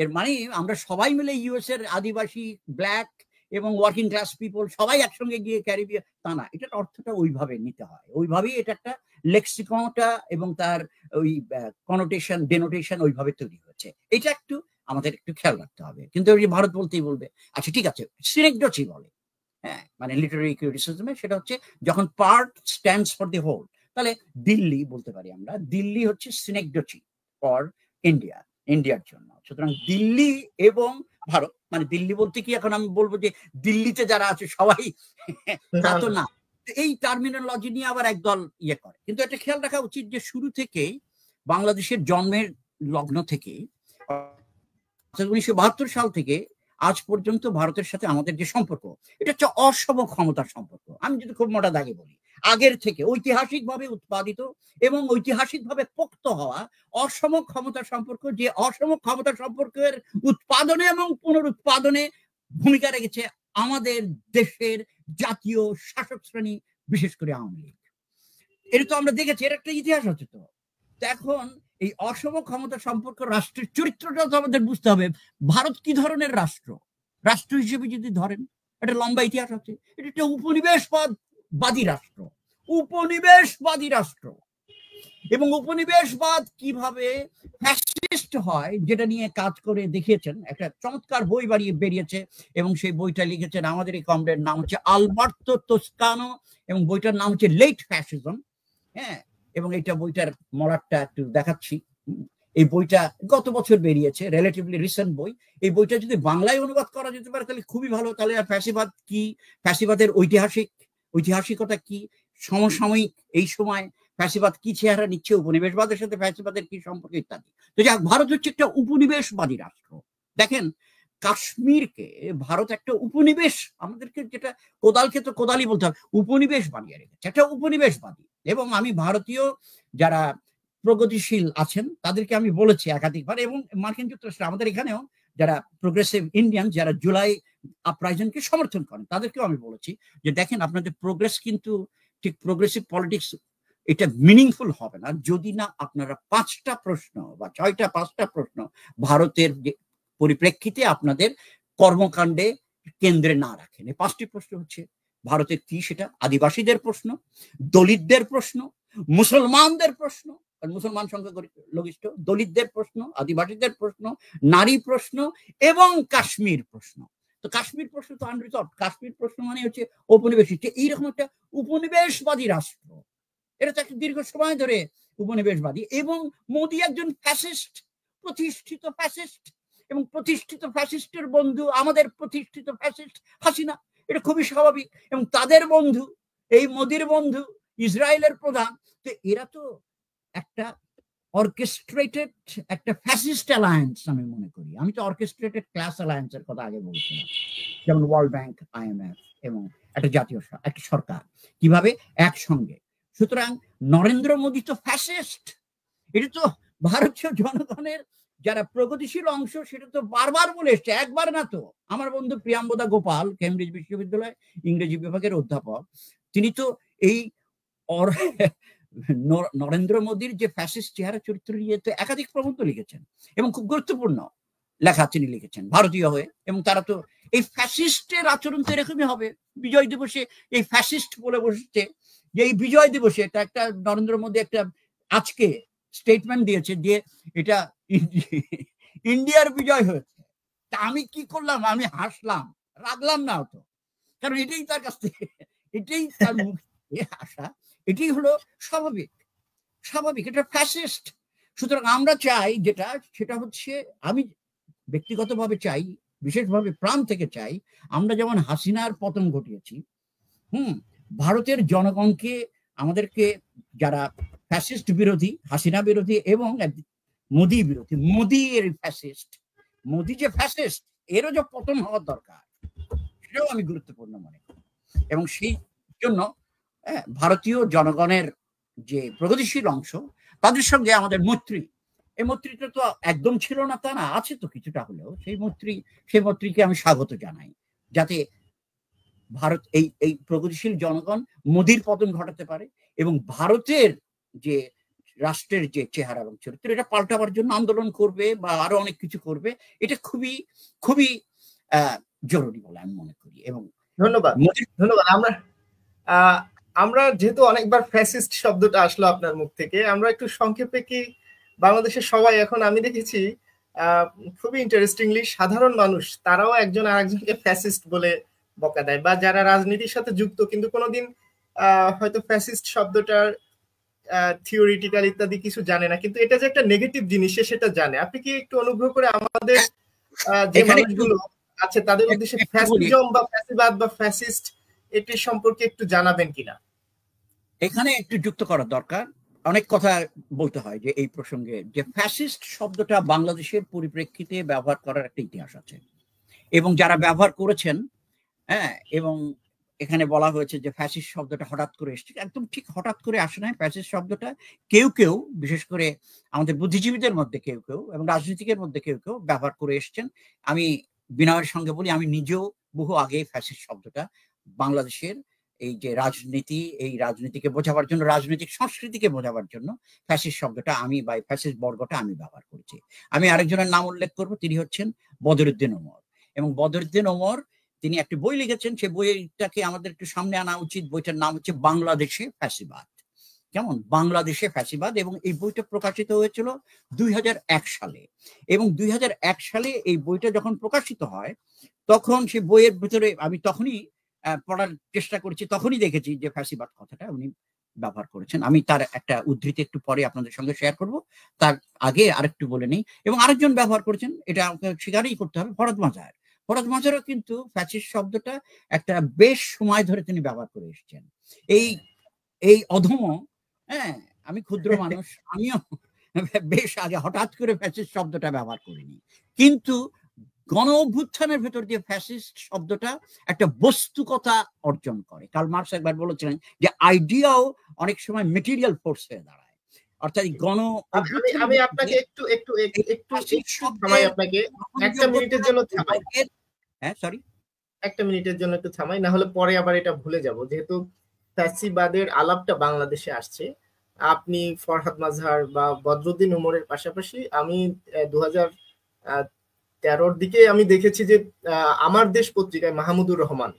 এর মানে আমরা সবাই মিলে ইউএস এর আদিবাসী, ব্ল্যাক এবং ওয়ার্কিং ক্লাস পিপল সবাই একসঙ্গে গিয়ে ক্যারিবিয়ান, তা না। এটার অর্থটা ওইভাবে নিতে হয়, ওইভাবেই এটা একটা লেক্সিকনটা এবং তার ওই কনোটেশন ডেনোটেশন ওইভাবে তৈরি হয়েছে। এটা একটু আমাদের একটু খেয়াল রাখতে হবে। কিন্তু ওই ভারত বলতেই বলবে আচ্ছা ঠিক আছে, সিনেকডচি বলে, হ্যাঁ, মানে লিটারারি ক্রিটিসিজমে সেটা হচ্ছে যখন part stands for the whole, তাহলে দিল্লি বলতে পারি আমরা, দিল্লি হচ্ছে সিনেকডচি ফর ইন্ডিয়া, ইন্ডিয়ার জন্য। সুতরাং দিল্লি এবং ভারত, মানে দিল্লি বলতে কি এখন আমি বলবো যে দিল্লিতে যারা আছে সবাই, তা তো না। এই টার্মিনোলজি নিয়ে আবার একদল ইয়ে করে। কিন্তু এটা খেয়াল রাখা উচিত যে শুরু থেকেই বাংলাদেশের জন্মের লগ্ন থেকে 1972 সাল থেকে আজ পর্যন্ত ভারতের সাথে আমাদের যে সম্পর্ক, এটা হচ্ছে অসম ক্ষমতার সম্পর্ক। আমি যদি খুব মোটা দাগে বলি, আগের থেকে ঐতিহাসিকভাবে উৎপাদিত এবং ঐতিহাসিকভাবে পোক্ত হওয়া অসম ক্ষমতা সম্পর্ক, যে অসম ক্ষমতা সম্পর্কের উৎপাদনে এবং পুনরুৎপাদনে ভূমিকা রেখেছে আমাদের দেশের জাতীয় শাসক শ্রেণী, বিশেষ করে আওয়ামী লীগ। এটা তো আমরা দেখেছি, এর একটা ইতিহাস আছে। তো এখন এই অসম ক্ষমতা সম্পর্ক রাষ্ট্রের চরিত্রটা তো আমাদের বুঝতে হবে। ভারত কি ধরনের রাষ্ট্র, রাষ্ট্র হিসেবে যদি ধরেন একটা লম্বা ইতিহাস আছে। এটা একটা উপনিবেশবাদী রাষ্ট্র, উপনিবেশবাদী রাষ্ট্র। এবং উপনিবেশবাদ কিভাবে ফ্যাসিস্ট হয় যেটা নিয়ে কাজ করে দেখিয়েছেন, একটা চমৎকার বই বেরিয়েছে এবং সেই বইটা লিখেছেন আমাদের এই কমরেড, নাম হচ্ছে আলবার্তো তোস্কানো, এবং বইটার নাম হচ্ছে লেট ফ্যাসিজম। হ্যাঁ, এবং এইটা বইটার মলাটটা একটু দেখাচ্ছি। এই বইটা গত বছর বেরিয়েছে, রিলেটিভলি রিসেন্ট বই। এই বইটা যদি বাংলায় অনুবাদ করা যেতে পারে তাহলে খুবই ভালো। তাহলে আর ফ্যাসিবাদ কি, ফ্যাসিবাদের ঐতিহাসিকতা কি, সমসাময়িক এই সময় ফ্যাসিবাদ কি চেহারা নিচ্ছে, উপনিবেশবাদের সাথে ফ্যাসিবাদের কি সম্পর্ক ইত্যাদি। তো যাক, ভারত হচ্ছে একটা উপনিবেশবাদী রাষ্ট্র। দেখেন, কাশ্মীরকে ভারত একটা উপনিবেশ, আমাদেরকে যেটা কোদালকে তো কোদালই বলতে হবে, উপনিবেশ বানিয়ে রেখেছে, একটা উপনিবেশবাদী। এবং আমি ভারতীয় যারা প্রগতিশীল আছেন তাদেরকে আমি বলেছি একাধিকবার, এবং মার্কিন যুক্তরাষ্ট্র, আমাদের এখানেও যারা প্রোগ্রেসিভ ইন্ডিয়ান, যারা জুলাই আপরাইজিংকে সমর্থন করেন, তাদেরকেও আমি বলেছি যে দেখেন, আপনাদের প্রোগ্রেস কিন্তু ঠিক প্রোগ্রেসিভ পলিটিক্স এটা মিনিংফুল হবে না যদি না আপনারা 5টা প্রশ্ন বা 5টা প্রশ্ন ভারতের পরিপ্রেক্ষিতে আপনাদের কর্মকাণ্ডে কেন্দ্রে না রাখেন। এই 5টি প্রশ্ন হচ্ছে ভারতের কি, সেটা আদিবাসীদের প্রশ্ন, দলিতদের প্রশ্ন, মুসলমানদের প্রশ্ন, মুসলমান সংখ্যাগরিষ্ঠ, দলিতদের প্রশ্ন, আদিবাসীদের প্রশ্ন, নারী প্রশ্ন এবং কাশ্মীর প্রশ্ন। তো কাশ্মীর প্রশ্ন তো আনরিজলভড। কাশ্মীর প্রশ্ন মানে হচ্ছে ঔপনিবেশিক, এইরকম একটা উপনিবেশবাদী রাষ্ট্র। এটা তো একটা দীর্ঘ সময় ধরে উপনিবেশবাদী, এবং মোদী একজন ফ্যাসিস্ট, প্রতিষ্ঠিত ফ্যাসিস্ট, এবং প্রতিষ্ঠিত ফ্যাসিস্টের বন্ধু আমাদের প্রতিষ্ঠিত ফ্যাসিস্ট হাসিনা। এটা খুবই স্বাভাবিক। এবং তাদের বন্ধু, এই মোদীর বন্ধু ইসরায়েলের প্রধান। তো এরা তো একটা অর্কেস্ট্রেটেড একটা ফ্যাসিস্ট অ্যালায়েন্স আমি মনে করি। আমি তো অর্কেস্ট্রেটেড ক্লাস অ্যালায়েন্সের কথা আগে বলছিলাম, যেমন ওয়ার্ল্ড ব্যাংক, IMF এবং একটা জাতীয় একটা সরকার কিভাবে একসঙ্গে। সুতরাং নরেন্দ্র মোদী তো ফ্যাসিস্ট। এটা তো ভারতীয় জনগণের যারা প্রগতিশীল অংশ সেটা তো বারবার বলে এসছে, একবার না তো। আমার বন্ধু প্রিয়াম্বদা গোপাল, কেমব্রিজ বিশ্ববিদ্যালয় ইংরেজি বিভাগের অধ্যাপক, তিনি তো এই নরেন্দ্র মোদীর যে ফ্যাসিস্ট চেহারা চরিত্র নিয়ে তো একাধিক প্রবন্ধ লিখেছেন, এবং খুব গুরুত্বপূর্ণ লেখা তিনি লিখেছেন ভারতীয় হয়ে। এবং তারা তো এই ফ্যাসিস্টের আচরণ তো এরকমই হবে। বিজয় দিবসে এই ফ্যাসিস্ট বলে বসছে যে এই বিজয় দিবসে এটা একটা নরেন্দ্র মোদী একটা আজকে স্টেটমেন্ট দিয়েছে যে এটা ইন্ডিয়ার বিজয় হয়েছে। তা আমি কি করলাম, আমি হাসলাম, রাগলাম না তো, কারণ এটাই তার কাছ থেকে, এটাই তার মুখ থেকে আসা, এটাই হলো স্বাভাবিক। এটা ফ্যাসিস্ট। সুতরাং আমরা চাই যেটা, সেটা হচ্ছে, আমি ব্যক্তিগতভাবে চাই, বিশেষভাবে প্রাণ থেকে চাই, আমরা যেমন হাসিনার পতন ঘটিয়েছি, ভারতের জনগণকে, আমাদেরকে যারা ফ্যাসিস্ট বিরোধী, হাসিনা বিরোধী এবং মোদী বিরোধী, মোদী এর ফ্যাসিস্ট, মোদী যে ফ্যাসিস্ট, এরও যে পতন হওয়ার দরকার, সেটাও আমি গুরুত্বপূর্ণ মনে করি। এবং সেই জন্য ভারতীয় জনগণের যে প্রগতিশীল অংশ, তাদের সঙ্গে আমাদের মৈত্রী, এই মৈত্রীটা তো একদম ছিল না তা না, আছে তো কিছুটা হলেও। সেই মৈত্রীকে আমি স্বাগত জানাই, যাতে ভারত এই প্রগতিশীল জনগণ মোদীর পতন ঘটাতে পারে এবং ভারতের যে রাষ্ট্রের যে চেহারা এবং চরিত্র, এটা পাল্টাবার জন্য আন্দোলন করবে বা আরো অনেক কিছু করবে। এটা খুবই খুবই জরুরি বলে আমি মনে করি। এবং ধন্যবাদ। আমরা যেহেতু অনেকবার ফ্যাসিস্ট শব্দটা আসলো আপনার মুখ থেকে, আমরা একটু সংক্ষেপে কি, বাংলাদেশের সবাই এখন আমি দেখেছি খুবই ইন্টারেস্টিংলি সাধারণ মানুষ তারাও একজন আরেকজনকে ফ্যাসিস্ট বলে বকা দেয়, বা যারা রাজনীতির সাথে যুক্ত কিন্তু কোনোদিন হয়তো ফ্যাসিস্ট শব্দটার থিওরিটিক্যাল ইত্যাদি কিছু জানে না, কিন্তু এটা যে একটা নেগেটিভ জিনিস সেটা জানে। আপনি কি একটু অনুগ্রহ করে আমাদের যে মানুষগুলো আছে তাদের উদ্দেশ্যে ফ্যাসিজম বা ফ্যাসিবাদ বা ফ্যাসিস্ট এটি সম্পর্কে একটু জানাবেন কিনা? এখানে একটু যুক্ত করা দরকার। অনেক কথা বলতে হয় যে এই প্রসঙ্গে, যে ফ্যাসিস্ট শব্দটা বাংলাদেশের পরিপ্রেক্ষিতে ব্যবহার করার একটা ইতিহাস আছে, এবং যারা ব্যবহার করেছেন, এবং এখানে বলা হয়েছে যে ফ্যাসিস্ট শব্দটা হঠাৎ করে এসছে, একদম ঠিক হঠাৎ করে আসে না। ফ্যাসিস্ট শব্দটা কেউ কেউ, বিশেষ করে আমাদের বুদ্ধিজীবীদের মধ্যে কেউ কেউ এবং রাজনীতিকের মধ্যে কেউ কেউ ব্যবহার করে এসছেন। আমি বিনয়ের সঙ্গে বলি, আমি নিজেও বহু আগে ফ্যাসিস্ট শব্দটা বাংলাদেশের এই যে রাজনীতি, এই রাজনীতিকে বোঝাবার জন্য, রাজনৈতিক সংস্কৃতিকে বোঝাবার জন্য ফ্যাসিস্ট শব্দটা আমি বা ফ্যাসিস্ট বর্গটা আমি ব্যবহার করেছি। আমি আরেকজনের নাম উল্লেখ করব, তিনি হচ্ছেন বদরুদ্দিন ওমর। এবং বদরুদ্দিন ওমর তিনি একটি বই লিখেছেন, সেই বইটাকে আমাদের একটু সামনে আনা উচিত। বইটার নাম হচ্ছে বাংলাদেশে ফ্যাসিবাদ। কেমন? বাংলাদেশে ফ্যাসিবাদ। এবং এই বইটা প্রকাশিত হয়েছিল 2001 সালে। এবং 2001 সালে এই বইটা যখন প্রকাশিত হয়, তখন সেই বইয়ের ভিতরে আমি তখনই পড়ার চেষ্টা করেছি, তখনই দেখেছি যে ফ্যাসিবাদ কথাটা উনি ব্যবহার করেছেন। আমি তার একটা উদ্ধৃতি একটু পরে আপনাদের সঙ্গে শেয়ার করব, তার আগে আরেকটু বলে নেই। এবং আরেকজন ব্যবহার করেছেন, এটা আমাকে স্বীকারই করতে হবে, ফরহাদ মাজার। ফরহাদ মাজারও কিন্তু ফ্যাসিস্ট শব্দটা একটা বেশ সময় ধরে তিনি ব্যবহার করে এসেছেন। এই এই অধম, হ্যাঁ, আমি ক্ষুদ্র মানুষ, আমিও বেশ আগে হঠাৎ করে ফ্যাসিস্ট শব্দটা ব্যবহার করিনি। কিন্তু গণ অভ্যুত্থানের ভেতর দিয়ে ফ্যাসিস্ট শব্দটা একটা বস্তুকতা অর্জন করে। কার্ল মার্কস একবার বলেছিলেন যে আইডিয়াও অনেক সময় মেটেরিয়াল ফোর্স হয়ে দাঁড়ায়। অর্থাৎ গণ আমি আপনাকে একটু একটু একটু থামাই, আপনাকে একটা মিনিটের জন্য থামাই। হ্যাঁ, সরি, একটা মিনিটের জন্য একটু থামাই, না হলে পরে আবার এটা ভুলে যাব। যেহেতু ফ্যাসিবাদের আলাপটা বাংলাদেশে আসছে, আপনি ফরহাদ মাজহার বা বদরুদ্দিন উমরের পাশাপাশি আমি 2013 দিকে আমি দেখেছি যে আমার দেশ পত্রিকায় মাহমুদুর রহমান,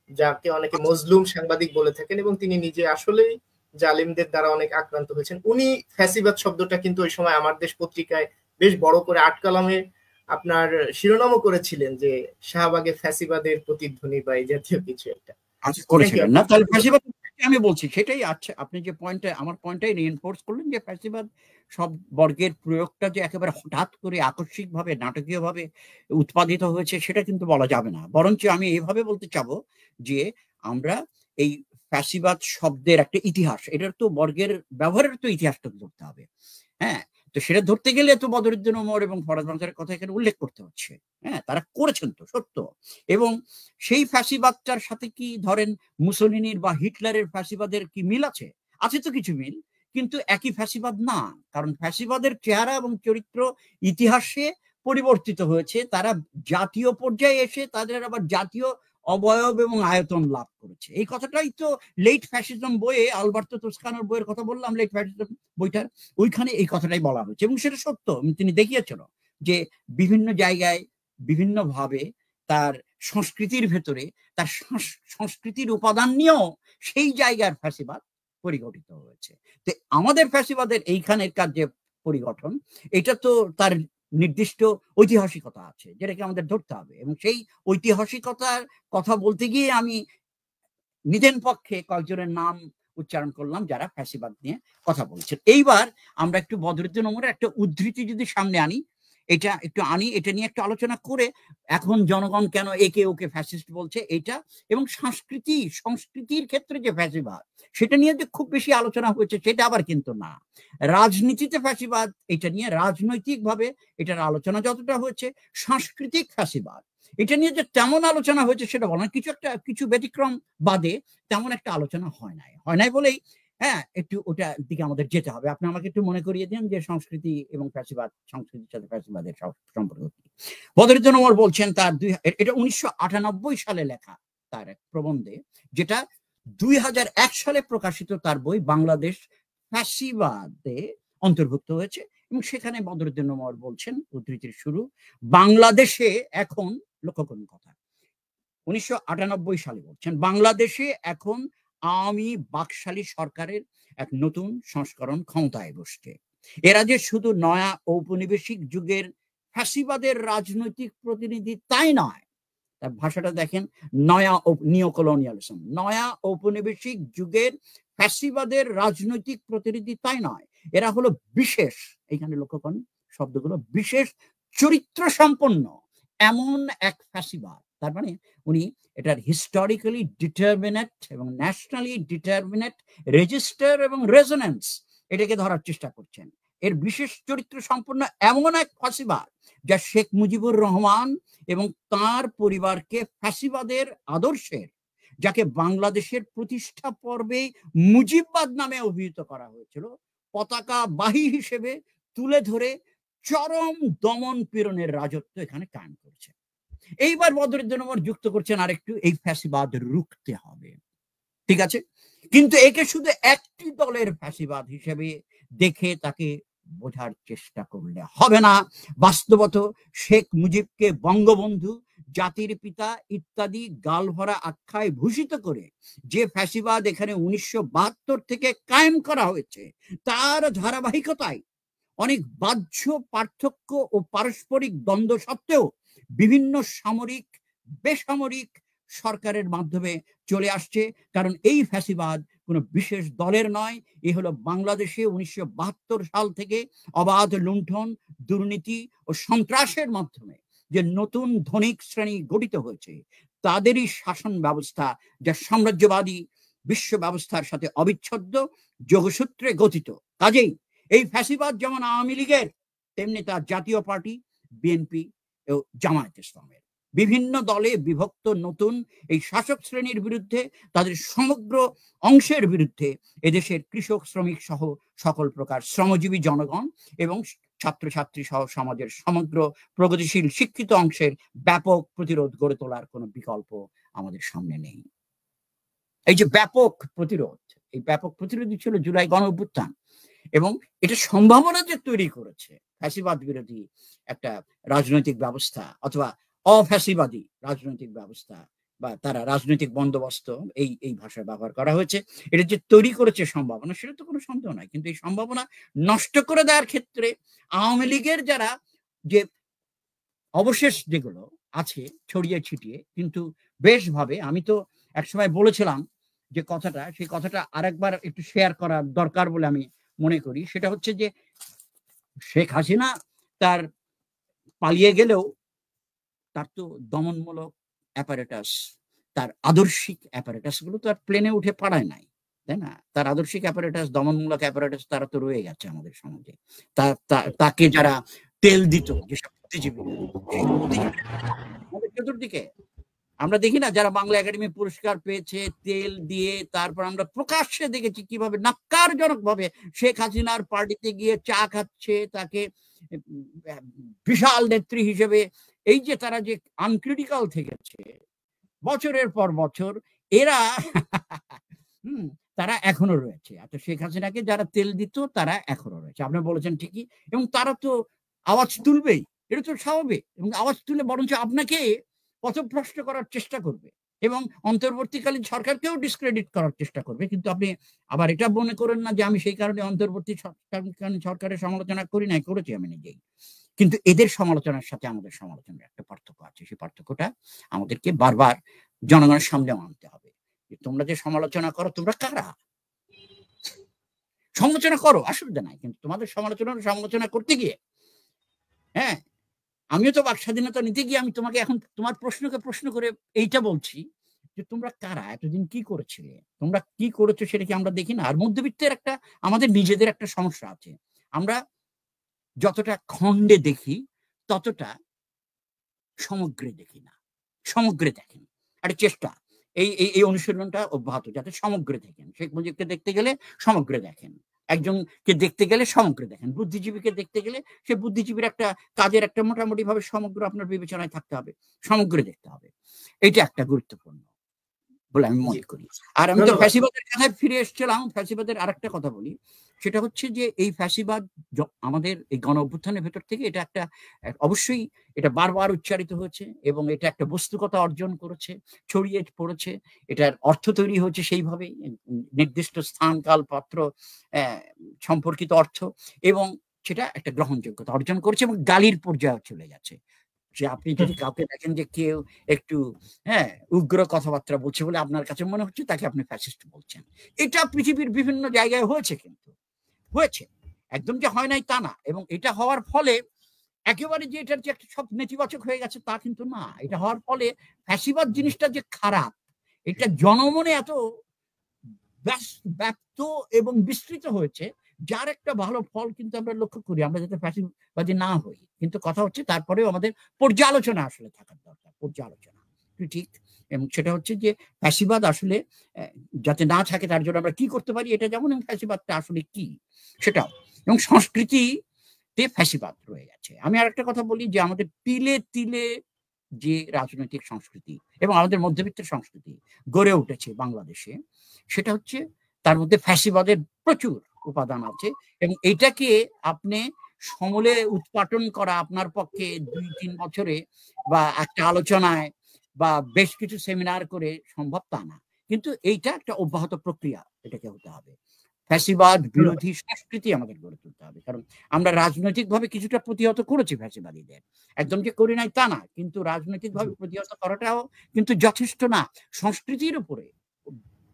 যাকে অনেকে মজলুম সাংবাদিক বলে থাকেন এবং তিনি নিজে আসলেই জালিমদের দ্বারা অনেক আক্রান্ত হয়েছেন, উনি ফ্যাসিবাদ শব্দটা কিন্তু ওই সময় আমার দেশ পত্রিকায় বেশ বড় করে 8 কলামে আপনার শিরোনামও করেছিলেন যে শাহবাগে ফ্যাসিবাদের প্রতিধ্বনি বা এই জাতীয় কিছু একটা করেছিলেন না। তাহলে ফ্যাসিবাদ আমি বলছি সেটাই। আচ্ছা, আপনি যে পয়েন্টটা, আমার পয়েন্টটাই রিইনফোর্স করলেন যে ফ্যাসিবাদ সব বর্গের প্রয়োগটা যে একেবারে হঠাৎ করে আকস্মিকভাবে নাটকীয়ভাবে উৎপাদিত হয়েছে সেটা কিন্তু বলা যাবে না। বরঞ্চ আমি এইভাবে বলতে চাবো যে আমরা এই ফ্যাসিবাদ শব্দের একটা ইতিহাস, এটার তো বর্গের ব্যবহারের তো ইতিহাসটা ধরতে হবে। হ্যাঁ, তো সেটা ধরতে গেলে তো বদরুদ্দিন ওমর এবং ফরহাদ মাজারের কথা এখানে উল্লেখ করতে হচ্ছে। হ্যাঁ, তারা করেছেন তো, সত্য। এবং সেই ফ্যাসিবাদটার সাথে কি ধরেন মুসোলিনির বা হিটলারের ফ্যাসিবাদের কি মিল আছে? আছে তো কিছু মিল, কিন্তু একই ফ্যাসিবাদ না। কারণ ফ্যাসিবাদের চেহারা এবং চরিত্র ইতিহাসে পরিবর্তিত হয়েছে। তারা জাতীয় পর্যায়ে এসে তাদের আবার জাতীয় অবয়ব এবং আয়তন লাভ করেছে। এই কথাটাই তো লেট ফ্যাসিজম বইয়ে, আলবার্তো তোস্কানোর বইয়ের কথা বললাম, লেট ফ্যাসিজম বইটার, ওইখানে এই কথাটাই বলা হয়েছে এবং সেটা সত্য। তিনি দেখিয়েছেন যে বিভিন্ন জায়গায় বিভিন্নভাবে তার সংস্কৃতির ভেতরে তার সংস্কৃতির উপাদান নিয়েও সেই জায়গার ফ্যাসিবাদ পরিগঠিত হয়েছে। তো আমাদের ফ্যাসিবাদের এইখানেরকার যে পরিগঠন, এটা তো তার নির্দিষ্ট ঐতিহাসিকতা আছে যেটাকে আমাদের ধরতে হবে। এবং সেই ঐতিহাসিকতার কথা বলতে গিয়ে আমি নিদেন পক্ষে কয়েকজনের নাম উচ্চারণ করলাম যারা ফ্যাসিবাদ নিয়ে কথা বলছেন। এইবার আমরা একটু বদরুদ্দিন ওমরের একটা উদ্ধৃতি যদি সামনে আনি, এটা একটু আনি, এটা নিয়ে একটু আলোচনা করে এখন জনগণ কেন একে ওকে ফ্যাসিস্ট বলছে এটা, এবং সংস্কৃতির ক্ষেত্রে যে ফ্যাসিবাদ সেটা নিয়ে যে খুব বেশি আলোচনা হয়েছে সেটা আবার কিন্তু না। রাজনীতিতে ফ্যাসিবাদ এটা নিয়ে রাজনৈতিকভাবে এটার আলোচনা যতটা হয়েছে, সাংস্কৃতিক ফ্যাসিবাদ এটা নিয়ে যে তেমন আলোচনা হয়েছে সেটা বলেন, কিছু ব্যতিক্রম বাদে তেমন একটা আলোচনা হয় নাই বলেই হ্যাঁ, একটু ওটা দিকে আমাদের যেতে হবে। আপনি আমাকে একটু মনে করিয়ে দেন যে সংস্কৃতি এবং ফ্যাসিবাদ, সংস্কৃতির সাথে ফ্যাসিবাদের সম্পর্ক কি। বদরুদ্দিন ওমর বলছেন তার এটা 1998 সালে লেখা তার এক প্রবন্ধে, যেটা 2001 সালে প্রকাশিত তার বই বাংলাদেশ ফ্যাসিবাদে অন্তর্ভুক্ত হয়েছে। এবং সেখানে বদরুদ্দিন ওমর বলছেন, উদ্ধৃতির শুরু, বাংলাদেশে এখন, লক্ষ্য করুন কথা, 1998 সালে বলছেন, বাংলাদেশে এখন আওয়ামী বাকশালী সরকারের এক নতুন সংস্করণ ক্ষমতায় বসছে। এরা যে শুধু নয়া ঔপনিবেশিক যুগের ফ্যাসিবাদের রাজনৈতিক প্রতিনিধি তাই নয়, তার ভাষাটা দেখেন, নিও কলোনিয়ালিজম, নয়া ঔপনিবেশিক যুগের ফ্যাসিবাদের রাজনৈতিক প্রতিনিধি তাই নয়, এরা হলো বিশেষ, এখানে লক্ষ্য করেন শব্দগুলো, বিশেষ চরিত্র সম্পন্ন এমন এক ফ্যাসিবাদ। তার মানে উনি এটার হিস্টোরিক্যালি ডিটারমিনেট এবং ন্যাশনালি ডিটারমিনেট রেজিস্টার এবং রেজোনেন্স এটাকে ধরার চেষ্টা করছেন। এর বিশেষ চরিত্র সম্পন্ন এমন এক ফ্যাসিবাদ যা শেখ মুজিবুর রহমান এবং তার পরিবারকে ফ্যাসিবাদের আদর্শের যাকে বাংলাদেশের প্রতিষ্ঠা পর্বে মুজিববাদ নামে অভিহিত করা হয়েছিল, পতাকাবাহী হিসেবে তুলে ধরে চরম দমন পীড়নের রাজত্ব এখানে কায়েম করছে। এইবার বদরুদ্দীন ওমর যুক্ত করছেন আরেকটু, এই ফ্যাসিবাদ রুখতে হবে, ঠিক আছে, কিন্তু একে শুধু একটি দলের ফ্যাসিবাদ হিসেবে দেখে তাকে বোঝার চেষ্টা করলে হবে না। বাস্তবত শেখ মুজিবকে বঙ্গবন্ধু, জাতির পিতা ইত্যাদি গালভরা আখ্যায় ভূষিত করে যে ফ্যাসিবাদ এখানে 1972 থেকে কায়েম করা হয়েছে, তার ধারাবাহিকতায় অনেক বাহ্য পার্থক্য ও পারস্পরিক দ্বন্দ্ব সত্ত্বেও বিভিন্ন সামরিক বেসামরিক সরকারের মাধ্যমে চলে আসছে। কারণ এই ফ্যাসিবাদ কোনো বিশেষ দলের নয়, এ হলো বাংলাদেশে 1972 সাল থেকে অবাধ লুণ্ঠন, দুর্নীতি ও সন্ত্রাসের মাধ্যমে যে নতুন ধনিক শ্রেণী গঠিত হয়েছে, তাদেরই শাসন ব্যবস্থা, যা সাম্রাজ্যবাদী বিশ্ব ব্যবস্থার সাথে অবিচ্ছেদ্য যোগসূত্রে গঠিত। কাজেই এই ফ্যাসিবাদ যেমন আওয়ামী লীগের, তেমনি তার জাতীয় পার্টি বিএনপি ও জামায়াত ইসলামের। বিভিন্ন দলে বিভক্ত নতুন এই শাসক শ্রেণীর বিরুদ্ধে, তাদের সমগ্র অংশের বিরুদ্ধে এদেশের কৃষক, শ্রমিক সহ সকল প্রকার শ্রমজীবী জনগণ এবং ছাত্রছাত্রী সহ সমাজের সমগ্র প্রগতিশীল শিক্ষিত অংশের ব্যাপক প্রতিরোধ গড়ে তোলার কোনো বিকল্প আমাদের সামনে নেই। এই যে ব্যাপক প্রতিরোধ, এই ব্যাপক প্রতিরোধই ছিল জুলাই গণঅভ্যুত্থান, এবং এটা সম্ভাবনা যে তৈরি করেছে ফ্যাসিবাদ বিরোধী একটা রাজনৈতিক ব্যবস্থা অথবা অফ্যাসিবাদী রাজনৈতিক ব্যবস্থা, বা তারা রাজনৈতিক বন্দোবস্ত, এই ভাষা ব্যবহার করা হয়েছে, এটা যে তৈরি করেছে সম্ভাবনা, সেটা তো কোনো সন্দেহ নাই। কিন্তু এই সম্ভাবনা নষ্ট করে দেওয়ার ক্ষেত্রে আওয়ামী লীগের যারা যে অবশেষ যেগুলো আছে ছড়িয়ে ছিটিয়ে, কিন্তু বেশ ভাবে, আমি তো একসময় বলেছিলাম যে কথাটা, সেই কথাটা আরেকবার একটু শেয়ার করা দরকার বলে আমি মনে করি। সেটা হচ্ছে যে শেখ হাসিনা তার পালিয়ে গেলেও তার তো দমনমূলক অ্যাপারেটাস, তার আদর্শিক অ্যাপারেটাস গুলো তো আর প্লেনে উঠে পাড়ায় নাই, তাই না? তার আদর্শিক অ্যাপারেটাস, দমনমূলক অ্যাপারেটাস, তারা তো রয়ে গেছে আমাদের সমাজে। তাকে যারা তেল দিত, যেসব বুদ্ধিজীবী, আমাদের চতুর্দিকে আমরা দেখি না, যারা বাংলা একাডেমি পুরস্কার পেয়েছে, তেল দিয়ে, তারপর আমরা প্রকাশ্যে দেখেছি কিভাবে নাক্কারজনক ভাবে শেখ হাসিনার পার্টিতে গিয়ে চা খাচ্ছে, তাকে বিশাল নেত্রী হিসেবে, এই যে তারা যে আনক্রিটিক্যাল থেকেছে বছরের পর বছর, এরা তারা এখনো রয়েছে। আচ্ছা, শেখ হাসিনাকে যারা তেল দিত তারা এখনো রয়েছে, আপনি বলেছেন ঠিকই, এবং তারা তো আওয়াজ তুলবেই, এটা তো স্বাভাবিক, এবং আওয়াজ তুলে বরঞ্চ আপনাকে পথভ্রষ্ট করার চেষ্টা করবে এবং অন্তর্বর্তীকালীন সরকারকেও ডিসক্রেডিট করার চেষ্টা করবে। কিন্তু আপনি আবার এটা মনে করেন না যে আমি সেই কারণে অন্তর্বর্তী সরকারের সমালোচনা করি নাই, করেছি আমি নিজেই। কিন্তু এদের সমালোচনার সাথে আমাদের সমালোচনার একটা পার্থক্য আছে, সেই পার্থক্যটা আমাদেরকে বারবার জনগণের সামনে আনতে হবে। যে তোমরা যে সমালোচনা করো, তোমরা কারা? সমালোচনা করো, অসুবিধা নাই, কিন্তু তোমাদের সমালোচনা করতে গিয়ে, হ্যাঁ, আমিও তো বাক স্বাধীনতা নিতে গিয়ে আমি তোমাকে এখন তোমার প্রশ্নকে প্রশ্ন করে এইটা বলছি যে তোমরা কারা, এতদিন কি করেছিলে, তোমরা কি করেছো সেটা কি আমরা দেখি না? আর মধ্যবিত্তের একটা, আমাদের নিজেদের একটা সমস্যা আছে, আমরা যতটা খণ্ডে দেখি ততটা সমগ্রে দেখি না। সমগ্রে দেখেন, একটা চেষ্টা, এই অনুশীলনটা অব্যাহত, যাতে সমগ্রে দেখেন। শেখ মুজিবকে দেখতে গেলে সমগ্রে দেখেন, একজনকে দেখতে গেলে সমগ্রে দেখেন, বুদ্ধিজীবীকে দেখতে গেলে সে বুদ্ধিজীবীর একটা কাজের একটা মোটামুটি ভাবে সমগ্র আপনার বিবেচনায় থাকতে হবে, সমগ্রে দেখতে হবে। এটা একটা গুরুত্বপূর্ণ বলে আমি মনে করি। আর আমি তো ফ্যাসিবাদের কথায় ফিরে এসেছিলাম, ফ্যাসিবাদের আরেকটা কথা বলি, সেটা হচ্ছে যে এই ফ্যাসিবাদ আমাদের এই গণ অভ্যুত্থানের ভেতর থেকে এটা একটা, অবশ্যই এটা বারবার উচ্চারিত হয়েছে এবং এটা একটা বস্তুকতা অর্জন করেছে, ছড়িয়ে পড়েছে, এটার অর্থ তৈরি হয়েছে সেইভাবে, নির্দিষ্ট স্থান, কাল, পাত্র সম্পর্কিত অর্থ, এবং সেটা একটা গ্রহণযোগ্যতা অর্জন করেছে এবং গালির পর্যায়ে চলে গেছে। যে আপনি যদি কাউকে দেখেন যে কেউ একটু উগ্র কথাবার্তা বলছে বলে আপনার কাছে মনে হচ্ছে তাকে আপনি ফ্যাসিস্ট বলছেন, এটা পৃথিবীর বিভিন্ন জায়গায় হয়েছে, কিন্তু হয়েছে, একদম যে হয় নাই তা না। এবং এটা হওয়ার ফলে একেবারে যে এটার যে একটা সব নেতিবাচক হয়ে গেছে তা কিন্তু না। এটা হওয়ার ফলে ফ্যাসিবাদ জিনিসটা যে খারাপ, এটা জনমনে এত ব্যপ্ত এবং বিস্তৃত হয়েছে, যার একটা ভালো ফল কিন্তু আমরা লক্ষ্য করি, আমরা যাতে ফ্যাসিবাদী না হই। কিন্তু কথা হচ্ছে তারপরেও আমাদের পর্যালোচনা আসলে থাকার দরকার, পর্যালোচনা। ঠিক এবং সেটা হচ্ছে যে ফ্যাসিবাদ আসলে যাতে না থাকে তার জন্য আমরা কি করতে পারি এটা যেমন, এবং ফ্যাসিবাদটা আসলে কি সেটাও, এবং সংস্কৃতিতে ফ্যাসিবাদ রয়ে গেছে। আমি আর একটা কথা বলি যে আমাদের তিলে তিলে যে রাজনৈতিক সংস্কৃতি এবং আমাদের মধ্যবিত্তের সংস্কৃতি গড়ে উঠেছে বাংলাদেশে, সেটা হচ্ছে তার মধ্যে ফ্যাসিবাদের প্রচুর উপাদান আছে, এবং এটাকে আপনি সমূলে উৎপাটন করা আপনার পক্ষে 2-3 বছরে বা একটা আলোচনায় বা বেশ কিছু সেমিনার করে সম্ভব তা না, কিন্তু এইটা একটা অব্যাহত প্রক্রিয়া, এটাকে হতে হবে। ফ্যাসিবাদ বিরোধী সংস্কৃতি আমাদের গড়ে তুলতে হবে, কারণ আমরা রাজনৈতিকভাবে কিছুটা প্রতিহত করেছি ফ্যাসিবাদীদের, একদম যে করি নাই তা না, কিন্তু রাজনৈতিকভাবে প্রতিহত করাটাও কিন্তু যথেষ্ট না, সংস্কৃতির উপরে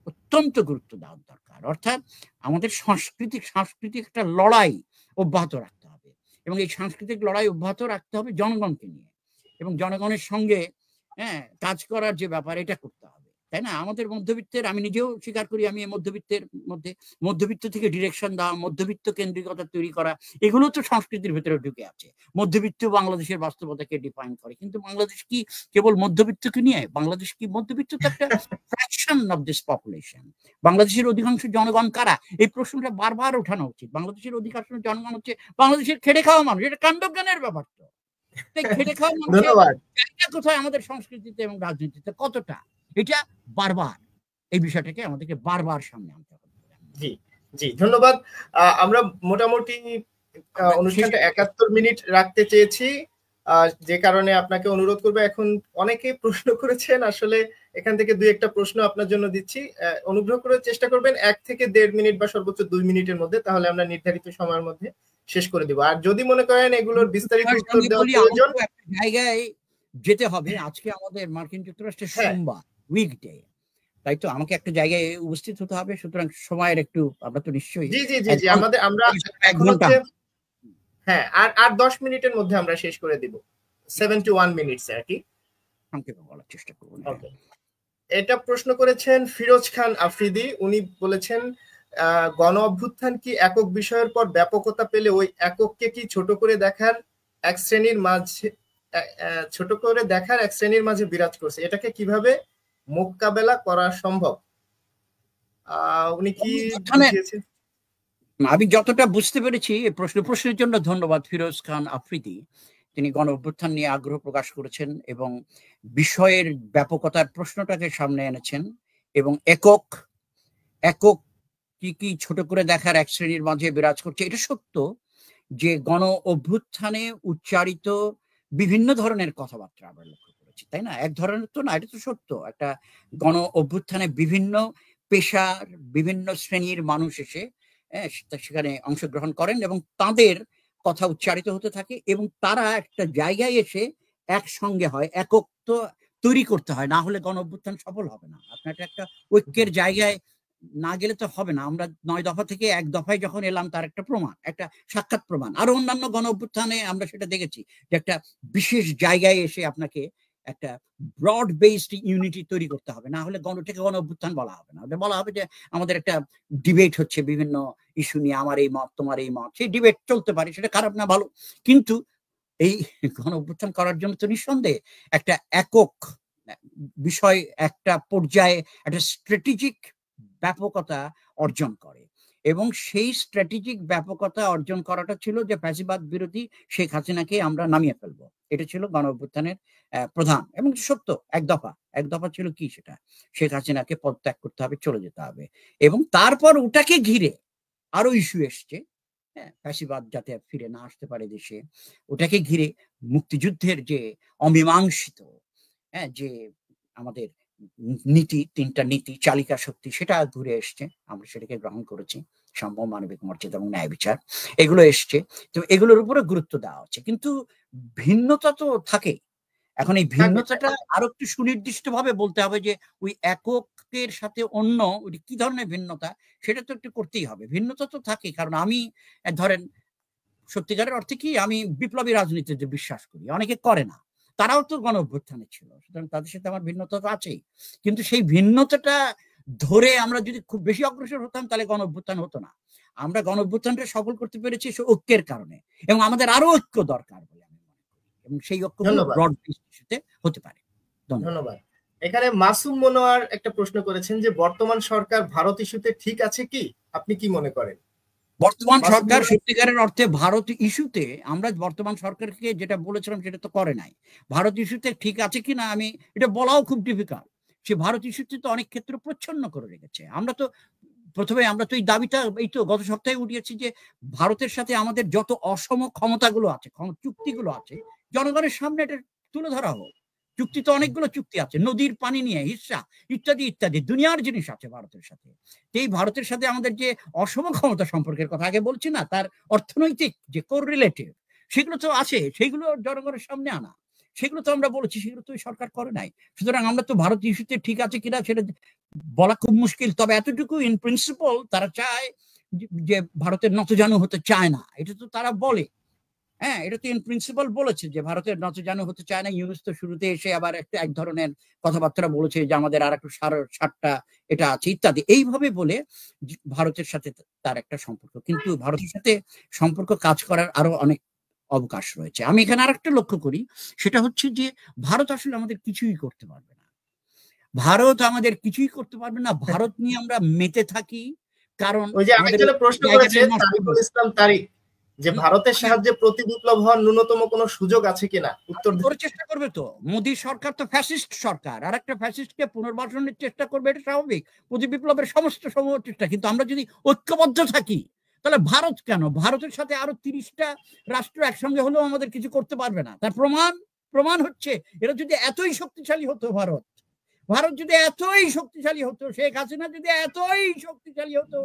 অত্যন্ত গুরুত্ব দেওয়া দরকার। অর্থাৎ আমাদের সাংস্কৃতিক একটা লড়াই অব্যাহত রাখতে হবে, এবং এই সাংস্কৃতিক লড়াই অব্যাহত রাখতে হবে জনগণকে নিয়ে, এবং জনগণের সঙ্গে কাজ করার যে ব্যাপার এটা করতে হবে, তাই না? আমাদের মধ্যবিত্তের, আমি নিজেও স্বীকার করি আমি মধ্যবিত্তের মধ্যে, মধ্যবিত্ত থেকে ডিরেকশন দেওয়া, মধ্যবিত্ত কেন্দ্রিকতা তৈরি করা, এগুলো তো সংস্কৃতির ভিতরে ঢুকে আছে। মধ্যবিত্ত বাংলাদেশের বাস্তবতাকে ডিফাইন করে, কিন্তু বাংলাদেশ কি কেবল মধ্যবিত্তকে নিয়ে? বাংলাদেশ কি মধ্যবিত্ত তো একটা ফ্র্যাকশন অফ দিস পপুলেশন। বাংলাদেশের অধিকাংশ জনগণ কারা, এই প্রশ্নটা বারবার ওঠানো উচিত। বাংলাদেশের অধিকাংশ জনগণ হচ্ছে বাংলাদেশের খেটে খাওয়া মানুষ, এটা কাণ্ডজ্ঞানের ব্যাপার। তো খেটে খাওয়া মানুষের জায়গা কোথায় আমাদের সংস্কৃতিতে এবং রাজনীতিতে, কতটা, এটা বারবার এই বিষয়টাকে আমাদেরকে বারবার সামনে আনতে হবে। জি জি, ধন্যবাদ। আমরা মোটামুটি অনুষ্ঠানটা 71 মিনিট রাখতে চেয়েছি, যে কারণে আপনাকে অনুরোধ করবো, এখন অনেকে প্রশ্ন করেছেন, আসলে এখান থেকে 2-1টা প্রশ্ন আপনার জন্য দিচ্ছি, অনুগ্রহ করে চেষ্টা করবেন 1 থেকে 1.5 মিনিট বা সর্বোচ্চ 2 মিনিটের মধ্যে, তাহলে আমরা নির্ধারিত সময়ের মধ্যে শেষ করে দিব। আর যদি মনে করেন এগুলোর বিস্তারিত উত্তর দেওয়া প্রয়োজন, একটা জায়গায় যেতে হবে। আজকে আমাদের মার্কিন যুক্তরাষ্ট্রের সোমবার, উইকডে, তাই তো আমাকে একটা জায়গায় উপস্থিত হতে হবে, সুতরাং সময়ের একটু, আমরা তো নিশ্চয়ই জি জি জি জি, আমরা এখন হচ্ছে, হ্যাঁ, আর 10 মিনিটের মধ্যে আমরা শেষ করে দিব, 7 to 1 মিনিটস আর কি, সংক্ষেপে বলার চেষ্টা করব। ওকে। এটা প্রশ্ন করেছেন ফিরোজ খান আফ্রিদি, উনি বলেছেন গণ অভ্যুত্থান কি একক বিষয়ের পর ব্যাপকতা পেলে ওই একককে কি ছোট করে দেখার এক শ্রেণীর মাঝে বিরাজ করছে, এটাকে কিভাবে মোকাবেলা করা সম্ভব? উনি কি বুঝিয়েছেন? আমি যতটা বুঝতে পেরেছি, প্রশ্নের জন্য ধন্যবাদ ফিরোজ খান আফ্রিদি। তিনি গণ অভ্যুত্থান নিয়ে আগ্রহ প্রকাশ করেছেন এবং বিষয়ের ব্যাপকতার প্রশ্নটাকে সামনে এনেছেন, এবং একক কি ছোট করে দেখার এক শ্রেণীর মাঝে বিরাজ করছে। এটা সত্য যে গণ অভ্যুত্থানে উচ্চারিত বিভিন্ন ধরনের কথাবার্তা আমরা লক্ষ্য করেছি, তাই না? এক ধরনের তো না, এটা তো সত্য। একটা গণ অভ্যুত্থানে বিভিন্ন পেশার বিভিন্ন শ্রেণীর মানুষ এসে সেখানে অংশগ্রহণ করেন এবং তাদের কথা উচ্চারিত হতে থাকে, এবং তারা একটা জায়গায় এসে একসঙ্গে হয়, একক তো তৈরি করতে হয়, না হলে গণ অভ্যুত্থান সফল হবে না। আপনার একটা ঐক্যের জায়গায় না গেলে তো হবে না। আমরা 9 দফা থেকে 1 দফায় যখন এলাম, তার একটা প্রমাণ, একটা সাক্ষাৎ প্রমাণ। আরো অন্যান্য গণ অভ্যুত্থানে আমরা সেটা দেখেছি যে একটা বিশেষ জায়গায় এসে আপনাকে একটা ব্রড বেসড ইউনিটি তৈরি করতে হবে, না হলে গণটাকে গণ অভ্যুত্থান বলা হবে না। বলা হবে যে আমাদের একটা ডিবেট হচ্ছে বিভিন্ন ইস্যু নিয়ে, আমার এই মত তোমার এই মত, সেই ডিবেট চলতে পারে, সেটা খারাপ না ভালো, কিন্তু এই গণ অভ্যুত্থান করার জন্য তো নিঃসন্দেহে একটা একক বিষয় একটা পর্যায়ে একটা স্ট্র্যাটেজিক ব্যাপকতা অর্জন করে, এবং সেই স্ট্র্যাটেজিক ব্যাপকতা অর্জন করাটা ছিল যে ফ্যাসিবাদ বিরোধী শেখ হাসিনাকে আমরা নামিয়ে ফেলবো। এটা ছিল গণ অভ্যুত্থানের প্রধান এবং সত্য এক দফা ছিল কি, সেটা শেখ হাসিনাকে পদত্যাগ করতে হবে, চলে যেতে হবে, এবং তারপর ওটাকে ঘিরে আরো ইস্যু এসছে, ফ্যাসিবাদ যাতে ফিরে না আসতে পারে দেশে, ওটাকে ঘিরে মুক্তিযুদ্ধের যে অমীমাংসিত যে আমাদের নীতি, 3টা নীতি, চালিকা শক্তি, সেটা ঘুরে এসছে, আমরা সেটাকে গ্রহণ করেছি, সাম্য, মানবিক মর্যাদা এবং ন্যায় বিচার, এগুলো এসছে। তো এগুলোর উপরে গুরুত্ব দেওয়া হচ্ছে, কিন্তু ভিন্নতা তো থাকে। এখন এই ভিন্নতাটা আরো একটু সুনির্দিষ্ট ভাবে বলতে হবে যে ওই এককের সাথে অন্য কি ধরনের ভিন্নতা, সেটা তো একটু করতেই হবে। ভিন্নতা তো থাকে, কারণ আমি ধরেন সত্যিকারের অর্থে কি, আমি বিপ্লবী রাজনীতিতে বিশ্বাস করি, অনেকে করে না, তারাও তো গণ অভ্যুত্থানে ছিল, সুতরাং তাদের সাথে আমার ভিন্নতা তো আছেই, কিন্তু সেই ভিন্নতাটা ধরে আমরা যদি খুব বেশি অগ্রসর হতাম, তাহলে গণ অভ্যুত্থান হতো না। আমরা গণ অভ্যুত্থানটা সফল করতে পেরেছি ঐক্যের কারণে, এবং আমাদের আরো ঐক্য দরকার বলে আমি মনে করি, এবং সেই ঐক্যগুলো ব্রড বেসড হতে পারে। ধন্যবাদ। এখানে মাসুম মনোয়ার একটা প্রশ্ন করেছেন যে বর্তমান সরকার ভারত ইস্যুতে ঠিক আছে কি, আপনি কি মনে করেন? বর্তমান মাসুম সরকার সত্যিকারের অর্থে ভারত ইস্যুতে, আমরা বর্তমান সরকারকে যেটা বলেছিলাম সেটা তো করে নাই। ভারত ইস্যুতে ঠিক আছে কিনা আমি এটা বলাও খুব ডিফিকাল্ট। সে ভারত ইস্যুতে তো অনেক ক্ষেত্রে প্রচ্ছন্ন করে রেখেছে। আমরা তো প্রথমে আমরা তো এই দাবিটা এই তো গত সপ্তাহে উঠিয়েছি যে ভারতের সাথে আমাদের যত অসম ক্ষমতাগুলো আছে, চুক্তিগুলো আছে, জনগণের সামনে এটা তুলে ধরা হোক। চুক্তি তো অনেকগুলো চুক্তি আছে, নদীর পানি নিয়ে হিস্সা ইত্যাদি ইত্যাদি দুনিয়ার জিনিস আছে ভারতের সাথে। এই ভারতের সাথে আমাদের যে অসম ক্ষমতা সম্পর্কের কথা আগে বলছি না, তার অর্থনৈতিক যে কোরিলেটিভ সেগুলো তো আছে, সেগুলো জনগণের সামনে আনা, সেগুলো তো আমরা বলেছি, সেগুলো তো সরকার করে নাই। সুতরাং আমরা তো ভারত ইস্যুতে ঠিক আছে কিনা সেটা বলা খুব মুশকিল। তবে এতটুকু ইন প্রিন্সিপাল তারা চায় যে ভারতের নতজানু হতে চায় না, এটা তো তারা বলে। হ্যাঁ, এটা তো ইন প্রিন্সিপাল বলেছে যে ভারতের নতজানু হতে চায় না। ইউনুস তো শুরুতে এসে আবার একটা এক ধরনের কথাবার্তা বলেছে যে আমাদের আর একটু সারটা এটা আছে ইত্যাদি, এইভাবে বলে ভারতের সাথে তার একটা সম্পর্ক। কিন্তু ভারতের সাথে সম্পর্ক কাজ করার আরো অনেক অবকাশ রয়েছে। আমি এখানে আরেকটা লক্ষ্য করি, সেটা হচ্ছে যে ভারত আসলে আমাদের কিছুই করতে পারবে না। ভারত আমাদের কিছুই করতে পারবে না। ভারত নিয়ে আমরা মেতে থাকি, কারণ ওই যে আমাদের আরেকজনে প্রশ্ন করেছে, তারিকুল ইসলাম তারিক, যে ভারতের সাহায্যে প্রতি বিপ্লব হওয়ার ন্যূনতম কোনো সুযোগ আছে কিনা, উত্তর করে চেষ্টা করবে তো। মোদী সরকার তো ফ্যাসিস্ট সরকার, আর একটা ফ্যাসিস্টকে পুনর্বাসনের চেষ্টা করবে, এটা স্বাভাবিক। প্রতি বিপ্লবের সমস্ত সমূহ চেষ্টা। কিন্তু আমরা যদি ঐক্যবদ্ধ থাকি তাহলে ভারত কেন, ভারতের সাথে আরো 30টা রাষ্ট্র একসঙ্গে হলেও আমাদের কিছু করতে পারবে না। তার প্রমাণ হচ্ছে এরা যদি এতই শক্তিশালী হতো, ভারত যদি এতই শক্তিশালী হতো, শেখ হাসিনা যদি এতই শক্তিশালী হতো,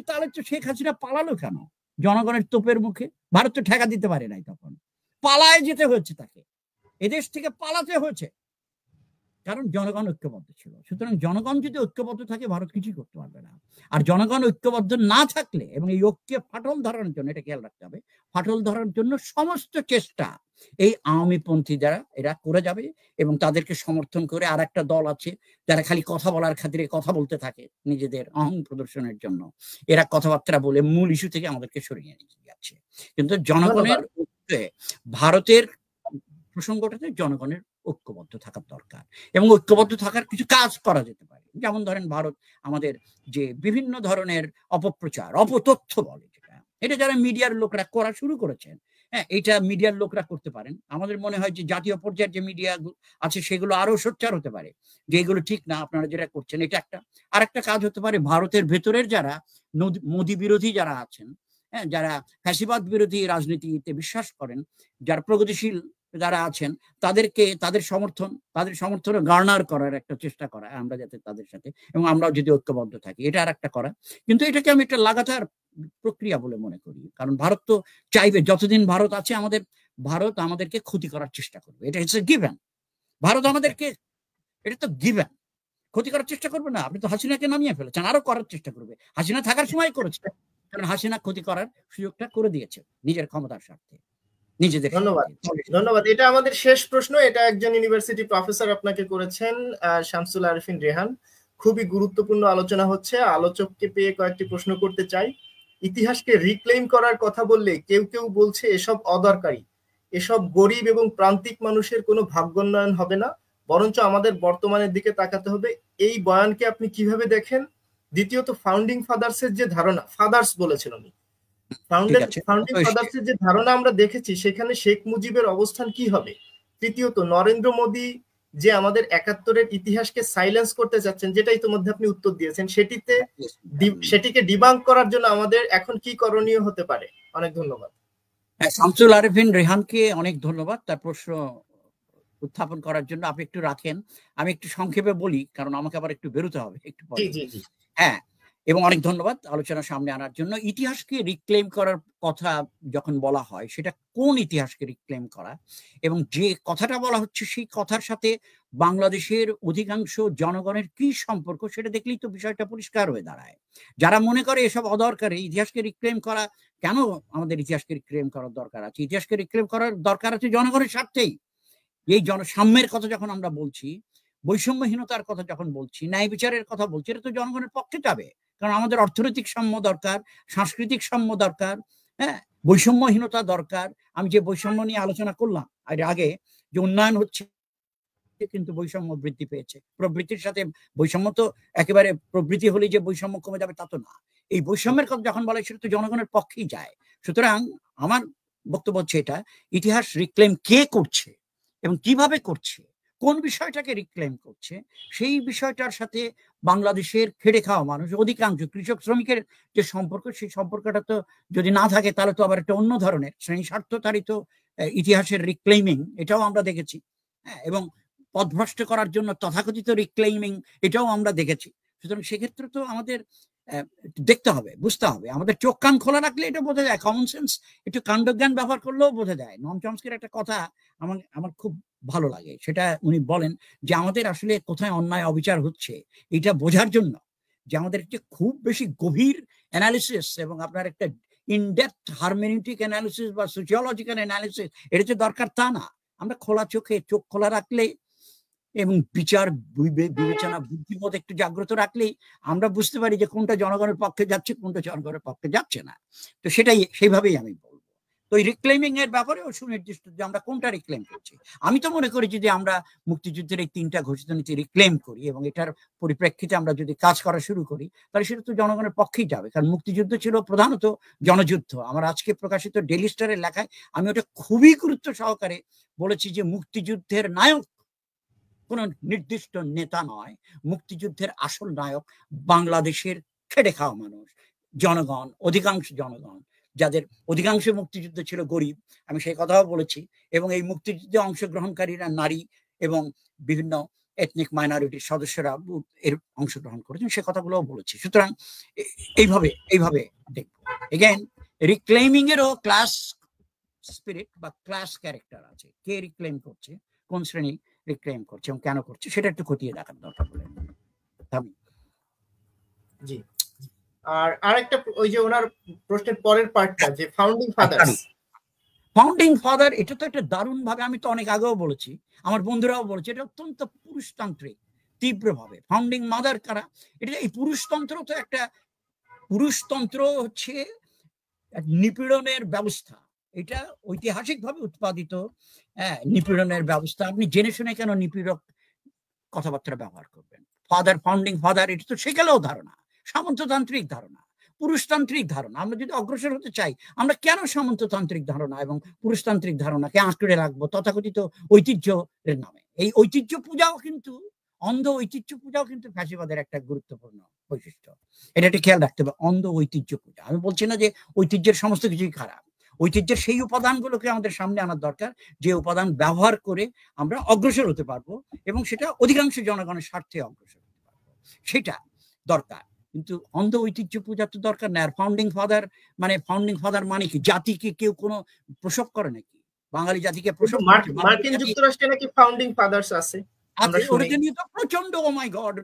তাহলে তো শেখ হাসিনা পালালো কেন? জনগণের তোপের মুখে ভারত তো ঠেকা দিতে পারে নাই, তখন পালায় যেতে হয়েছে তাকে, এদেশ থেকে পালাতে হয়েছে, কারণ জনগণ ঐক্যবদ্ধ ছিল। সুতরাং জনগণ যদি ঐক্যবদ্ধ থাকে ভারত কিছুই করতে পারবে না। আর জনগণ ঐক্যবদ্ধ না থাকলে, এবং এই ঐক্যে ফাটল ধরানোর জন্য, এটা খেয়াল রাখতে হবে, ফাটল ধরার জন্য সমস্ত চেষ্টা এই আওয়ামী পন্থী যারা এরা করে যাবে, এবং তাদেরকে সমর্থন করে আর একটা দল আছে যারা খালি কথা বলার খাতিরে কথা বলতে থাকে নিজেদের অহং প্রদর্শনের জন্য। এরা কথাবার্তা বলে মূল ইস্যু থেকে আমাদেরকে সরিয়ে নিয়ে যাচ্ছে। কিন্তু জনগণের ভারতের প্রসঙ্গটাতে জনগণের ঐক্যবদ্ধ থাকার দরকার, এবং ঐক্যবদ্ধ থাকার কিছু কাজ করা যেতে পারে। যেমন ধরেন ভারত আমাদের যে বিভিন্ন ধরনের অপপ্রচার, অপতথ্য বলে যেটা, এটা যারা মিডিয়ার লোকরা করা শুরু করেছেন, হ্যাঁ, এটা মিডিয়ার লোকরা করতে পারেন। আমাদের মনে হয় যে জাতীয় পর্যায়ের যে মিডিয়া আছে সেগুলো আরো সোচ্চার হতে পারে, যে এগুলো ঠিক না আপনারা যেটা করছেন। এটা একটা আর একটা কাজ হতে পারে, ভারতের ভেতরের যারা মোদী বিরোধী যারা আছেন, হ্যাঁ, যারা ফ্যাসিবাদ বিরোধী রাজনীতিতে বিশ্বাস করেন, যারা প্রগতিশীল যারা আছেন, তাদের সমর্থনে গার্নার করার একটা চেষ্টা করা, আমরা যাতে তাদের সাথে, এবং আমরাও যদি ঐক্যবদ্ধ থাকি, এটা আর একটা করা। কিন্তু এটাকে আমি একটা লাগাতার প্রক্রিয়া বলে মনে করি, কারণ ভারত তো চাইবে, যতদিন ভারত আছে ভারত আমাদেরকে ক্ষতি করার চেষ্টা করবে, এটা হচ্ছে গিভেন। ভারত আমাদেরকে, এটা তো গিভেন, ক্ষতি করার চেষ্টা করবে না। আপনি তো হাসিনাকে নামিয়ে ফেলেছেন, আরো করার চেষ্টা করবে। হাসিনা থাকার সময় করেছে, কারণ হাসিনা ক্ষতি করার সুযোগটা করে দিয়েছে নিজের ক্ষমতার স্বার্থে, নিজেদের। ধন্যবাদ। এটা আমাদের শেষ প্রশ্ন, এটা একজন ইউনিভার্সিটি প্রফেসর আপনাকে করেছেন, শামসুল আরেফিন রেহান। খুবই গুরুত্বপূর্ণ আলোচনা হচ্ছে, আলোচককে পেয়ে কয়েকটি প্রশ্ন করতে চাই। ইতিহাসকে রিক্লেইম করার কথা বললে কেউ কেউ বলছে এসব অদরকারি, এসব গরিব এবং প্রান্তিক মানুষের কোনো ভাগ্যোন্নয়ন হবে না, বরঞ্চ আমাদের বর্তমানের দিকে তাকাতে হবে। এই বয়ানকে আপনি কিভাবে দেখেন? দ্বিতীয়ত, ফাউন্ডিং ফাদার্সের যে ধারণা, ফাদার্স বলেছেন উনি, ফাউন্ডিং ফাদার্সের যে ধারণা আমরা দেখেছি, সেখানে শেখ মুজিবের অবস্থান কি হবে? তৃতীয়ত, নরেন্দ্র মোদী যে আমাদের 71-এর ইতিহাসকে সাইলেন্স করতে চাচ্ছেন, যেটা ইতিমধ্যে আপনি উত্তর দিয়েছেন, সেটিকে ডিবাঙ্ক করার জন্য আমাদের এখন কি করণীয় হতে পারে? অনেক ধন্যবাদ। শামসুল আরেফিন রেহানকে অনেক ধন্যবাদ তার প্রশ্ন উত্থাপন করার জন্য। আপনি একটু রাখেন, আমি একটু সংক্ষেপে বলি, কারণ আমাকে আবার একটু বেরোতে হবে একটু পরে। হ্যাঁ, এবং অনেক ধন্যবাদ আলোচনা সামনে আনার জন্য। ইতিহাসকে রিক্লেম করার কথা যখন বলা হয়, সেটা কোন ইতিহাসকে রিক্লেম করা, এবং যে কথাটা বলা হচ্ছে সেই কথার সাথে বাংলাদেশের অধিকাংশ জনগণের কি সম্পর্ক, সেটা দেখলেই তো বিষয়টা পরিষ্কার হয়ে দাঁড়ায়। যারা মনে করে এসব অদরকারি, ইতিহাসকে রিক্লেম করা কেন, আমাদের ইতিহাসকে রিক্লেম করার দরকার আছে, ইতিহাসকে রিক্লেম করার দরকার আছে জনগণের স্বার্থেই। এই জনসাম্যের কথা যখন আমরা বলছি, বৈষম্যহীনতার কথা যখন বলছি, ন্যায় বিচারের কথা বলছি, এটা তো জনগণের পক্ষে যাবে, কারণ আমাদের অর্থনৈতিক সাম্য দরকার, সাংস্কৃতিক সাম্য দরকার, হ্যাঁ, বৈষম্যহীনতা দরকার। আমি যে বৈষম্য নিয়ে আলোচনা করলাম এর আগে, যে উন্নয়ন হচ্ছে কিন্তু বৈষম্য বৃদ্ধি পেয়েছে। প্রবৃত্তির সাথে বৈষম্য তো একেবারে প্রবৃত্তি হলে যে বৈষম্য কমে যাবে তা তো না। এই বৈষম্যের কথা যখন বলে সেটা তো জনগণের পক্ষেই যায়। সুতরাং আমার বক্তব্য হচ্ছে এটা, ইতিহাস রিক্লেম কে করছে এবং কিভাবে করছে, কোন বিষয়টাকে রিক্লেম করছে, সেই বিষয়টার সাথে বাংলাদেশের খেটে খাওয়া মানুষ, অধিকাংশ কৃষক শ্রমিকের যে সম্পর্ক, সেই সম্পর্কটা তো যদি না থাকে তাহলে তো আবার একটা অন্য ধরনের শ্রেণী স্বার্থতাড়িত ইতিহাসের রিক্লেমিং, এটাও আমরা দেখেছি। হ্যাঁ, এবং পথভ্রষ্ট করার জন্য তথাকথিত রিক্লেমিং, এটাও আমরা দেখেছি। সুতরাং সেক্ষেত্রে তো আমাদের দেখতে হবে, বুঝতে হবে। আমাদের চোখ কান খোলা রাখলে এটা বোঝা যায়, কমন সেন্স একটু কাণ্ডজ্ঞান ব্যবহার করলেও বোঝা যায়। নম চমস্কির একটা কথা আমার খুব ভালো লাগে, সেটা উনি বলেন যে আমাদের আসলে কোথায় অন্যায় অবিচার হচ্ছে এটা বোঝার জন্য যে আমাদের একটা খুব বেশি গভীর অ্যানালিসিস এবং আপনার একটা ইনডেপথ হারমেনিউটিক অ্যানালিসিস বা সোশিওলজিক্যাল অ্যানালিসিস এটা যে দরকার তা না। আমরা খোলা চোখে চোখ খোলা রাখলে এবং বিচার বিবেচনা বুদ্ধিবোধ একটু জাগ্রত রাখলেই আমরা বুঝতে পারি যে কোনটা জনগণের পক্ষে যাচ্ছে, কোনটা জনগণের পক্ষে যাচ্ছে না। তো সেটাই, সেইভাবেই আমি বলবো। তো এই রিক্লেমিং এর ব্যাপারেও সুনির্দিষ্ট যে আমরা কোনটা রিক্লেম করছি। আমি তো মনে করি যদি আমরা মুক্তিযুদ্ধের এই 3টা ঘোষিত নীতি রিক্লেম করি এবং এটার পরিপ্রেক্ষিতে আমরা যদি কাজ করা শুরু করি তাহলে সেটা তো জনগণের পক্ষেই যাবে। কারণ মুক্তিযুদ্ধ ছিল প্রধানত জনযুদ্ধ। আমার আজকে প্রকাশিত ডেইলি স্টারের লেখায় আমি ওটা খুবই গুরুত্ব সহকারে বলেছি যে মুক্তিযুদ্ধের নায়ক কোন নির্দিষ্ট নেতা নয়, মুক্তিযুদ্ধের আসল নায়ক বাংলাদেশের খেটে খাওয়া মানুষ, জনগণ, অধিকাংশ জনগণ, যাদের অধিকাংশ মুক্তিযুদ্ধ ছিল গরিব, আমি সেই কথাও বলেছি। এবং এই মুক্তিযুদ্ধে অংশগ্রহণকারীরা নারী এবং বিভিন্ন এথনিক মাইনরিটির সদস্যরা এর অংশগ্রহণ করেছেন, সে কথাগুলোও বলেছি। সুতরাং এইভাবে দেখবো। এগেন, রিক্লেমিং এরও ক্লাস স্পিরিট বা ক্লাস ক্যারেক্টার আছে। কে রিক্লেম করছে, কোন শ্রেণী রিক্লেম করছে এবং কেন করছে, সেটা একটু খতিয়ে দেখার দরকার বলে। জি, আর আরেকটা ওই যে ওনার প্রশ্নের পরের পার্টটা যে ফাউন্ডিং ফাদার, এটা তো একটা দারুণ ভাবে, আমি তো অনেক আগেও বলেছি, আমার বন্ধুরাও বলেছে, এটা অত্যন্ত পুরুষতান্ত্রিক তীব্রভাবে। ফাউন্ডিং মাদার কারা? এটা এই পুরুষতন্ত্র তো একটা, পুরুষতন্ত্র হচ্ছে নিপীড়নের ব্যবস্থা। এটা ঐতিহাসিকভাবে উৎপাদিত নিপীড়নের ব্যবস্থা। আপনি জেনে শুনে কেন নিপীড়ক কথাবার্তা ব্যবহার করবেন? ফাদার, ফাউন্ডিং ফাদার, এটা তো সেকালেও ধারণা, সামন্ততান্ত্রিক ধারণা, পুরুষতান্ত্রিক ধারণা। আমরা যদি অগ্রসর হতে চাই, আমরা কেন সামন্ততান্ত্রিক ধারণা এবং পুরুষতান্ত্রিক ধারণাকে আঁকড়ে রাখবো তথাকথিত ঐতিহ্যের নামে? এই ঐতিহ্য পূজাও কিন্তু, অন্ধ ঐতিহ্য পূজাও কিন্তু ফ্যাসিবাদের একটা গুরুত্বপূর্ণ বৈশিষ্ট্য। এটা একটা খেয়াল রাখতে হবে, অন্ধ ঐতিহ্য পূজা। আমি বলছি না যে ঐতিহ্যের সমস্ত কিছুই খারাপ, ঐতিহ্যের সেই উপাদানগুলোকে আমাদের সামনে আনার দরকার যে উপাদান ব্যবহার করে আমরা অগ্রসর হতে পারবো এবং সেটা অধিকাংশ জনগণের স্বার্থে অগ্রসর হতে পারবো, সেটা দরকার। কিন্তু অন্ধ ঐতিহ্য পূজা তো দরকার না। আর ফাউন্ডিং ফাদার মানে কি? জাতিকে কেউ কোনো প্রসব করে নাকি? বাঙালি জাতিকে প্রসব করছে? মার্কিন যুক্তরাষ্ট্রে নাকি ফাউন্ডিং ফাদার্স আছে, প্রচন্ড। ও মাই গড,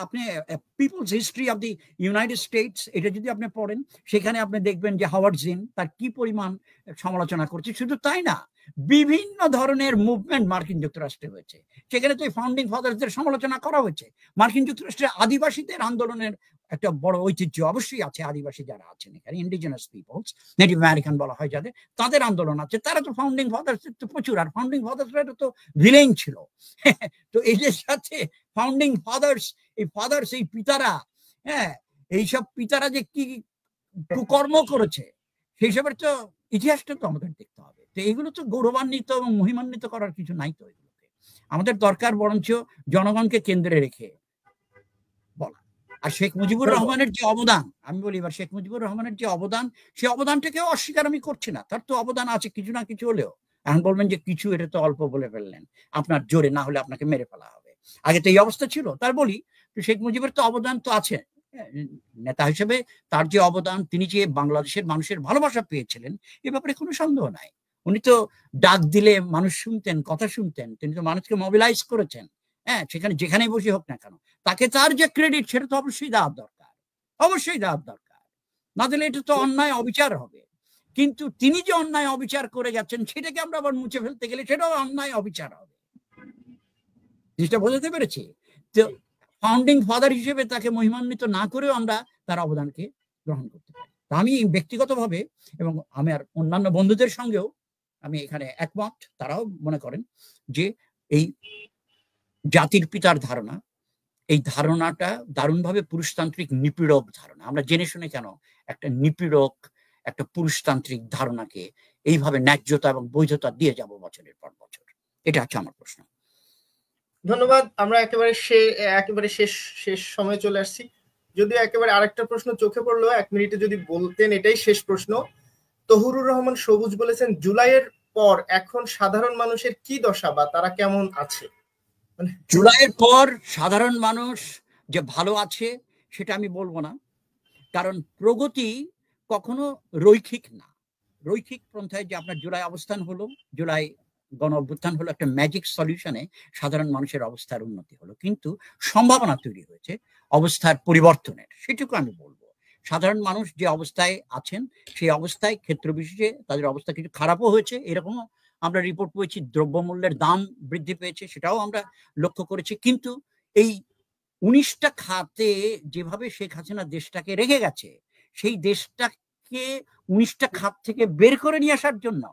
আপনি people's history of the United States এটা যদি আপনি পড়েন, সেখানে আপনি দেখবেন যে হাওয়ার্ড জিন তার কি পরিমাণ সমালোচনা করছে। শুধু তাই না, বিভিন্ন ধরনের মুভমেন্ট মার্কিন যুক্তরাষ্ট্রে হয়েছে, সেখানে তো ফাউন্ডিং ফাদারদের সমালোচনা করা হয়েছে। মার্কিন যুক্তরাষ্ট্রের আদিবাসীদের আন্দোলনের একটা বড় ঐতিহ্য অবশ্যই আছে। আদিবাসী যারা আছেন এখানে, ইন্ডিজিনাস পিপলস, নেটিভ আমেরিকান বলা হয় যাদের, তাদের আন্দোলন আছে। তারা তো ফাউন্ডিং ফাদার্স তো প্রচুর। আর ফাউন্ডিং ফাদার্সরা তো ভিলেন ছিল। তো এদের সাথে ফাউন্ডিং ফাদার্স, এই পিতারা, এইসব পিতারা যে কি কুকর্ম করেছে সেই সবের তো ইতিহাসটা তো আমাদের দেখতে হবে। তো এইগুলো তো গৌরবান্বিত এবং মহিমান্বিত করার কিছু নাই তো। এগুলোকে আমাদের দরকার বরঞ্চ জনগণকে কেন্দ্রে রেখে বলা। আর শেখ মুজিবুর রহমানের যে অবদান, আমি বলি এবার, শেখ মুজিবুর রহমানের যে অবদান, সেই অবদানটাকেও অস্বীকার আমি করছি না। তার তো অবদান আছে কিছু না কিছু হলেও। এখন বলবেন যে কিছু, এটা তো অল্প বলে ফেললেন, আপনার জোরে না হলে আপনাকে মেরে ফেলা হবে। আগে তো এই অবস্থা ছিল। তার বলি, শেখ মুজিবের তো অবদান তো আছে নেতা হিসেবে। তার যে অবদান, তিনি যে বাংলাদেশের মানুষের ভালোবাসা পেয়েছিলেন, এ ব্যাপারে কোনো সন্দেহ নাই। উনি তো ডাক দিলে মানুষ শুনতেন, কথা শুনতেন। তিনি তো মানুষকে মোবিলাইজ করেছেন, সেখানে যেখানে বসে হোক না কেন। তাকে তার যে ক্রেডিট, সেটা তো অবশ্যই দেওয়ার দরকার, অবশ্যই দেওয়ার দরকার। না দিলে এটা তো অন্যায় অবিচার হবে। কিন্তু তিনি যে অন্যায় অবিচার করে যাচ্ছেন, সেটাকে আমরা আবার মুছে ফেলতে গেলে সেটাও অন্যায় অবিচার হবে। জিনিসটা বোঝাতে পেরেছি? তো ফাউন্ডিং ফাদার হিসেবে তাকে মহিমান্বিত না করেও আমরা তার অবদানকে গ্রহণ করতে পারি। আমি ব্যক্তিগতভাবে এবং আমার অন্যান্য বন্ধুদের সঙ্গেও আমি এখানে একমত। তারাও মনে করেন যে এই জাতির পিতার ধারণা, এই ধারণাটা দারুণভাবে পুরুষতান্ত্রিক নিপীড়ক ধারণা। আমরা জেনে শুনে কেন একটা নিপীড়ক, একটা পুরুষতান্ত্রিক ধারণাকে এইভাবে ন্যায্যতা এবং বৈধতা দিয়ে যাব বছরের পর বছর? এটা হচ্ছে আমার প্রশ্ন। ধন্যবাদ। আমরা একেবারে শেষ সময়ে চলে আসছি। যদিও একেবারে আরেকটা প্রশ্ন চোখে পড়লো, 1 মিনিটে যদি বলতেন। এটাই শেষ প্রশ্ন। তহুরুর রহমান সবুজ বলেছেন, জুলাইয়ের পর এখন সাধারণ মানুষের কি দশা বা তারা কেমন আছে? জুলাইয়ের পর সাধারণ মানুষ যে ভালো আছে সেটা আমি বলবো না, কারণ প্রগতি কখনো রৈখিক না। রৈখিক পন্থায় যে আপনার জুলাই অবস্থান হলো, জুলাই গণ অভ্যুত্থান হলো, একটা ম্যাজিক সলিউশনে সাধারণ মানুষের অবস্থার উন্নতি হলো, কিন্তু সম্ভাবনা তৈরি হয়েছে অবস্থার পরিবর্তনের। সেটুকু আমি বলবো। সাধারণ মানুষ যে অবস্থায় আছেন সেই অবস্থায় ক্ষেত্র বিশেষে তাদের অবস্থা কিছু খারাপও হয়েছে, এরকমও আমরা রিপোর্ট পেয়েছি। দ্রব্যমূল্যের দাম বৃদ্ধি পেয়েছে, সেটাও আমরা লক্ষ্য করেছি। কিন্তু এই 19টা খাতে যেভাবে শেখ হাসিনা দেশটাকে রেখে গেছে, সেই দেশটাকে 19টা খাত থেকে বের করে নিয়ে আসার জন্য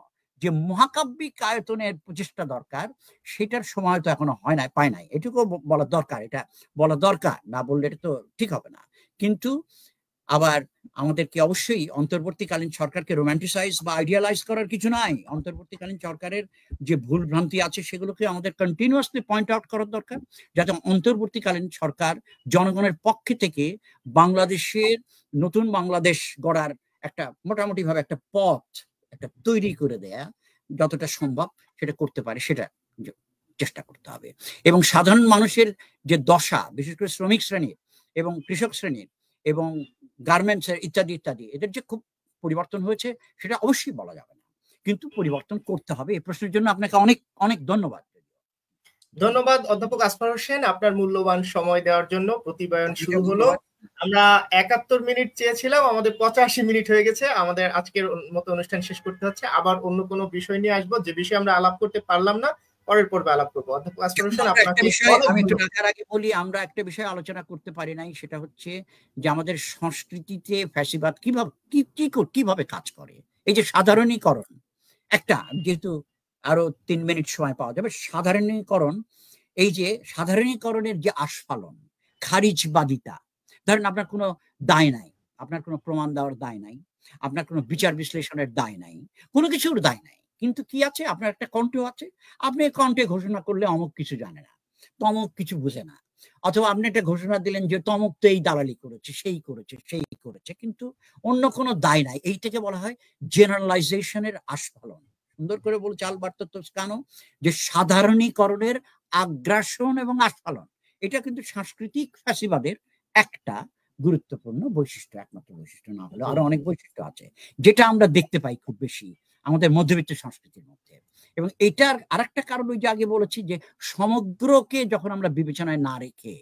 যে মহাকাব্যিক আয়তনের প্রচেষ্টা দরকার, সেটার সময় তো এখনো হয় নাই, পায় নাই। এটুকু বলা দরকার, এটা বলা দরকার, না বললে এটা তো ঠিক হবে না। কিন্তু আবার আমাদেরকে অবশ্যই অন্তর্বর্তীকালীন সরকারকে রোম্যান্টিসাইজ বা আইডিয়ালাইজ করার কিছু নাই। অন্তর্বর্তীকালীন সরকারের যে ভুল ভ্রান্তি আছে সেগুলোকে আমাদের কন্টিনিউয়াসলি পয়েন্ট আউট করার দরকার, যাতে অন্তর্বর্তীকালীন সরকার জনগণের পক্ষে থেকে বাংলাদেশের নতুন বাংলাদেশ গড়ার একটা মোটামুটি ভাবে একটা পথ একটা তৈরি করে দেয়া যতটা সম্ভব সেটা করতে পারে, সেটা চেষ্টা করতে হবে। এবং সাধারণ মানুষের যে দশা, বিশেষ করে শ্রমিক শ্রেণীর এবং কৃষক শ্রেণীর এবং গার্মেন্টস ইত্যাদি ইত্যাদি, এদের যে খুব পরিবর্তন হয়েছে সেটা অবশ্যই বলা যাবে না, কিন্তু পরিবর্তন করতে হবে। এই প্রশ্নের জন্য আপনাকে অনেক অনেক ধন্যবাদ। ধন্যবাদ অধ্যাপক আসফার হোসেন, আপনার মূল্যবান সময় দেওয়ার জন্য। প্রতিবায়ন শুরু হলো। আমরা 71 মিনিট চেয়েছিলাম, আমাদের 85 মিনিট হয়ে গেছে। আমাদের আজকের মতো অনুষ্ঠান শেষ করতে হচ্ছে। আবার অন্য কোনো বিষয় নিয়ে আসবো, যে বিষয়ে আমরা আলাপ করতে পারলাম না পরের পর্বে আলাপ করবো। অধ্যাপক আসফার হোসেন, আপনাকে আমি একটু ঢাকার আগে বলি, আমরা একটা বিষয় আলোচনা করতে পারি নাই, সেটা হচ্ছে যে আমাদের সংস্কৃতিতে ফ্যাসিবাদ কিভাবে কাজ করে। এই যে সাধারণীকরণ, একটা যেহেতু আরো 3 মিনিট সময় পাওয়া যাবে, সাধারণীকরণ, এই যে সাধারণীকরণের যে আস্ফালন, খারিজবাদিতা, ধরেন আপনার কোনো দায় নাই, আপনার কোনো প্রমাণ দেওয়ার দায় নাই, আপনার কোনো বিচার বিশ্লেষণের দায় নাই, কোনো কিছুর দায় নাই, কিন্তু কি আছে, আপনার একটা কণ্ঠ আছে, আপনি কণ্ঠে ঘোষণা করলে অমুক কিছু জানে না, তমুক কিছু বুঝে না, অথবা আপনি একটা ঘোষণা দিলেন যে তমুক তো এই দালালি করেছে, সেই করেছে, কিন্তু অন্য কোনো দায় নাই। এইটাকে বলা হয় জেনারেলাইজেশনের আস্ফালন। সুন্দর করে বলছে আলবার্তো তোস্কানো যে সাধারণীকরণের আগ্রাসন এবং আস্ফালন, এটা কিন্তু সাংস্কৃতিক ফ্যাসিবাদের একটা গুরুত্বপূর্ণ বৈশিষ্ট্য, একমাত্র বৈশিষ্ট্য না হলে আরো অনেক বৈশিষ্ট্য আছে, যেটা আমরা দেখতে পাই খুব বেশি আমাদের মধ্যবিত্ত সংস্কৃতির মধ্যে। এবং এটার আরেকটা কারণ ওই যে আগে বলেছি, যে সমগ্রকে যখন আমরা বিবেচনায় না রেখে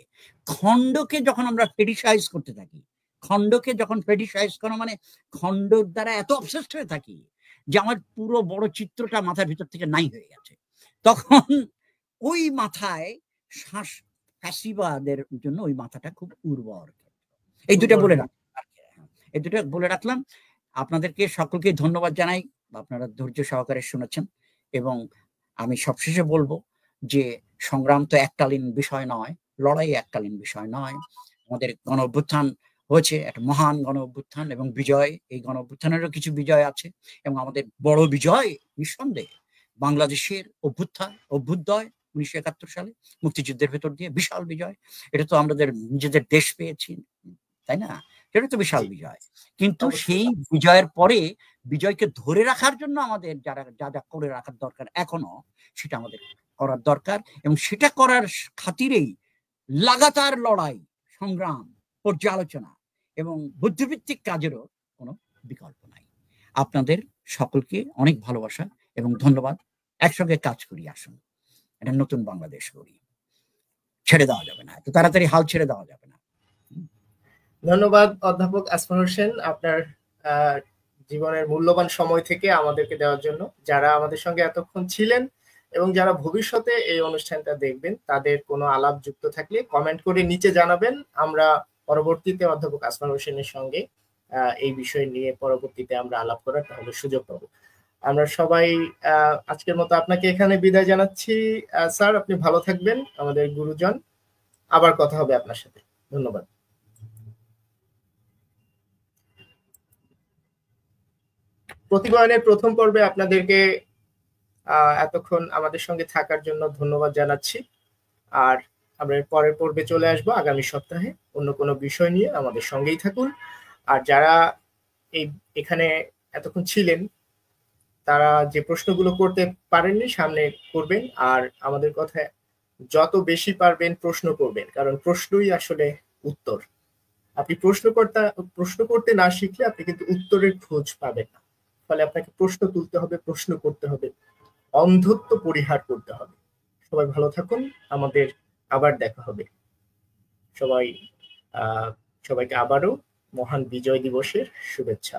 খণ্ডকে যখন আমরা ফেডিসাইজ করতে থাকি, খণ্ডকে যখন ফেডিসাইজ করা মানে খণ্ডর দ্বারা এত অবসেসড হয়ে থাকি যে আমার পুরো বড় চিত্রটা মাথার ভিতর থেকে নাই হয়ে গেছে, তখন ওই মাথায় ফ্যাসিবাদের জন্য ওই মাথাটা খুব উর্বর। এই দুটা বলে রাখলাম। আপনাদেরকে সকলকে ধন্যবাদ জানাই, আপনারা ধৈর্য সহকারে শুনেছেন। এবং আমি সবশেষে বলবো যে সংগ্রাম তো এককালীন বিষয় নয়, লড়াই এককালীন বিষয় নয়। আমাদের গণ অভ্যুত্থান হয়েছে, একটা মহান গণ অভ্যুত্থান এবং বিজয়, এই গণ অভ্যুত্থানেরও কিছু বিজয় আছে, এবং আমাদের বড় বিজয় নিঃসন্দেহে বাংলাদেশের অভ্যুদয় 1971 সালে মুক্তিযুদ্ধের ভেতর দিয়ে বিশাল বিজয়। এটা তো আমাদের নিজেদের দেশ পেয়েছি, তাই না? সেটা তো বিশাল বিজয়। কিন্তু সেই বিজয়ের পরে বিজয়কে ধরে রাখার জন্য আমাদের যা যা করে রাখার দরকার এখনো, সেটা আমাদের করার দরকার, এবং সেটা করার খাতিরেই লাগাতার লড়াই, সংগ্রাম, পর্যালোচনা এবং বুদ্ধিভিত্তিক কাজেরও কোনো বিকল্প নাই। আপনাদের সকলকে অনেক ভালোবাসা এবং ধন্যবাদ। একসঙ্গে কাজ করি, আসুন একটা নতুন বাংলাদেশ করি। ছেড়ে দেওয়া যাবে না, এত তাড়াতাড়ি হাল ছেড়ে দেওয়া যাবে না। ধন্যবাদ অধ্যাপক আসফার হোসেন, আপনার জীবনের মূল্যবান সময় থেকে আমাদেরকে দেওয়ার জন্য। যারা আমাদের সঙ্গে এতক্ষণ ছিলেন এবং যারা ভবিষ্যতে এই অনুষ্ঠানটা দেখবেন, তাদের কোনো আলাপ যুক্ত থাকলে কমেন্ট করে নিচে জানাবেন। আমরা পরবর্তীতে অধ্যাপক আসফার হোসেনের সঙ্গে এই বিষয় নিয়ে পরবর্তীতে আমরা আলাপ করার তাহলে সুযোগ পাবো। আমরা সবাই আজকের মতো আপনাকে এখানে বিদায় জানাচ্ছি। স্যার, আপনি ভালো থাকবেন, আমাদের গুরুজন। আবার কথা হবে আপনার সাথে। ধন্যবাদ। প্রতিবয়নের প্রথম পর্বে আপনাদেরকে এতক্ষণ আমাদের সঙ্গে থাকার জন্য ধন্যবাদ জানাচ্ছি। আর আমরা পরের পর্বে চলে আসবো আগামী সপ্তাহে অন্য কোনো বিষয় নিয়ে। আমাদের সঙ্গেই থাকুন। আর যারা এখানে এতক্ষণ ছিলেন, তারা যে প্রশ্নগুলো করতে পারেননি সামনে করবেন। আর আমাদের কথায় যত বেশি পারবেন প্রশ্ন করবেন, কারণ প্রশ্নই আসলে উত্তর। আপনি প্রশ্ন করতে না শিখলে আপনি কিন্তু উত্তরের খোঁজ পাবেন না। ফলে আপনাকে প্রশ্ন তুলতে হবে, প্রশ্ন করতে হবে, অন্ধত্ব পরিহার করতে হবে। সবাই ভালো থাকুন, আমাদের আবার দেখা হবে। সবাইকে আবারও মহান বিজয় দিবসের শুভেচ্ছা।